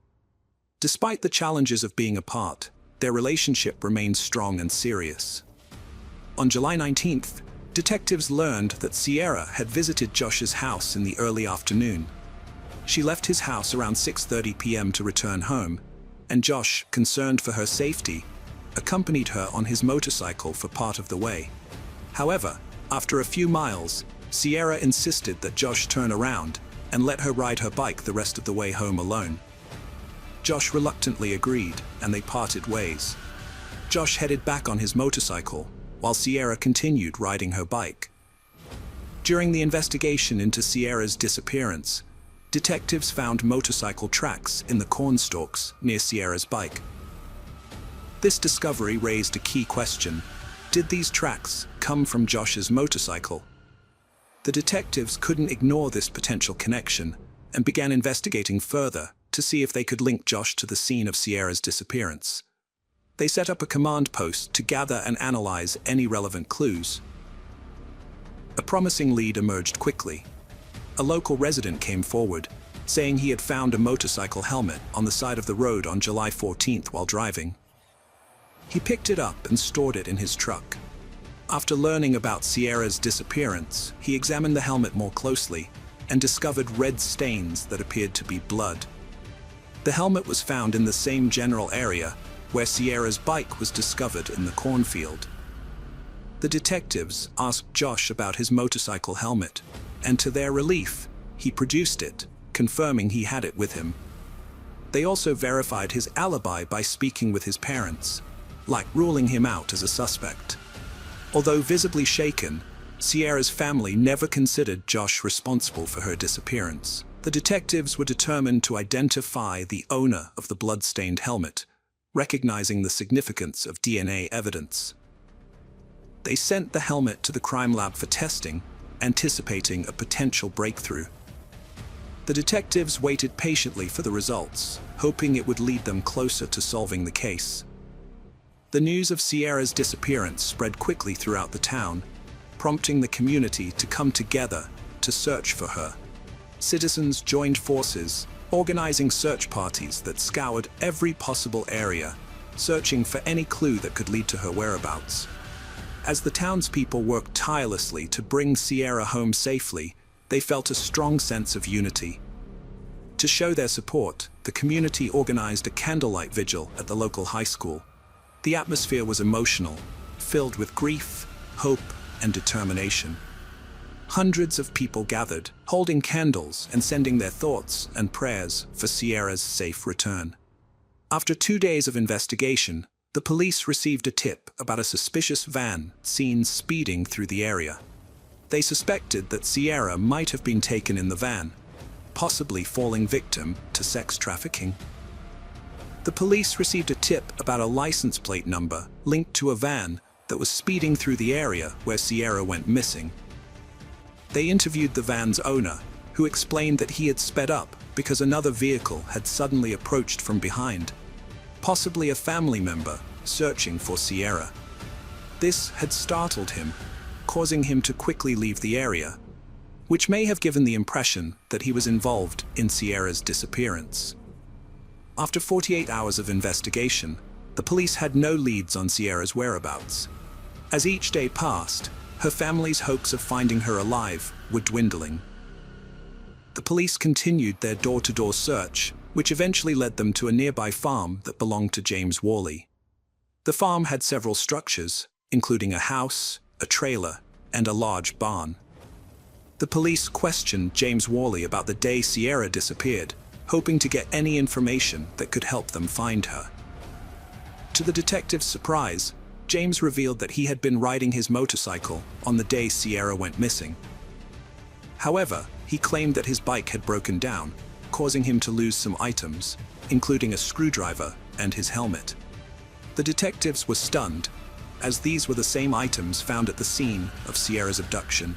Despite the challenges of being apart, their relationship remained strong and serious. On July 19th, detectives learned that Sierra had visited Josh's house in the early afternoon. She left his house around 6:30 p.m. to return home, and Josh, concerned for her safety, accompanied her on his motorcycle for part of the way. However, after a few miles, Sierra insisted that Josh turn around and let her ride her bike the rest of the way home alone. Josh reluctantly agreed, and they parted ways. Josh headed back on his motorcycle, while Sierra continued riding her bike. During the investigation into Sierra's disappearance, detectives found motorcycle tracks in the cornstalks near Sierra's bike. This discovery raised a key question. Did these tracks come from Josh's motorcycle? The detectives couldn't ignore this potential connection and began investigating further to see if they could link Josh to the scene of Sierra's disappearance. They set up a command post to gather and analyze any relevant clues. A promising lead emerged quickly. A local resident came forward, saying he had found a motorcycle helmet on the side of the road on July 14th while driving. He picked it up and stored it in his truck. After learning about Sierra's disappearance, he examined the helmet more closely and discovered red stains that appeared to be blood. The helmet was found in the same general area where Sierra's bike was discovered in the cornfield. The detectives asked Josh about his motorcycle helmet, and to their relief, he produced it, confirming he had it with him. They also verified his alibi by speaking with his parents, like ruling him out as a suspect. Although visibly shaken, Sierra's family never considered Josh responsible for her disappearance. The detectives were determined to identify the owner of the blood-stained helmet, recognizing the significance of DNA evidence. They sent the helmet to the crime lab for testing, anticipating a potential breakthrough. The detectives waited patiently for the results, hoping it would lead them closer to solving the case. The news of Sierra's disappearance spread quickly throughout the town, prompting the community to come together to search for her. Citizens joined forces, organizing search parties that scoured every possible area, searching for any clue that could lead to her whereabouts. As the townspeople worked tirelessly to bring Sierra home safely, they felt a strong sense of unity. To show their support, the community organized a candlelight vigil at the local high school. The atmosphere was emotional, filled with grief, hope, and determination. Hundreds of people gathered, holding candles and sending their thoughts and prayers for Sierra's safe return. After 2 days of investigation, the police received a tip about a suspicious van seen speeding through the area. They suspected that Sierra might have been taken in the van, possibly falling victim to sex trafficking. The police received a tip about a license plate number linked to a van that was speeding through the area where Sierra went missing. They interviewed the van's owner, who explained that he had sped up because another vehicle had suddenly approached from behind, possibly a family member searching for Sierra. This had startled him, causing him to quickly leave the area, which may have given the impression that he was involved in Sierra's disappearance. After 48 hours of investigation, the police had no leads on Sierra's whereabouts. As each day passed, her family's hopes of finding her alive were dwindling. The police continued their door-to-door search, which eventually led them to a nearby farm that belonged to James Worley. The farm had several structures, including a house, a trailer, and a large barn. The police questioned James Worley about the day Sierra disappeared, hoping to get any information that could help them find her. To the detectives' surprise, James revealed that he had been riding his motorcycle on the day Sierra went missing. However, he claimed that his bike had broken down, causing him to lose some items, including a screwdriver and his helmet. The detectives were stunned, as these were the same items found at the scene of Sierra's abduction.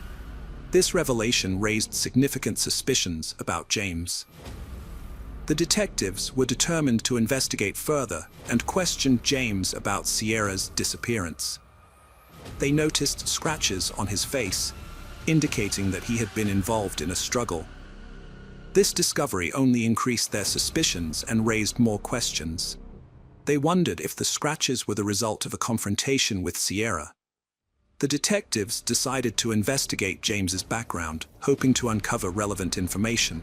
This revelation raised significant suspicions about James. The detectives were determined to investigate further and questioned James about Sierra's disappearance. They noticed scratches on his face, indicating that he had been involved in a struggle. This discovery only increased their suspicions and raised more questions. They wondered if the scratches were the result of a confrontation with Sierra. The detectives decided to investigate James's background, hoping to uncover relevant information.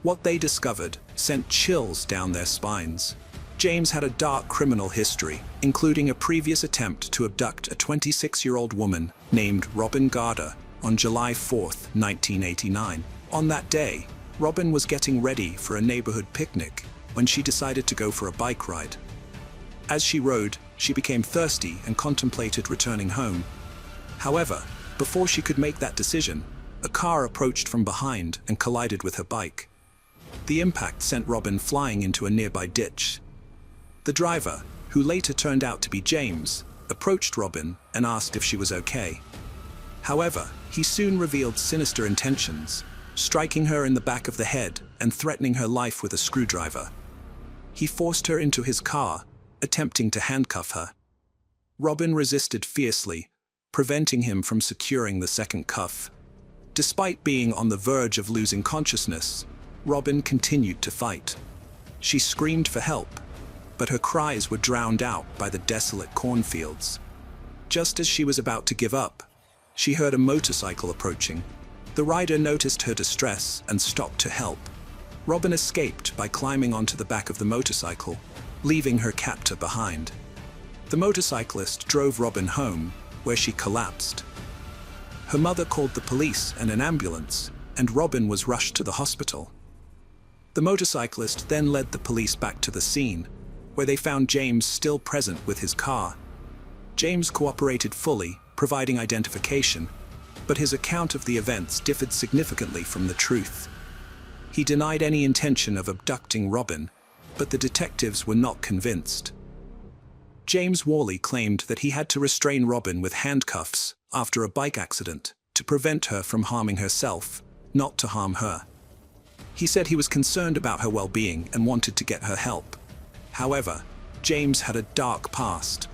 What they discovered sent chills down their spines. James had a dark criminal history, including a previous attempt to abduct a 26-year-old woman named Robin Garder on July 4, 1989. On that day, Robin was getting ready for a neighborhood picnic when she decided to go for a bike ride. As she rode, she became thirsty and contemplated returning home. However, before she could make that decision, a car approached from behind and collided with her bike. The impact sent Robin flying into a nearby ditch. The driver, who later turned out to be James, approached Robin and asked if she was okay. However, he soon revealed sinister intentions, striking her in the back of the head and threatening her life with a screwdriver. He forced her into his car, attempting to handcuff her. Robin resisted fiercely, preventing him from securing the second cuff. Despite being on the verge of losing consciousness, Robin continued to fight. She screamed for help, but her cries were drowned out by the desolate cornfields. Just as she was about to give up, she heard a motorcycle approaching. The rider noticed her distress and stopped to help. Robin escaped by climbing onto the back of the motorcycle, leaving her captor behind. The motorcyclist drove Robin home, where she collapsed. Her mother called the police and an ambulance, and Robin was rushed to the hospital. The motorcyclist then led the police back to the scene, where they found James still present with his car. James cooperated fully, providing identification, but his account of the events differed significantly from the truth. He denied any intention of abducting Robin, but the detectives were not convinced. James Worley claimed that he had to restrain Robin with handcuffs after a bike accident to prevent her from harming herself, not to harm her. He said he was concerned about her well-being and wanted to get her help. However, James had a dark past.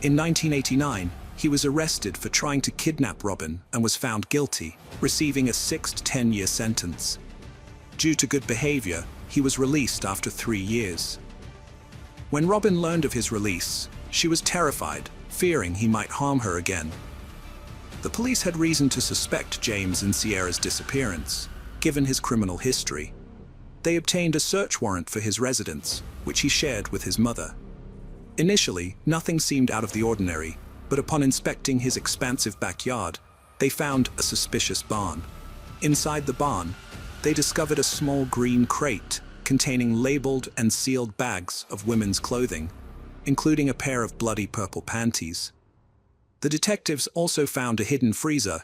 In 1989, he was arrested for trying to kidnap Robin and was found guilty, receiving a 6 to 10-year sentence. Due to good behavior, he was released after 3 years. When Robin learned of his release, she was terrified, fearing he might harm her again. The police had reason to suspect James in Sierra's disappearance, given his criminal history. They obtained a search warrant for his residence, which he shared with his mother. Initially, nothing seemed out of the ordinary, but upon inspecting his expansive backyard, they found a suspicious barn. Inside the barn, they discovered a small green crate containing labeled and sealed bags of women's clothing, including a pair of bloody purple panties. The detectives also found a hidden freezer,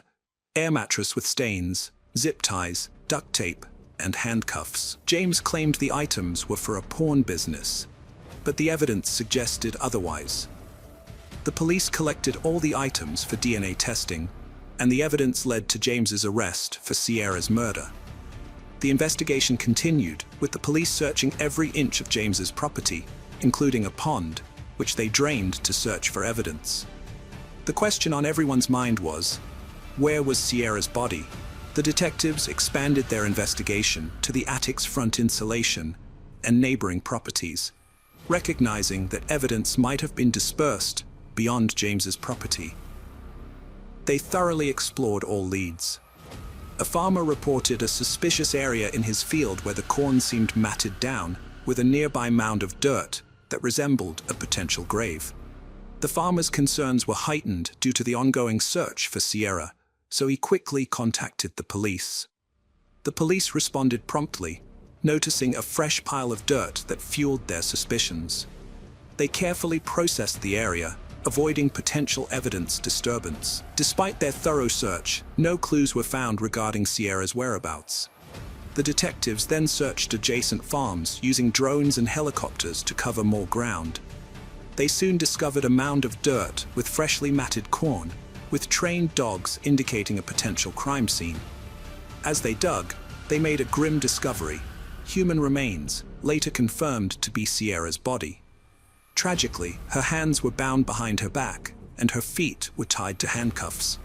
air mattress with stains, zip ties, duct tape, and handcuffs. James claimed the items were for a porn business, but the evidence suggested otherwise. The police collected all the items for DNA testing, and the evidence led to James's arrest for Sierra's murder. The investigation continued, with the police searching every inch of James's property, including a pond, which they drained to search for evidence. The question on everyone's mind was, where was Sierra's body? The detectives expanded their investigation to the attic's front insulation and neighboring properties, recognizing that evidence might have been dispersed beyond James's property. They thoroughly explored all leads. A farmer reported a suspicious area in his field where the corn seemed matted down, with a nearby mound of dirt that resembled a potential grave. The farmer's concerns were heightened due to the ongoing search for Sierra, so he quickly contacted the police. The police responded promptly, noticing a fresh pile of dirt that fueled their suspicions. They carefully processed the area, avoiding potential evidence disturbance. Despite their thorough search, no clues were found regarding Sierra's whereabouts. The detectives then searched adjacent farms using drones and helicopters to cover more ground. They soon discovered a mound of dirt with freshly matted corn, with trained dogs indicating a potential crime scene. As they dug, they made a grim discovery: human remains, later confirmed to be Sierra's body. Tragically, her hands were bound behind her back, and her feet were tied to handcuffs.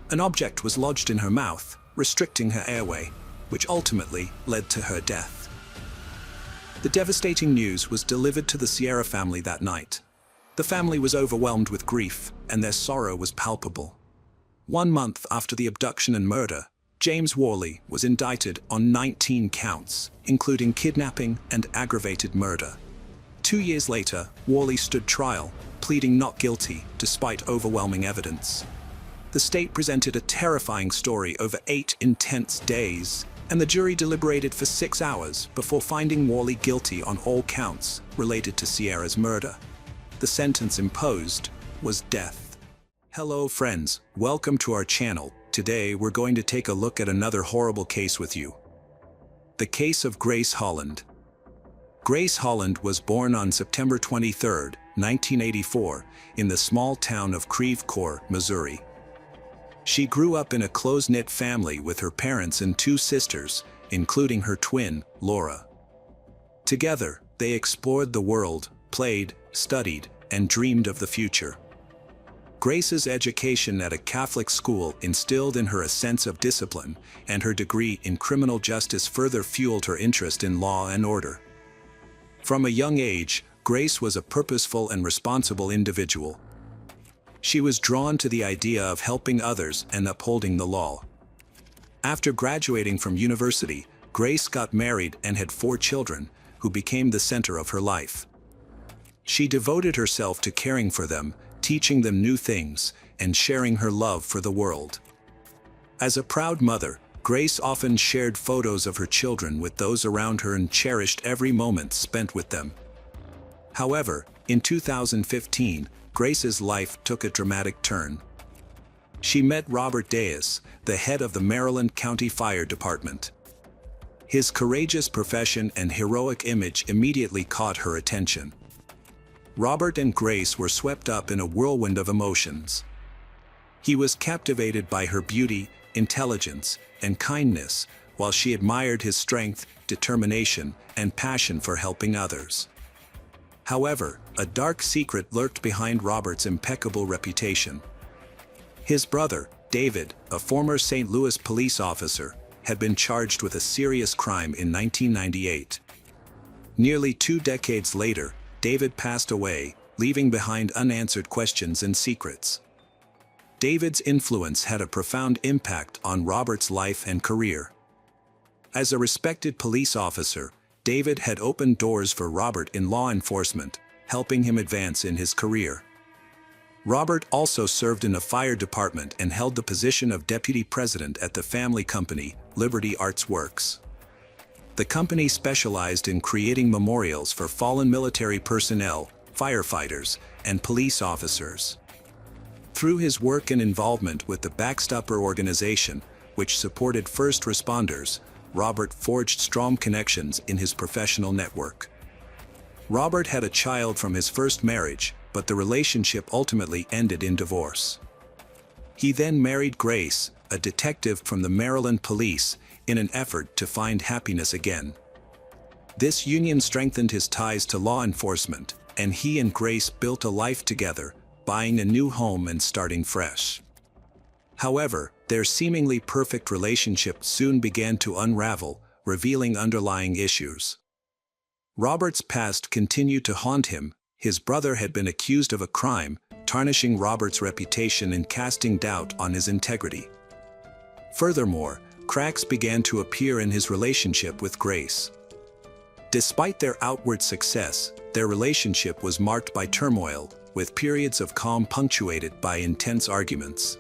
An object was lodged in her mouth, restricting her airway, which ultimately led to her death. The devastating news was delivered to the Sierra family that night. The family was overwhelmed with grief, and their sorrow was palpable. 1 month after the abduction and murder, James Worley was indicted on 19 counts, including kidnapping and aggravated murder. 2 years later, Worley stood trial, pleading not guilty despite overwhelming evidence. The state presented a terrifying story over 8 intense days, and the jury deliberated for 6 hours before finding Worley guilty on all counts related to Sierra's murder. The sentence imposed was death. Hello friends, welcome to our channel. Today we're going to take a look at another horrible case with you. The case of Grace Holland. Grace Holland was born on September 23, 1984, in the small town of Creve Coeur, Missouri. She grew up in a close-knit family with her parents and 2 sisters, including her twin, Laura. Together, they explored the world, played, studied, and dreamed of the future. Grace's education at a Catholic school instilled in her a sense of discipline, and her degree in criminal justice further fueled her interest in law and order. From a young age, Grace was a purposeful and responsible individual. She was drawn to the idea of helping others and upholding the law. After graduating from university, Grace got married and had 4 children, who became the center of her life. She devoted herself to caring for them, teaching them new things, and sharing her love for the world. As a proud mother, Grace often shared photos of her children with those around her and cherished every moment spent with them. However, in 2015, Grace's life took a dramatic turn. She met Robert Deas, the head of the Maryland County Fire Department. His courageous profession and heroic image immediately caught her attention. Robert and Grace were swept up in a whirlwind of emotions. He was captivated by her beauty, intelligence, and kindness, while she admired his strength, determination, and passion for helping others. However, a dark secret lurked behind Robert's impeccable reputation. His brother, David, a former St. Louis police officer, had been charged with a serious crime in 1998. Nearly 2 decades later, David passed away, leaving behind unanswered questions and secrets. David's influence had a profound impact on Robert's life and career. As a respected police officer, David had opened doors for Robert in law enforcement, helping him advance in his career. Robert also served in a fire department and held the position of deputy president at the family company, Liberty Arts Works. The company specialized in creating memorials for fallen military personnel, firefighters, and police officers. Through his work and involvement with the Backstopper organization, which supported first responders, Robert forged strong connections in his professional network. Robert had a child from his first marriage, but the relationship ultimately ended in divorce. He then married Grace, a detective from the Maryland police, in an effort to find happiness again. This union strengthened his ties to law enforcement, and he and Grace built a life together, buying a new home and starting fresh. However, their seemingly perfect relationship soon began to unravel, revealing underlying issues. Robert's past continued to haunt him. His brother had been accused of a crime, tarnishing Robert's reputation and casting doubt on his integrity. Furthermore, cracks began to appear in his relationship with Grace. Despite their outward success, their relationship was marked by turmoil, with periods of calm punctuated by intense arguments.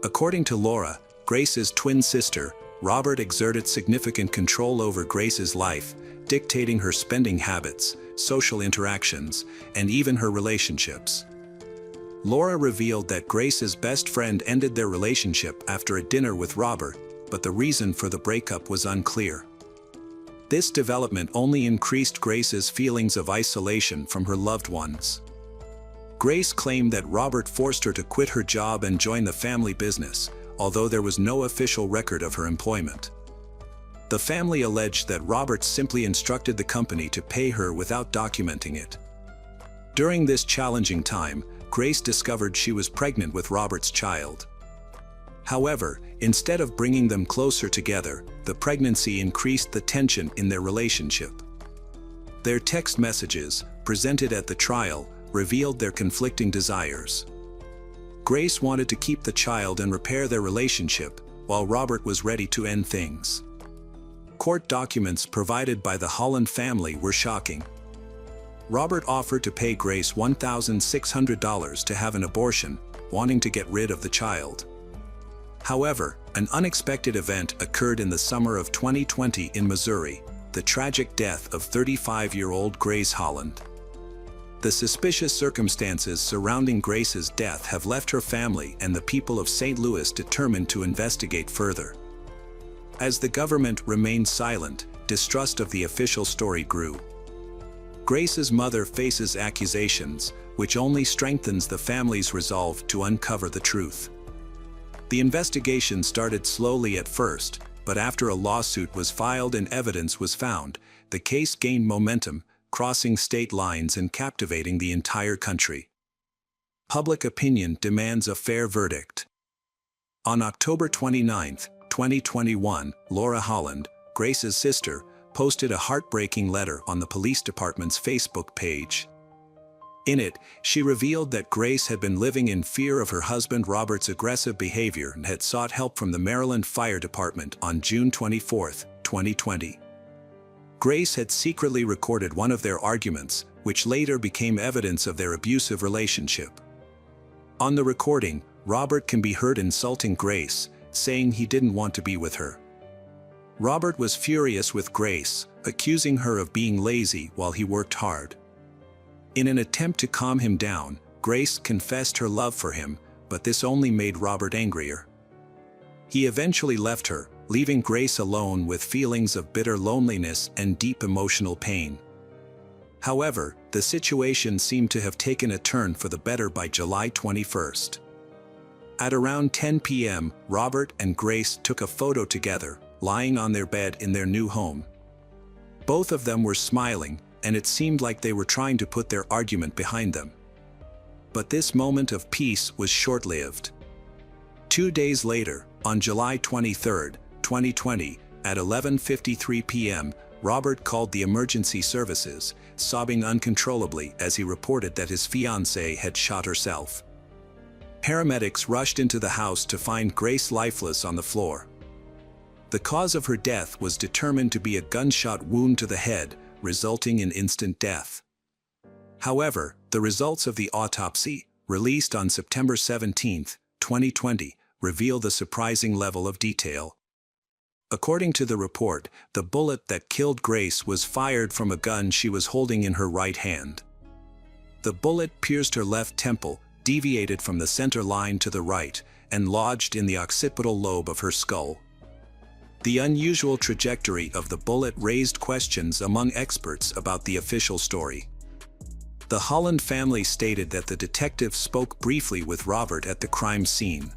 According to Laura, Grace's twin sister, Robert exerted significant control over Grace's life, dictating her spending habits, social interactions, and even her relationships. Laura revealed that Grace's best friend ended their relationship after a dinner with Robert, but the reason for the breakup was unclear. This development only increased Grace's feelings of isolation from her loved ones. Grace claimed that Robert forced her to quit her job and join the family business, although there was no official record of her employment. The family alleged that Robert simply instructed the company to pay her without documenting it. During this challenging time, Grace discovered she was pregnant with Robert's child. However, instead of bringing them closer together, the pregnancy increased the tension in their relationship. Their text messages, presented at the trial, revealed their conflicting desires. Grace wanted to keep the child and repair their relationship, while Robert was ready to end things. Court documents provided by the Holland family were shocking. Robert offered to pay Grace $1,600 to have an abortion, wanting to get rid of the child. However, an unexpected event occurred in the summer of 2020 in Missouri, the tragic death of 35-year-old Grace Holland. The suspicious circumstances surrounding Grace's death have left her family and the people of St. Louis determined to investigate further. As the government remained silent, distrust of the official story grew. Grace's mother faces accusations, which only strengthens the family's resolve to uncover the truth. The investigation started slowly at first, but after a lawsuit was filed and evidence was found, the case gained momentum, crossing state lines and captivating the entire country. Public opinion demands a fair verdict. On October 29, 2021, Laura Holland, Grace's sister, posted a heartbreaking letter on the police department's Facebook page. In it, she revealed that Grace had been living in fear of her husband Robert's aggressive behavior and had sought help from the Maryland Fire Department on June 24, 2020. Grace had secretly recorded one of their arguments, which later became evidence of their abusive relationship. On the recording, Robert can be heard insulting Grace, saying he didn't want to be with her. Robert was furious with Grace, accusing her of being lazy while he worked hard. In an attempt to calm him down, Grace confessed her love for him, but this only made Robert angrier. He eventually left her, leaving Grace alone with feelings of bitter loneliness and deep emotional pain. However, the situation seemed to have taken a turn for the better by July 21st. At around 10 p.m., Robert and Grace took a photo together, lying on their bed in their new home. Both of them were smiling, and it seemed like they were trying to put their argument behind them. But this moment of peace was short-lived. 2 days later, on July 23, 2020, at 11:53 p.m., Robert called the emergency services, sobbing uncontrollably as he reported that his fiancée had shot herself. Paramedics rushed into the house to find Grace lifeless on the floor. The cause of her death was determined to be a gunshot wound to the head, resulting in instant death. However, the results of the autopsy, released on September 17, 2020, reveal the surprising level of detail. According to the report, the bullet that killed Grace was fired from a gun she was holding in her right hand. The bullet pierced her left temple, deviated from the center line to the right, and lodged in the occipital lobe of her skull. The unusual trajectory of the bullet raised questions among experts about the official story. The Holland family stated that the detective spoke briefly with Robert at the crime scene.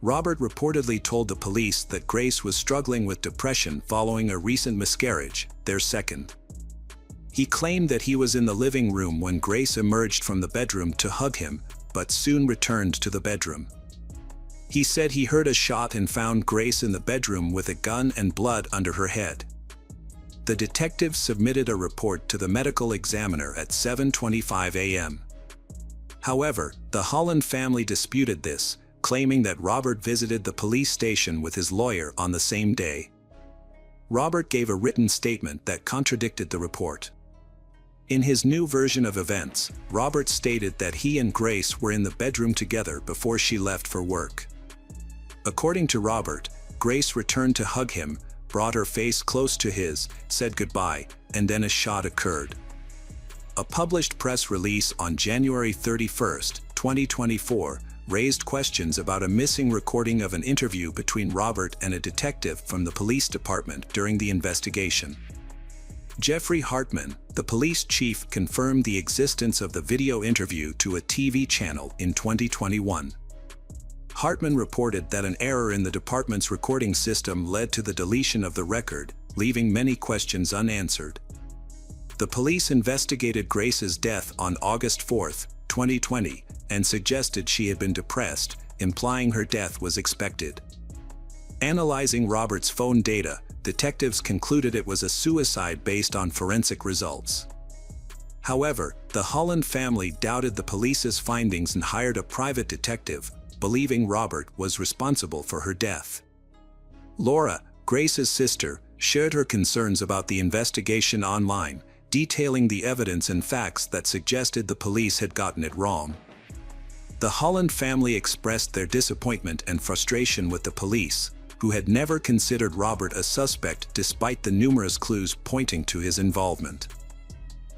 Robert reportedly told the police that Grace was struggling with depression following a recent miscarriage, their second. He claimed that he was in the living room when Grace emerged from the bedroom to hug him, but soon returned to the bedroom. He said he heard a shot and found Grace in the bedroom with a gun and blood under her head. The detective submitted a report to the medical examiner at 7:25 a.m. However, the Holland family disputed this, claiming that Robert visited the police station with his lawyer on the same day. Robert gave a written statement that contradicted the report. In his new version of events, Robert stated that he and Grace were in the bedroom together before she left for work. According to Robert, Grace returned to hug him, brought her face close to his, said goodbye, and then a shot occurred. A published press release on January 31, 2024, raised questions about a missing recording of an interview between Robert and a detective from the police department during the investigation. Jeffrey Hartman, the police chief, confirmed the existence of the video interview to a TV channel in 2021. Hartman reported that an error in the department's recording system led to the deletion of the record, leaving many questions unanswered. The police investigated Grace's death on August 4, 2020, and suggested she had been depressed, implying her death was expected. Analyzing Robert's phone data, detectives concluded it was a suicide based on forensic results. However, the Holland family doubted the police's findings and hired a private detective, believing Robert was responsible for her death. Laura, Grace's sister, shared her concerns about the investigation online, detailing the evidence and facts that suggested the police had gotten it wrong. The Holland family expressed their disappointment and frustration with the police, who had never considered Robert a suspect despite the numerous clues pointing to his involvement.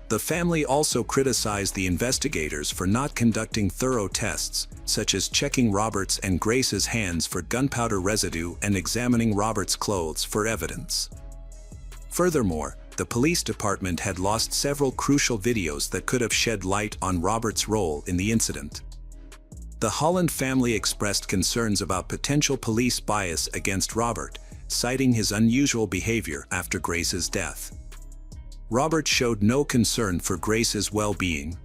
The family also criticized the investigators for not conducting thorough tests, such as checking Robert's and Grace's hands for gunpowder residue and examining Robert's clothes for evidence. Furthermore, the police department had lost several crucial videos that could have shed light on Robert's role in the incident. The Holland family expressed concerns about potential police bias against Robert, citing his unusual behavior after Grace's death. Robert showed no concern for Grace's well-being.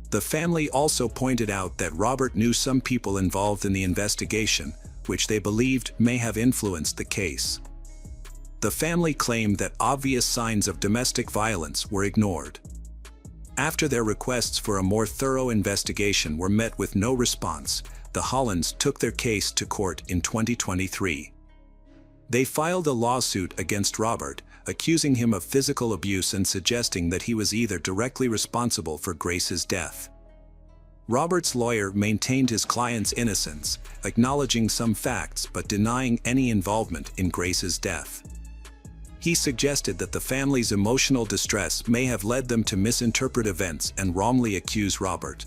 The family also pointed out that Robert knew some people involved in the investigation, which they believed may have influenced the case. The family claimed that obvious signs of domestic violence were ignored. After their requests for a more thorough investigation were met with no response, the Hollands took their case to court in 2023. They filed a lawsuit against Robert, accusing him of physical abuse and suggesting that he was either directly responsible for Grace's death. Robert's lawyer maintained his client's innocence, acknowledging some facts but denying any involvement in Grace's death. He suggested that the family's emotional distress may have led them to misinterpret events and wrongly accuse Robert.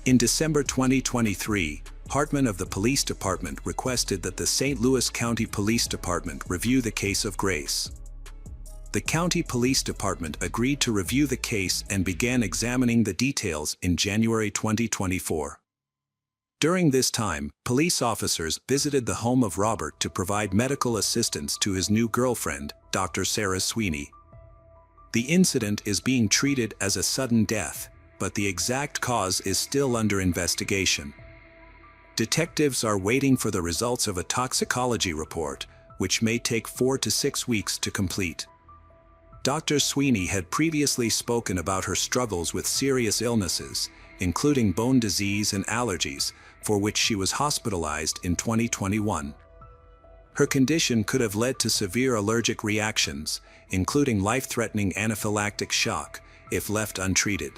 In December 2023, Hartman of the police department requested that the St. Louis County Police Department review the case of Grace. The county police department agreed to review the case and began examining the details in January 2024. During this time, police officers visited the home of Robert to provide medical assistance to his new girlfriend, Dr. Sarah Sweeney. The incident is being treated as a sudden death, but the exact cause is still under investigation. Detectives are waiting for the results of a toxicology report, which may take 4 to 6 weeks to complete. Dr. Sweeney had previously spoken about her struggles with serious illnesses, including bone disease and allergies, for which she was hospitalized in 2021. Her condition could have led to severe allergic reactions, including life-threatening anaphylactic shock, if left untreated.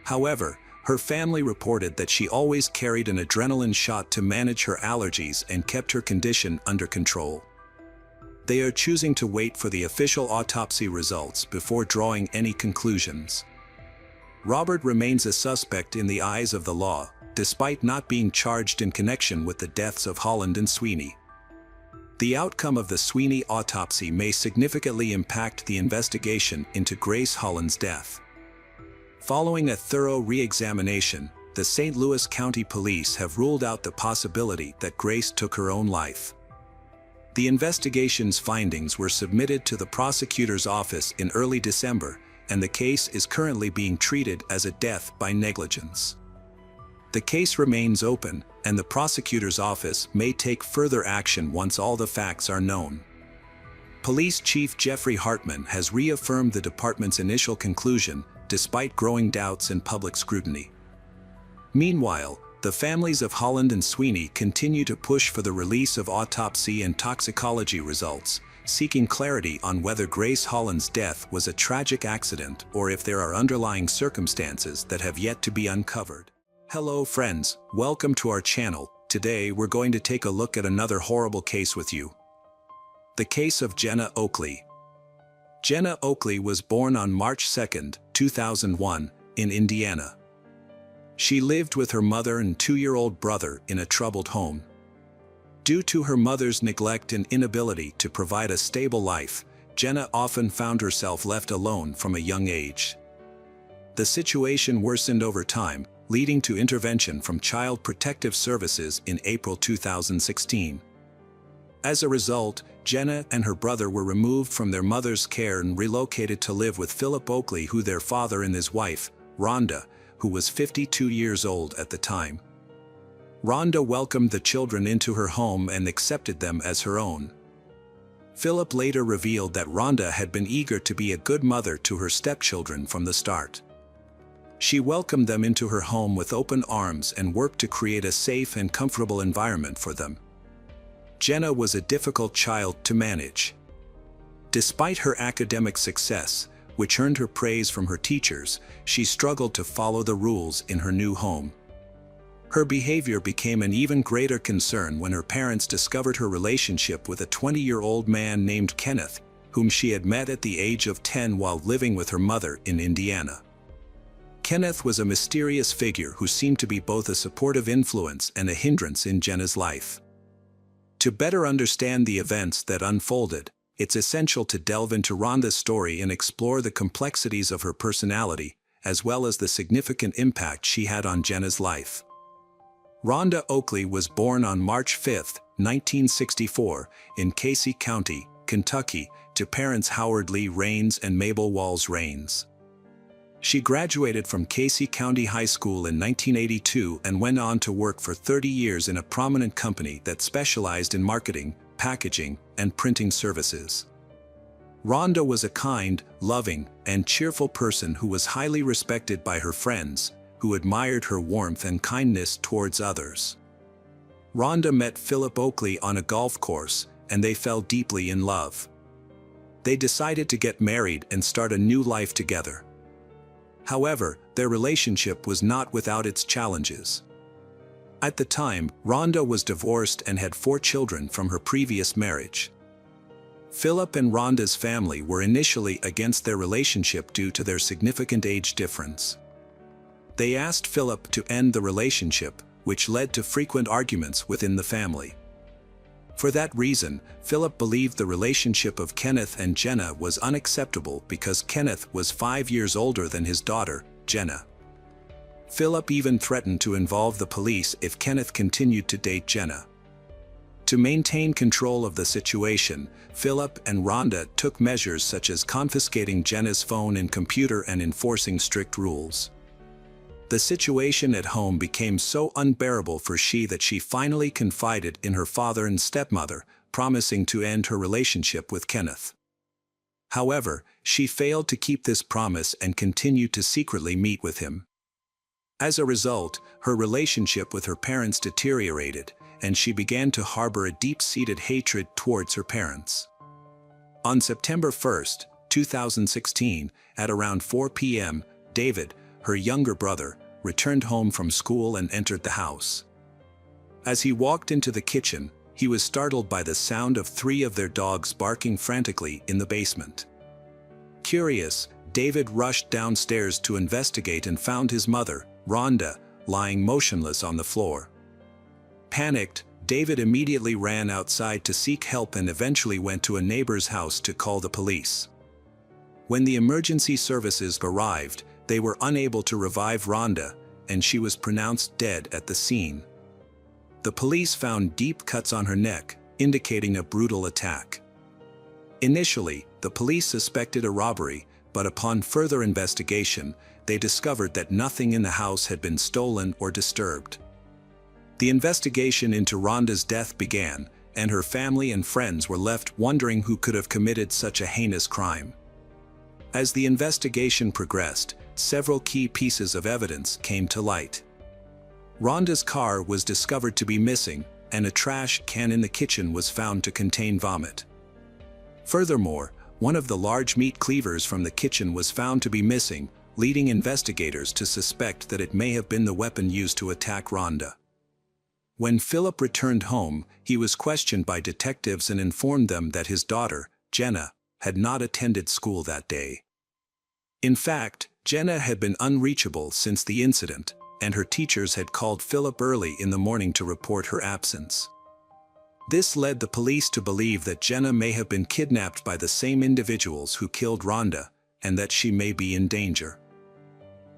However, her family reported that she always carried an adrenaline shot to manage her allergies and kept her condition under control. They are choosing to wait for the official autopsy results before drawing any conclusions. Robert remains a suspect in the eyes of the law, despite not being charged in connection with the deaths of Holland and Sweeney. The outcome of the Sweeney autopsy may significantly impact the investigation into Grace Holland's death. Following a thorough re-examination, the St. Louis County Police have ruled out the possibility that Grace took her own life. The investigation's findings were submitted to the prosecutor's office in early December, and the case is currently being treated as a death by negligence. The case remains open, and the prosecutor's office may take further action once all the facts are known. Police Chief Jeffrey Hartman has reaffirmed the department's initial conclusion, despite growing doubts and public scrutiny. Meanwhile, the families of Holland and Sweeney continue to push for the release of autopsy and toxicology results, seeking clarity on whether Grace Holland's death was a tragic accident or if there are underlying circumstances that have yet to be uncovered. Hello friends, welcome to our channel. Today we're going to take a look at another horrible case with you. The case of Jenna Oakley. Jenna Oakley was born on March 2, 2001, in Indiana. She lived with her mother and 2-year-old brother in a troubled home. Due to her mother's neglect and inability to provide a stable life, Jenna often found herself left alone from a young age. The situation worsened over time, leading to intervention from Child Protective Services in April 2016. As a result, Jenna and her brother were removed from their mother's care and relocated to live with Philip Oakley, who their father and his wife, Rhonda, who was 52 years old at the time. Rhonda welcomed the children into her home and accepted them as her own. Philip later revealed that Rhonda had been eager to be a good mother to her stepchildren from the start. She welcomed them into her home with open arms and worked to create a safe and comfortable environment for them. Jenna was a difficult child to manage. Despite her academic success, which earned her praise from her teachers, she struggled to follow the rules in her new home. Her behavior became an even greater concern when her parents discovered her relationship with a 20-year-old man named Kenneth, whom she had met at the age of 10 while living with her mother in Indiana. Kenneth was a mysterious figure who seemed to be both a supportive influence and a hindrance in Jenna's life. To better understand the events that unfolded, it's essential to delve into Rhonda's story and explore the complexities of her personality, as well as the significant impact she had on Jenna's life. Rhonda Oakley was born on March 5, 1964, in Casey County, Kentucky, to parents Howard Lee Raines and Mabel Walls Raines. She graduated from Casey County High School in 1982 and went on to work for 30 years in a prominent company that specialized in marketing, packaging, and printing services. Rhonda was a kind, loving, and cheerful person who was highly respected by her friends, who admired her warmth and kindness towards others. Rhonda met Philip Oakley on a golf course, and they fell deeply in love. They decided to get married and start a new life together. However, their relationship was not without its challenges. At the time, Rhonda was divorced and had 4 children from her previous marriage. Philip and Rhonda's family were initially against their relationship due to their significant age difference. They asked Philip to end the relationship, which led to frequent arguments within the family. For that reason, Philip believed the relationship of Kenneth and Jenna was unacceptable because Kenneth was 5 years older than his daughter, Jenna. Philip even threatened to involve the police if Kenneth continued to date Jenna. To maintain control of the situation, Philip and Rhonda took measures such as confiscating Jenna's phone and computer and enforcing strict rules. The situation at home became so unbearable for she that she finally confided in her father and stepmother, promising to end her relationship with Kenneth. However, she failed to keep this promise and continued to secretly meet with him. As a result, her relationship with her parents deteriorated, and she began to harbor a deep-seated hatred towards her parents. On September 1, 2016, at around 4 p.m., David, her younger brother, returned home from school and entered the house. As he walked into the kitchen, he was startled by the sound of 3 of their dogs barking frantically in the basement. Curious, David rushed downstairs to investigate and found his mother, Rhonda, lying motionless on the floor. Panicked, David immediately ran outside to seek help and eventually went to a neighbor's house to call the police. When the emergency services arrived, they were unable to revive Rhonda, and she was pronounced dead at the scene. The police found deep cuts on her neck, indicating a brutal attack. Initially, the police suspected a robbery, but upon further investigation, they discovered that nothing in the house had been stolen or disturbed. The investigation into Rhonda's death began, and her family and friends were left wondering who could have committed such a heinous crime. As the investigation progressed, several key pieces of evidence came to light. Rhonda's car was discovered to be missing, and a trash can in the kitchen was found to contain vomit. Furthermore, one of the large meat cleavers from the kitchen was found to be missing, leading investigators to suspect that it may have been the weapon used to attack Rhonda. When Philip returned home, he was questioned by detectives and informed them that his daughter, Jenna, had not attended school that day. In fact, Jenna had been unreachable since the incident, and her teachers had called Philip early in the morning to report her absence. This led the police to believe that Jenna may have been kidnapped by the same individuals who killed Rhonda, and that she may be in danger.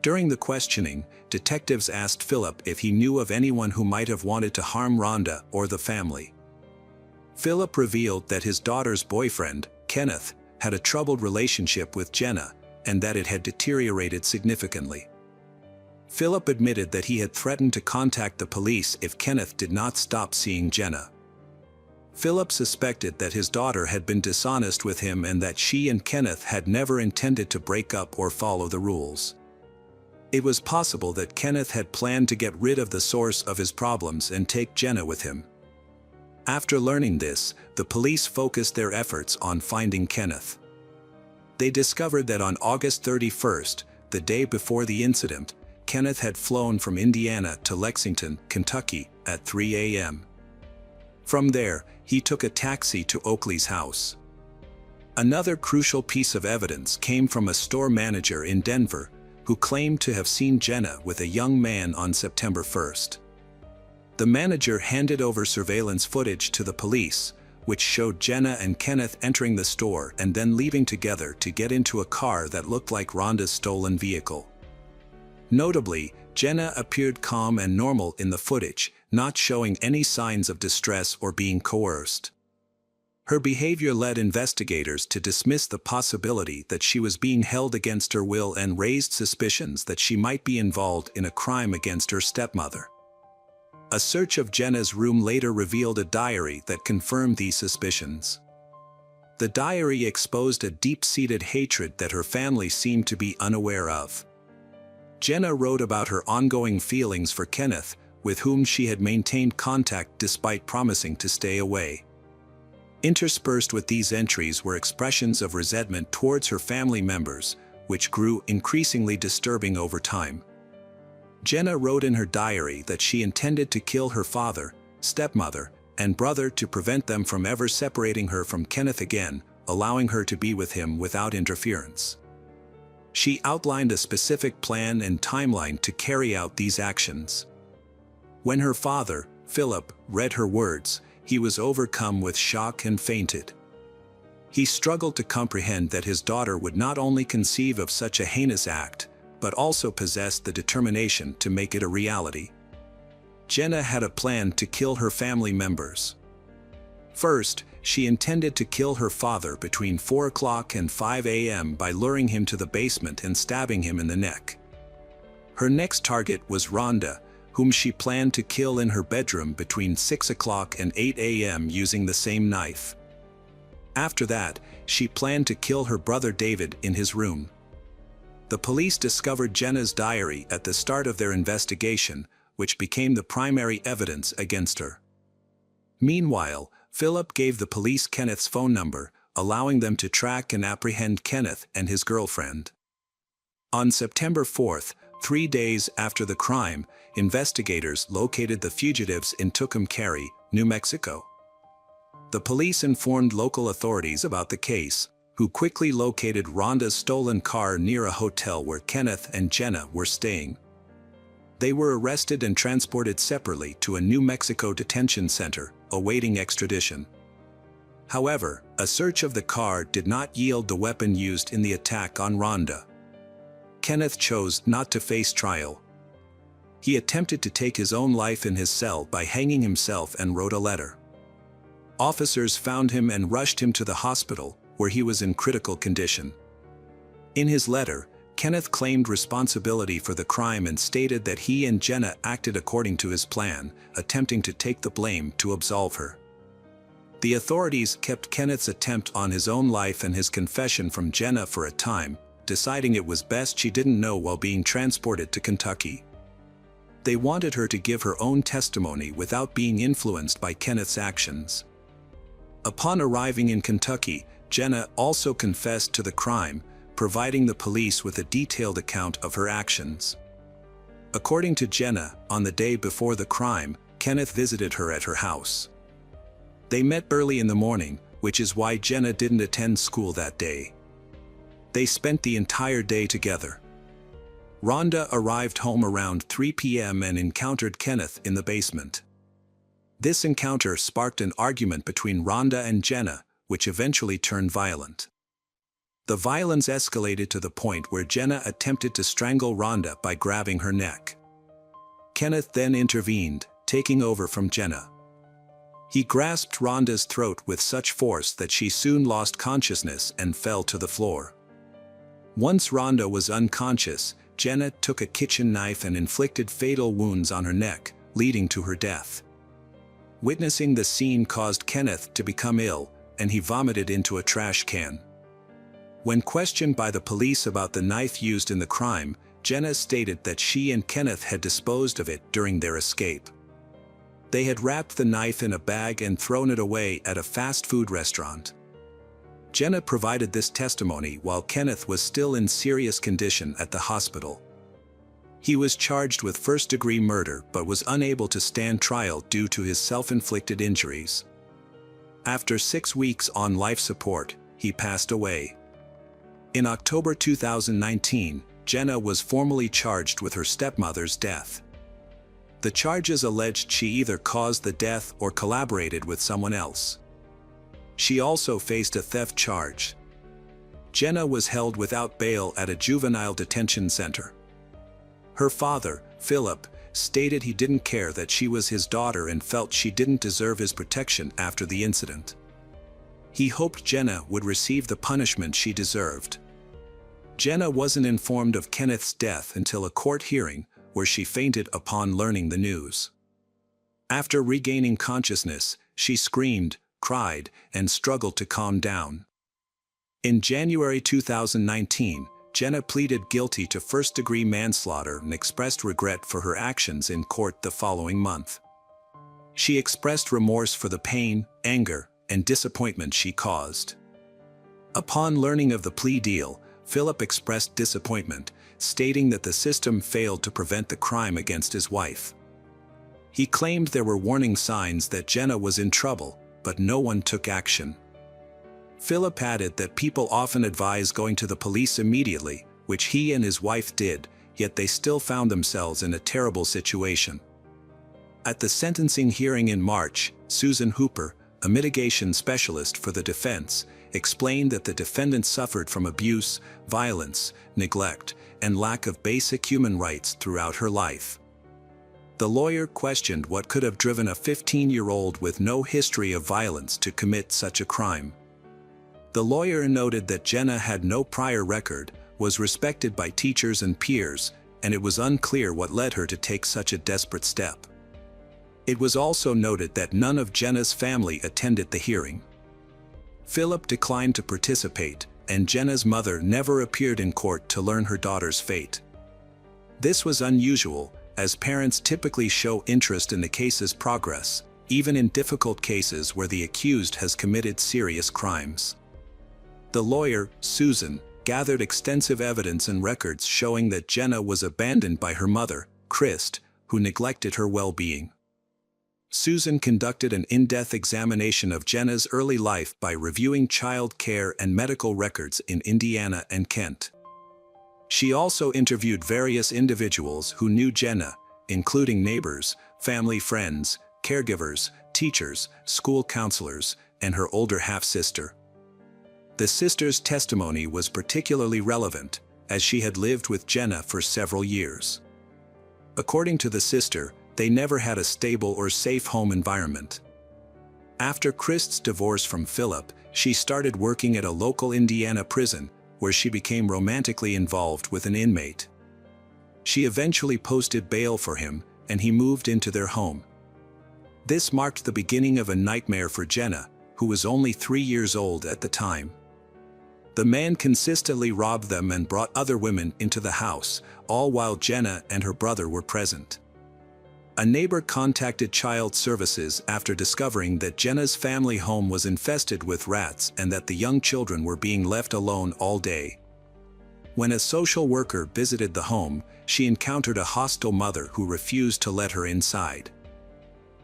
During the questioning, detectives asked Philip if he knew of anyone who might have wanted to harm Rhonda or the family. Philip revealed that his daughter's boyfriend, Kenneth, had a troubled relationship with Jenna, and that it had deteriorated significantly. Philip admitted that he had threatened to contact the police if Kenneth did not stop seeing Jenna. Philip suspected that his daughter had been dishonest with him and that she and Kenneth had never intended to break up or follow the rules. It was possible that Kenneth had planned to get rid of the source of his problems and take Jenna with him. After learning this, the police focused their efforts on finding Kenneth. They discovered that on August 31st, the day before the incident, Kenneth had flown from Indiana to Lexington, Kentucky, at 3 a.m. From there, he took a taxi to Oakley's house. Another crucial piece of evidence came from a store manager in Denver, who claimed to have seen Jenna with a young man on September 1st. The manager handed over surveillance footage to the police, which showed Jenna and Kenneth entering the store and then leaving together to get into a car that looked like Rhonda's stolen vehicle. Notably, Jenna appeared calm and normal in the footage, not showing any signs of distress or being coerced. Her behavior led investigators to dismiss the possibility that she was being held against her will and raised suspicions that she might be involved in a crime against her stepmother. A search of Jenna's room later revealed a diary that confirmed these suspicions. The diary exposed a deep-seated hatred that her family seemed to be unaware of. Jenna wrote about her ongoing feelings for Kenneth, with whom she had maintained contact despite promising to stay away. Interspersed with these entries were expressions of resentment towards her family members, which grew increasingly disturbing over time. Jenna wrote in her diary that she intended to kill her father, stepmother, and brother to prevent them from ever separating her from Kenneth again, allowing her to be with him without interference. She outlined a specific plan and timeline to carry out these actions. When her father, Philip, read her words, he was overcome with shock and fainted. He struggled to comprehend that his daughter would not only conceive of such a heinous act, but also possess the determination to make it a reality. Jenna had a plan to kill her family members. First, she intended to kill her father between 4 o'clock and 5 a.m. by luring him to the basement and stabbing him in the neck. Her next target was Rhonda, whom she planned to kill in her bedroom between 6 o'clock and 8 a.m. using the same knife. After that, she planned to kill her brother David in his room. The police discovered Jenna's diary at the start of their investigation, which became the primary evidence against her. Meanwhile, Philip gave the police Kenneth's phone number, allowing them to track and apprehend Kenneth and his girlfriend. On September 4th, 3 days after the crime, investigators located the fugitives in Tucumcari, New Mexico. The police informed local authorities about the case, who quickly located Rhonda's stolen car near a hotel where Kenneth and Jenna were staying. They were arrested and transported separately to a New Mexico detention center, awaiting extradition. However, a search of the car did not yield the weapon used in the attack on Rhonda. Kenneth chose not to face trial. He attempted to take his own life in his cell by hanging himself and wrote a letter. Officers found him and rushed him to the hospital, where he was in critical condition. In his letter, Kenneth claimed responsibility for the crime and stated that he and Jenna acted according to his plan, attempting to take the blame to absolve her. The authorities kept Kenneth's attempt on his own life and his confession from Jenna for a time, deciding it was best she didn't know while being transported to Kentucky. They wanted her to give her own testimony without being influenced by Kenneth's actions. Upon arriving in Kentucky, Jenna also confessed to the crime, providing the police with a detailed account of her actions. According to Jenna, on the day before the crime, Kenneth visited her at her house. They met early in the morning, which is why Jenna didn't attend school that day. They spent the entire day together. Rhonda arrived home around 3 p.m. and encountered Kenneth in the basement. This encounter sparked an argument between Rhonda and Jenna, which eventually turned violent. The violence escalated to the point where Jenna attempted to strangle Rhonda by grabbing her neck. Kenneth then intervened, taking over from Jenna. He grasped Rhonda's throat with such force that she soon lost consciousness and fell to the floor. Once Rhonda was unconscious, Jenna took a kitchen knife and inflicted fatal wounds on her neck, leading to her death. Witnessing the scene caused Kenneth to become ill, and he vomited into a trash can. When questioned by the police about the knife used in the crime, Jenna stated that she and Kenneth had disposed of it during their escape. They had wrapped the knife in a bag and thrown it away at a fast food restaurant. Jenna provided this testimony while Kenneth was still in serious condition at the hospital. He was charged with first-degree murder but was unable to stand trial due to his self-inflicted injuries. After 6 weeks on life support, he passed away. In October 2019, Jenna was formally charged with her stepmother's death. The charges alleged she either caused the death or collaborated with someone else. She also faced a theft charge. Jenna was held without bail at a juvenile detention center. Her father, Philip, stated he didn't care that she was his daughter and felt she didn't deserve his protection after the incident. He hoped Jenna would receive the punishment she deserved. Jenna wasn't informed of Kenneth's death until a court hearing, where she fainted upon learning the news. After regaining consciousness, she screamed, cried, and struggled to calm down. In January 2019, Jenna pleaded guilty to first-degree manslaughter and expressed regret for her actions in court the following month. She expressed remorse for the pain, anger, and disappointment she caused. Upon learning of the plea deal, Philip expressed disappointment, stating that the system failed to prevent the crime against his wife. He claimed there were warning signs that Jenna was in trouble, but no one took action. Philip added that people often advise going to the police immediately, which he and his wife did, yet they still found themselves in a terrible situation. At the sentencing hearing in March, Susan Hooper, a mitigation specialist for the defense, explained that the defendant suffered from abuse, violence, neglect, and lack of basic human rights throughout her life. The lawyer questioned what could have driven a 15-year-old with no history of violence to commit such a crime. The lawyer noted that Jenna had no prior record, was respected by teachers and peers, and it was unclear what led her to take such a desperate step. It was also noted that none of Jenna's family attended the hearing. Philip declined to participate, and Jenna's mother never appeared in court to learn her daughter's fate. This was unusual, as parents typically show interest in the case's progress, even in difficult cases where the accused has committed serious crimes. The lawyer, Susan, gathered extensive evidence and records showing that Jenna was abandoned by her mother, Christ, who neglected her well-being. Susan conducted an in-depth examination of Jenna's early life by reviewing child care and medical records in Indiana and Kent. She also interviewed various individuals who knew Jenna, including neighbors, family friends, caregivers, teachers, school counselors, and her older half-sister. The sister's testimony was particularly relevant, as she had lived with Jenna for several years. According to the sister, they never had a stable or safe home environment. After Christ's divorce from Philip, she started working at a local Indiana prison, where she became romantically involved with an inmate. She eventually posted bail for him, and he moved into their home. This marked the beginning of a nightmare for Jenna, who was only 3 years old at the time. The man consistently robbed them and brought other women into the house, all while Jenna and her brother were present. A neighbor contacted Child Services after discovering that Jenna's family home was infested with rats and that the young children were being left alone all day. When a social worker visited the home, she encountered a hostile mother who refused to let her inside.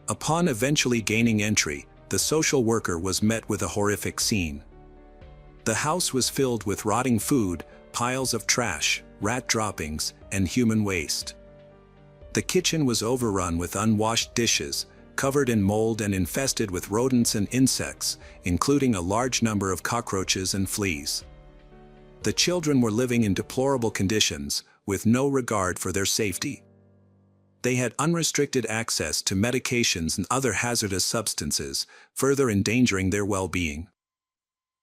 Upon eventually gaining entry, the social worker was met with a horrific scene. The house was filled with rotting food, piles of trash, rat droppings, and human waste. The kitchen was overrun with unwashed dishes, covered in mold and infested with rodents and insects, including a large number of cockroaches and fleas. The children were living in deplorable conditions, with no regard for their safety. They had unrestricted access to medications and other hazardous substances, further endangering their well-being.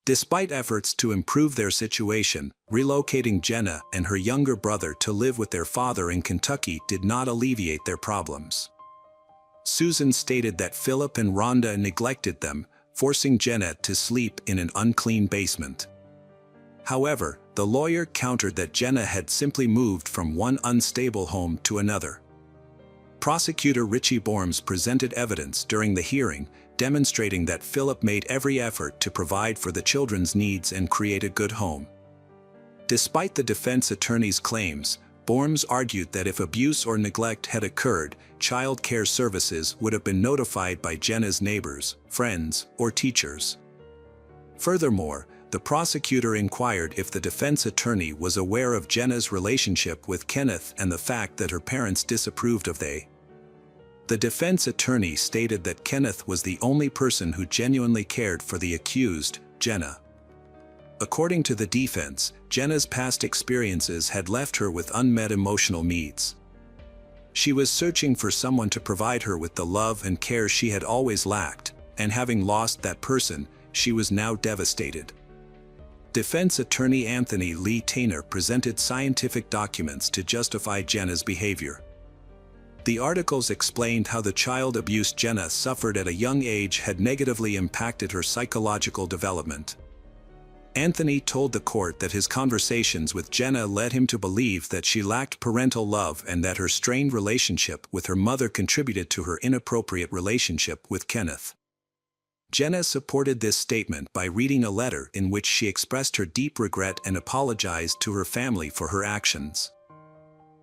Despite efforts to improve their situation, relocating Jenna and her younger brother to live with their father in Kentucky did not alleviate their problems. Susan stated that Philip and Rhonda neglected them, forcing Jenna to sleep in an unclean basement. However, the lawyer countered that Jenna had simply moved from one unstable home to another. Prosecutor Richie Borms presented evidence during the hearing, demonstrating that Philip made every effort to provide for the children's needs and create a good home. Despite the defense attorney's claims, Borms argued that if abuse or neglect had occurred, child care services would have been notified by Jenna's neighbors, friends, or teachers. Furthermore, the prosecutor inquired if the defense attorney was aware of Jenna's relationship with Kenneth and the fact that her parents disapproved of they. The defense attorney stated that Kenneth was the only person who genuinely cared for the accused, Jenna. According to the defense, Jenna's past experiences had left her with unmet emotional needs. She was searching for someone to provide her with the love and care she had always lacked, and having lost that person, she was now devastated. Defense attorney Anthony Lee Taylor presented scientific documents to justify Jenna's behavior. The articles explained how the child abuse Jenna suffered at a young age had negatively impacted her psychological development. Anthony told the court that his conversations with Jenna led him to believe that she lacked parental love and that her strained relationship with her mother contributed to her inappropriate relationship with Kenneth. Jenna supported this statement by reading a letter in which she expressed her deep regret and apologized to her family for her actions.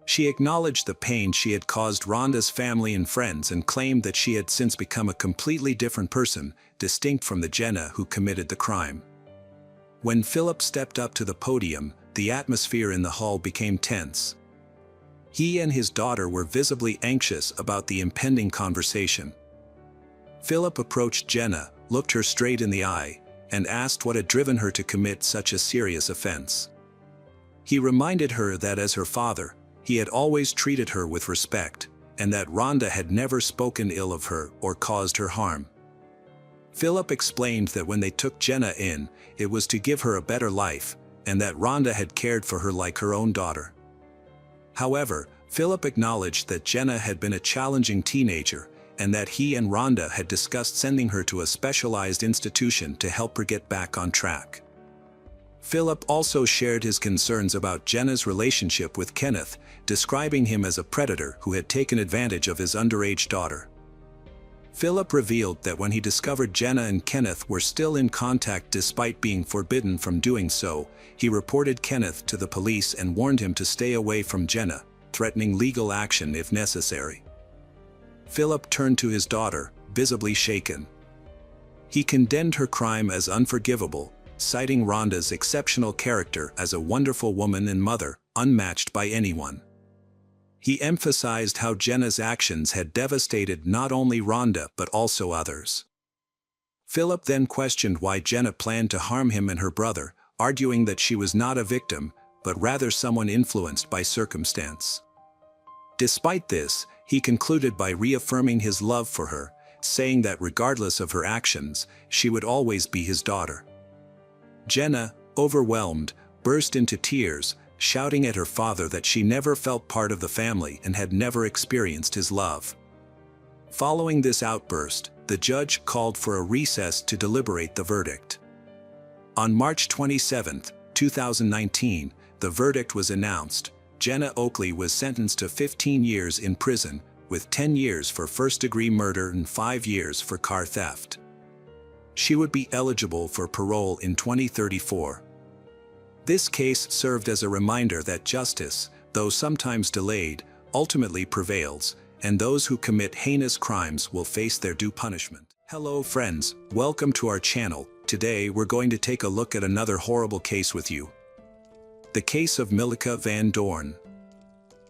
She acknowledged the pain she had caused Rhonda's family and friends and claimed that she had since become a completely different person, distinct from the Jenna who committed the crime. When Philip stepped up to the podium, the atmosphere in the hall became tense. He and his daughter were visibly anxious about the impending conversation. Philip approached Jenna, looked her straight in the eye, and asked what had driven her to commit such a serious offense. He reminded her that as her father, he had always treated her with respect, and that Rhonda had never spoken ill of her or caused her harm. Philip explained that when they took Jenna in, it was to give her a better life, and that Rhonda had cared for her like her own daughter. However, Philip acknowledged that Jenna had been a challenging teenager, and that he and Rhonda had discussed sending her to a specialized institution to help her get back on track. Philip also shared his concerns about Jenna's relationship with Kenneth, describing him as a predator who had taken advantage of his underage daughter. Philip revealed that when he discovered Jenna and Kenneth were still in contact despite being forbidden from doing so, he reported Kenneth to the police and warned him to stay away from Jenna, threatening legal action if necessary. Philip turned to his daughter, visibly shaken. He condemned her crime as unforgivable, citing Rhonda's exceptional character as a wonderful woman and mother, unmatched by anyone. He emphasized how Jenna's actions had devastated not only Rhonda but also others. Philip then questioned why Jenna planned to harm him and her brother, arguing that she was not a victim, but rather someone influenced by circumstance. Despite this, he concluded by reaffirming his love for her, saying that regardless of her actions, she would always be his daughter. Jenna, overwhelmed, burst into tears, shouting at her father that she never felt part of the family and had never experienced his love. Following this outburst, the judge called for a recess to deliberate the verdict. On March 27, 2019, the verdict was announced. Jenna Oakley was sentenced to 15 years in prison, with 10 years for first-degree murder and 5 years for car theft. She would be eligible for parole in 2034. This case served as a reminder that justice, though sometimes delayed, ultimately prevails, and those who commit heinous crimes will face their due punishment. Hello friends, welcome to our channel. Today we're going to take a look at another horrible case with you. The case of Milleke van Doorn.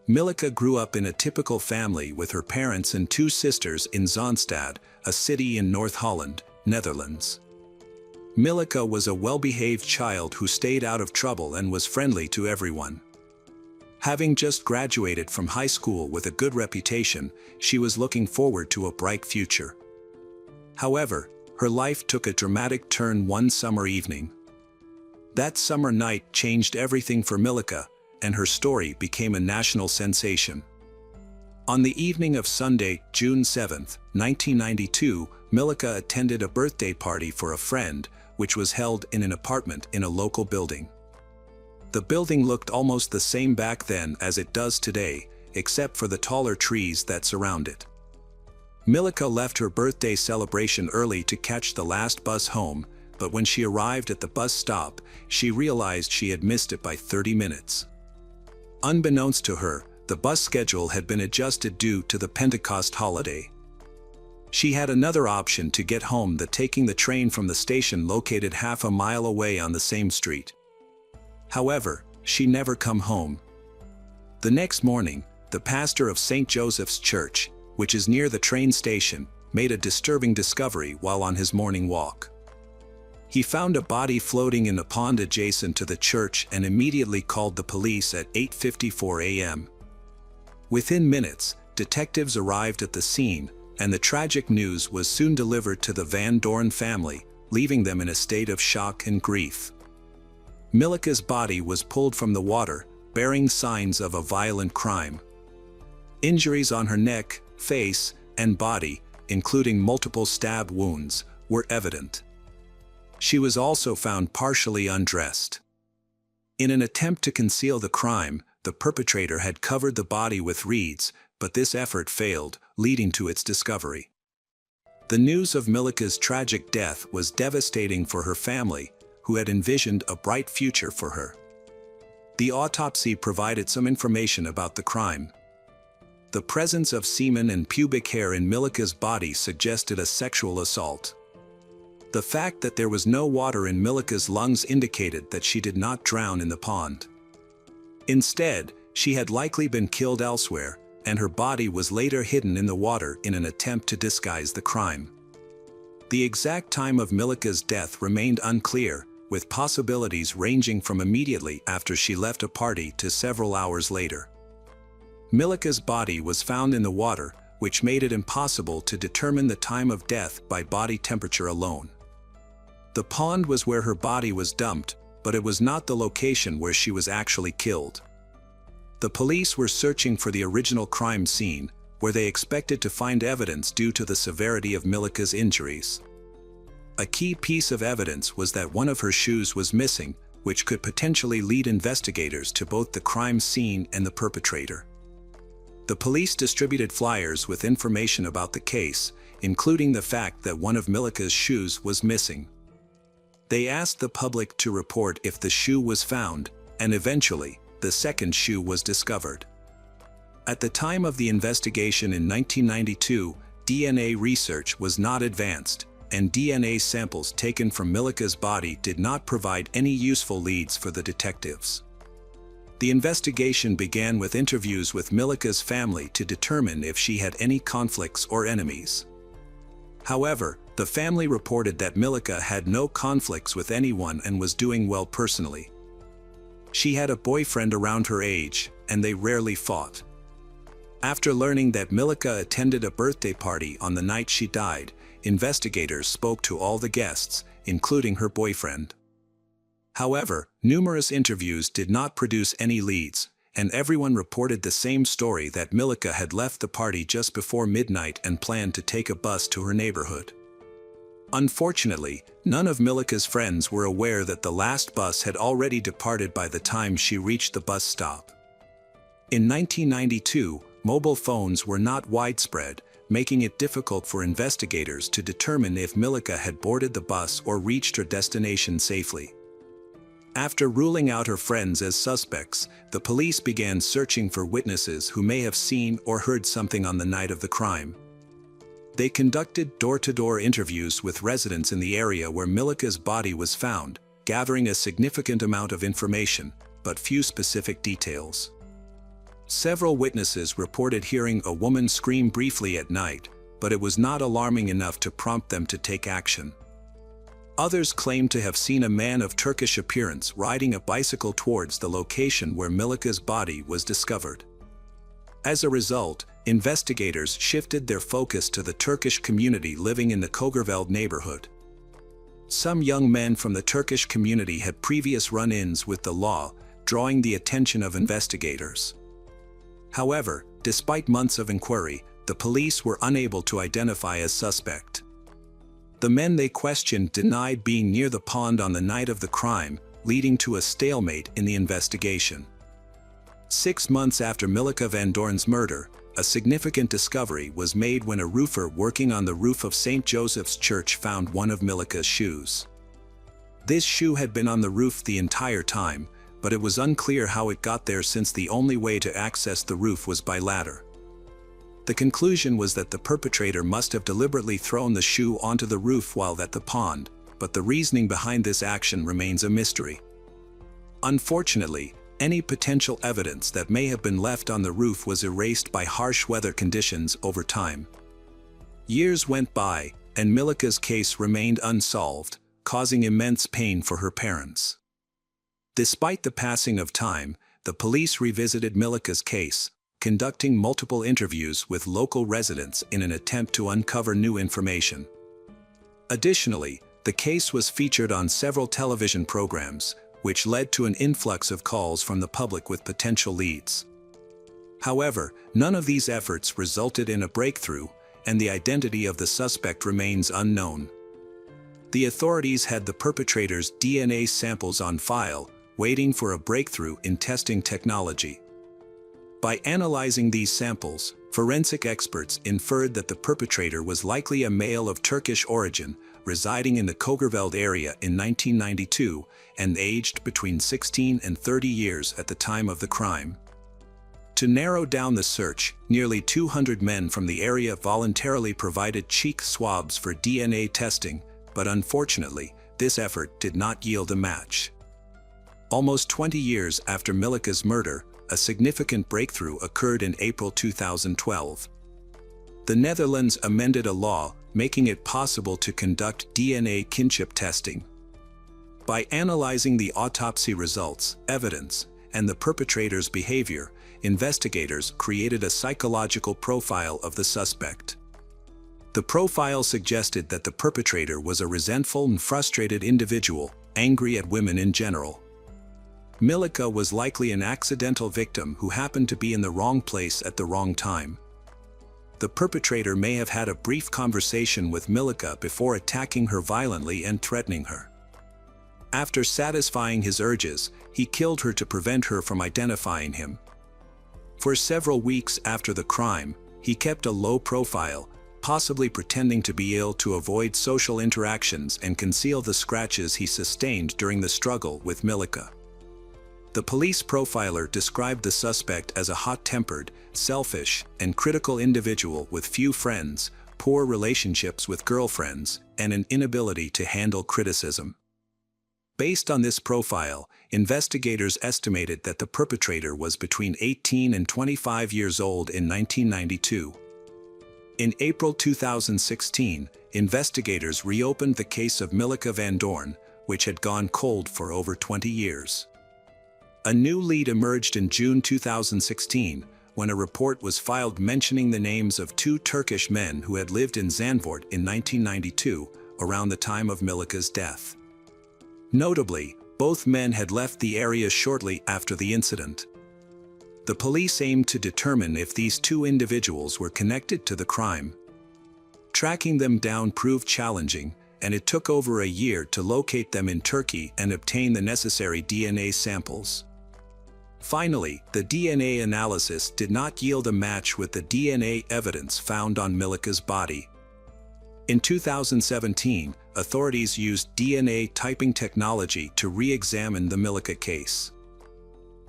Milleke grew up in a typical family with her parents and 2 sisters in Zaanstad, a city in North Holland, Netherlands. Milleke was a well-behaved child who stayed out of trouble and was friendly to everyone. Having just graduated from high school with a good reputation, she was looking forward to a bright future. However, her life took a dramatic turn one summer evening. That summer night changed everything for Milleke, and her story became a national sensation. On the evening of Sunday, June 7, 1992, Milleke attended a birthday party for a friend, which was held in an apartment in a local building. The building looked almost the same back then as it does today, except for the taller trees that surround it. Milleke left her birthday celebration early to catch the last bus home, but when she arrived at the bus stop, she realized she had missed it by 30 minutes. Unbeknownst to her, the bus schedule had been adjusted due to the Pentecost holiday. She had another option to get home than taking the train from the station located half a mile away on the same street. However, she never come home. The next morning, the pastor of St. Joseph's Church, which is near the train station, made a disturbing discovery while on his morning walk. He found a body floating in a pond adjacent to the church and immediately called the police at 8:54 a.m. Within minutes, detectives arrived at the scene, and the tragic news was soon delivered to the Van Doorn family, leaving them in a state of shock and grief. Milleke's body was pulled from the water, bearing signs of a violent crime. Injuries on her neck, face, and body, including multiple stab wounds, were evident. She was also found partially undressed. In an attempt to conceal the crime, the perpetrator had covered the body with reeds, but this effort failed, leading to its discovery. The news of Milleke's tragic death was devastating for her family, who had envisioned a bright future for her. The autopsy provided some information about the crime. The presence of semen and pubic hair in Milleke's body suggested a sexual assault. The fact that there was no water in Milleke's lungs indicated that she did not drown in the pond. Instead, She had likely been killed elsewhere, and her body was later hidden in the water in an attempt to disguise the crime. The exact time of Milicka's death remained unclear, with possibilities ranging from immediately after she left a party to several hours later. Milicka's body was found in the water, which made it impossible to determine the time of death by body temperature alone. The pond was where her body was dumped, but it was not the location where she was actually killed. The police were searching for the original crime scene, where they expected to find evidence due to the severity of Milicka's injuries. A key piece of evidence was that one of her shoes was missing, which could potentially lead investigators to both the crime scene and the perpetrator. The police distributed flyers with information about the case, including the fact that one of Milicka's shoes was missing. They asked the public to report if the shoe was found, and eventually, the second shoe was discovered. At the time of the investigation in 1992, DNA research was not advanced, and DNA samples taken from Milicka's body did not provide any useful leads for the detectives. The investigation began with interviews with Milicka's family to determine if she had any conflicts or enemies. However, the family reported that Milicka had no conflicts with anyone and was doing well personally. She had a boyfriend around her age, and they rarely fought. After learning that Milicka attended a birthday party on the night she died, investigators spoke to all the guests, including her boyfriend. However, numerous interviews did not produce any leads, and everyone reported the same story that Milicka had left the party just before midnight and planned to take a bus to her neighborhood. Unfortunately, none of Milicka's friends were aware that the last bus had already departed by the time she reached the bus stop. In 1992, mobile phones were not widespread, making it difficult for investigators to determine if Milicka had boarded the bus or reached her destination safely. After ruling out her friends as suspects, the police began searching for witnesses who may have seen or heard something on the night of the crime. They conducted door-to-door interviews with residents in the area where Milicka's body was found, gathering a significant amount of information, but few specific details. Several witnesses reported hearing a woman scream briefly at night, but it was not alarming enough to prompt them to take action. Others claimed to have seen a man of Turkish appearance riding a bicycle towards the location where Milicka's body was discovered. As a result, investigators shifted their focus to the Turkish community living in the Kogerveld neighborhood. Some young men from the Turkish community had previous run-ins with the law, drawing the attention of investigators. However, despite months of inquiry, the police were unable to identify a suspect. The men they questioned denied being near the pond on the night of the crime, leading to a stalemate in the investigation. 6 months after Milicka van Doorn's murder, a significant discovery was made when a roofer working on the roof of St. Joseph's Church found one of Milicka's shoes. This shoe had been on the roof the entire time, but it was unclear how it got there since the only way to access the roof was by ladder. The conclusion was that the perpetrator must have deliberately thrown the shoe onto the roof while at the pond, but the reasoning behind this action remains a mystery. Unfortunately, any potential evidence that may have been left on the roof was erased by harsh weather conditions over time. Years went by, and Milicka's case remained unsolved, causing immense pain for her parents. Despite the passing of time, the police revisited Milicka's case, conducting multiple interviews with local residents in an attempt to uncover new information. Additionally, the case was featured on several television programs, which led to an influx of calls from the public with potential leads. However, none of these efforts resulted in a breakthrough, and the identity of the suspect remains unknown. The authorities had the perpetrator's DNA samples on file, waiting for a breakthrough in testing technology. By analyzing these samples, forensic experts inferred that the perpetrator was likely a male of Turkish origin, residing in the Kogerveld area in 1992, and aged between 16 and 30 years at the time of the crime. To narrow down the search, nearly 200 men from the area voluntarily provided cheek swabs for DNA testing, but unfortunately, this effort did not yield a match. Almost 20 years after Milicka's murder, a significant breakthrough occurred in April 2012. The Netherlands amended a law making it possible to conduct DNA kinship testing. By analyzing the autopsy results, evidence, and the perpetrator's behavior, investigators created a psychological profile of the suspect. The profile suggested that the perpetrator was a resentful and frustrated individual, angry at women in general. Milica was likely an accidental victim who happened to be in the wrong place at the wrong time. The perpetrator may have had a brief conversation with Milica before attacking her violently and threatening her. After satisfying his urges, he killed her to prevent her from identifying him. For several weeks after the crime, he kept a low profile, possibly pretending to be ill to avoid social interactions and conceal the scratches he sustained during the struggle with Milica. The police profiler described the suspect as a hot-tempered, selfish, and critical individual with few friends, poor relationships with girlfriends, and an inability to handle criticism. Based on this profile, investigators estimated that the perpetrator was between 18 and 25 years old in 1992. In April 2016, investigators reopened the case of Milica van Doorn, which had gone cold for over 20 years. A new lead emerged in June 2016, when a report was filed mentioning the names of two Turkish men who had lived in Zandvoort in 1992, around the time of Milica's death. Notably, both men had left the area shortly after the incident. The police aimed to determine if these two individuals were connected to the crime. Tracking them down proved challenging, and it took over a year to locate them in Turkey and obtain the necessary DNA samples. Finally, the DNA analysis did not yield a match with the DNA evidence found on Milica's body. In 2017, authorities used DNA typing technology to re-examine the Milica case.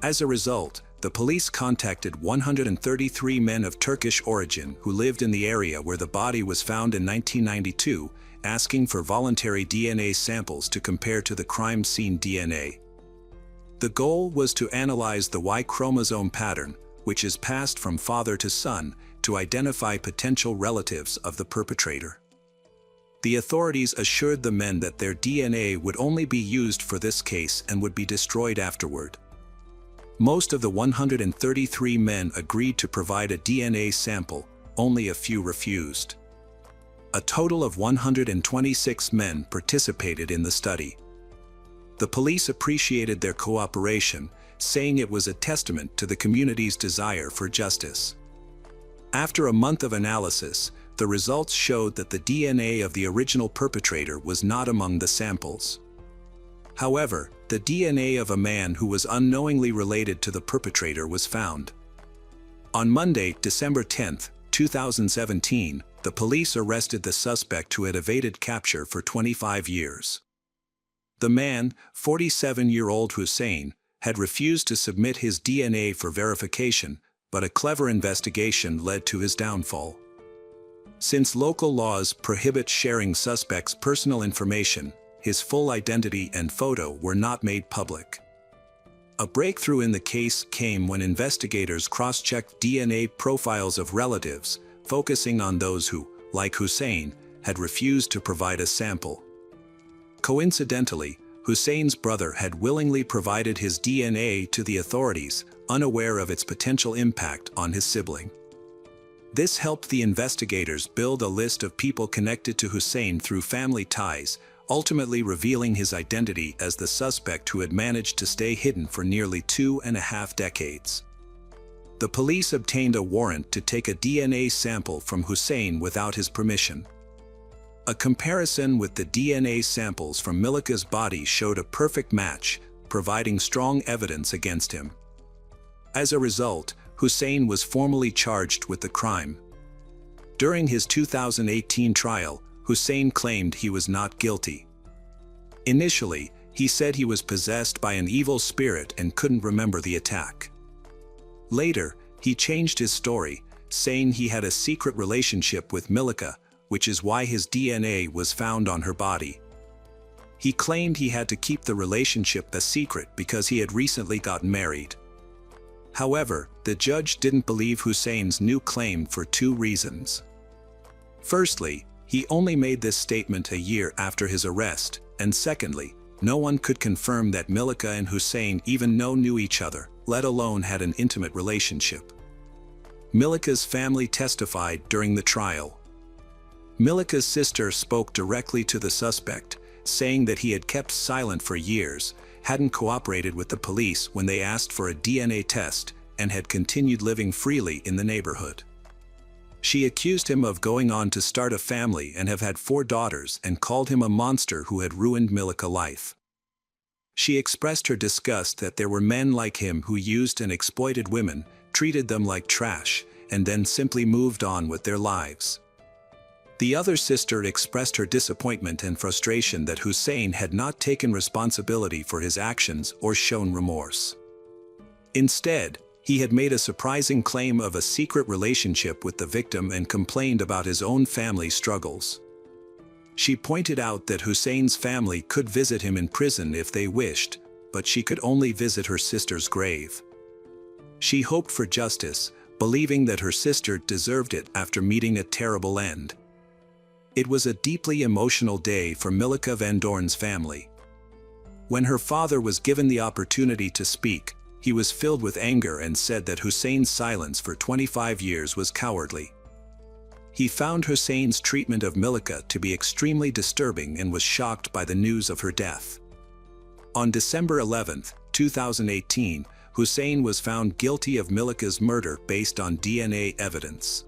As a result, the police contacted 133 men of Turkish origin who lived in the area where the body was found in 1992, asking for voluntary DNA samples to compare to the crime scene DNA. The goal was to analyze the Y chromosome pattern, which is passed from father to son, to identify potential relatives of the perpetrator. The authorities assured the men that their DNA would only be used for this case and would be destroyed afterward. Most of the 133 men agreed to provide a DNA sample, only a few refused. A total of 126 men participated in the study. The police appreciated their cooperation, saying it was a testament to the community's desire for justice. After a month of analysis, the results showed that the DNA of the original perpetrator was not among the samples. However, the DNA of a man who was unknowingly related to the perpetrator was found. On Monday, December 10, 2017, the police arrested the suspect who had evaded capture for 25 years. The man, 47-year-old Hussein, had refused to submit his DNA for verification, but a clever investigation led to his downfall. Since local laws prohibit sharing suspects' personal information, his full identity and photo were not made public. A breakthrough in the case came when investigators cross-checked DNA profiles of relatives, focusing on those who, like Hussein, had refused to provide a sample. Coincidentally, Hussein's brother had willingly provided his DNA to the authorities, unaware of its potential impact on his sibling. This helped the investigators build a list of people connected to Hussein through family ties, ultimately revealing his identity as the suspect who had managed to stay hidden for nearly 2.5 decades. The police obtained a warrant to take a DNA sample from Hussein without his permission. A comparison with the DNA samples from Milica's body showed a perfect match, providing strong evidence against him. As a result, Hussein was formally charged with the crime. During his 2018 trial, Hussein claimed he was not guilty. Initially, he said he was possessed by an evil spirit and couldn't remember the attack. Later, he changed his story, saying he had a secret relationship with Milica, which is why his DNA was found on her body. He claimed he had to keep the relationship a secret because he had recently gotten married. However, the judge didn't believe Hussein's new claim for two reasons. Firstly, he only made this statement a year after his arrest, and secondly, no one could confirm that Milika and Hussein even knew each other, let alone had an intimate relationship. Milika's family testified during the trial. Milika's sister spoke directly to the suspect, saying that he had kept silent for years, hadn't cooperated with the police when they asked for a DNA test, and had continued living freely in the neighborhood. She accused him of going on to start a family and have had 4 daughters and called him a monster who had ruined Milika's life. She expressed her disgust that there were men like him who used and exploited women, treated them like trash, and then simply moved on with their lives. The other sister expressed her disappointment and frustration that Hussein had not taken responsibility for his actions or shown remorse. Instead, he had made a surprising claim of a secret relationship with the victim and complained about his own family struggles. She pointed out that Hussein's family could visit him in prison if they wished, but she could only visit her sister's grave. She hoped for justice, believing that her sister deserved it after meeting a terrible end. It was a deeply emotional day for Milika Van Doorn's family. When her father was given the opportunity to speak, he was filled with anger and said that Hussein's silence for 25 years was cowardly. He found Hussein's treatment of Milika to be extremely disturbing and was shocked by the news of her death. On December 11, 2018, Hussein was found guilty of Milika's murder based on DNA evidence.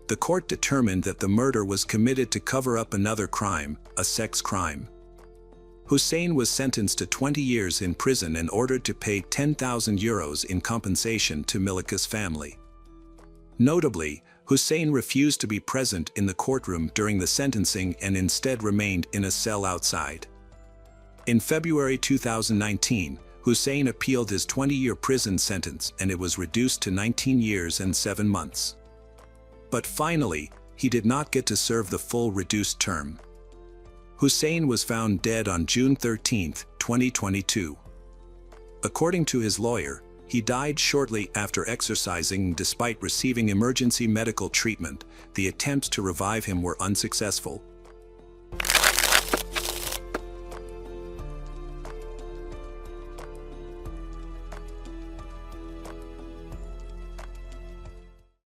The court determined that the murder was committed to cover up another crime, a sex crime. Hussein was sentenced to 20 years in prison and ordered to pay €10,000 in compensation to Milika's family. Notably, Hussein refused to be present in the courtroom during the sentencing and instead remained in a cell outside. In February 2019, Hussein appealed his 20-year prison sentence and it was reduced to 19 years and 7 months. But finally, he did not get to serve the full reduced term. Hussein was found dead on June 13, 2022. According to his lawyer, he died shortly after exercising despite receiving emergency medical treatment. The attempts to revive him were unsuccessful,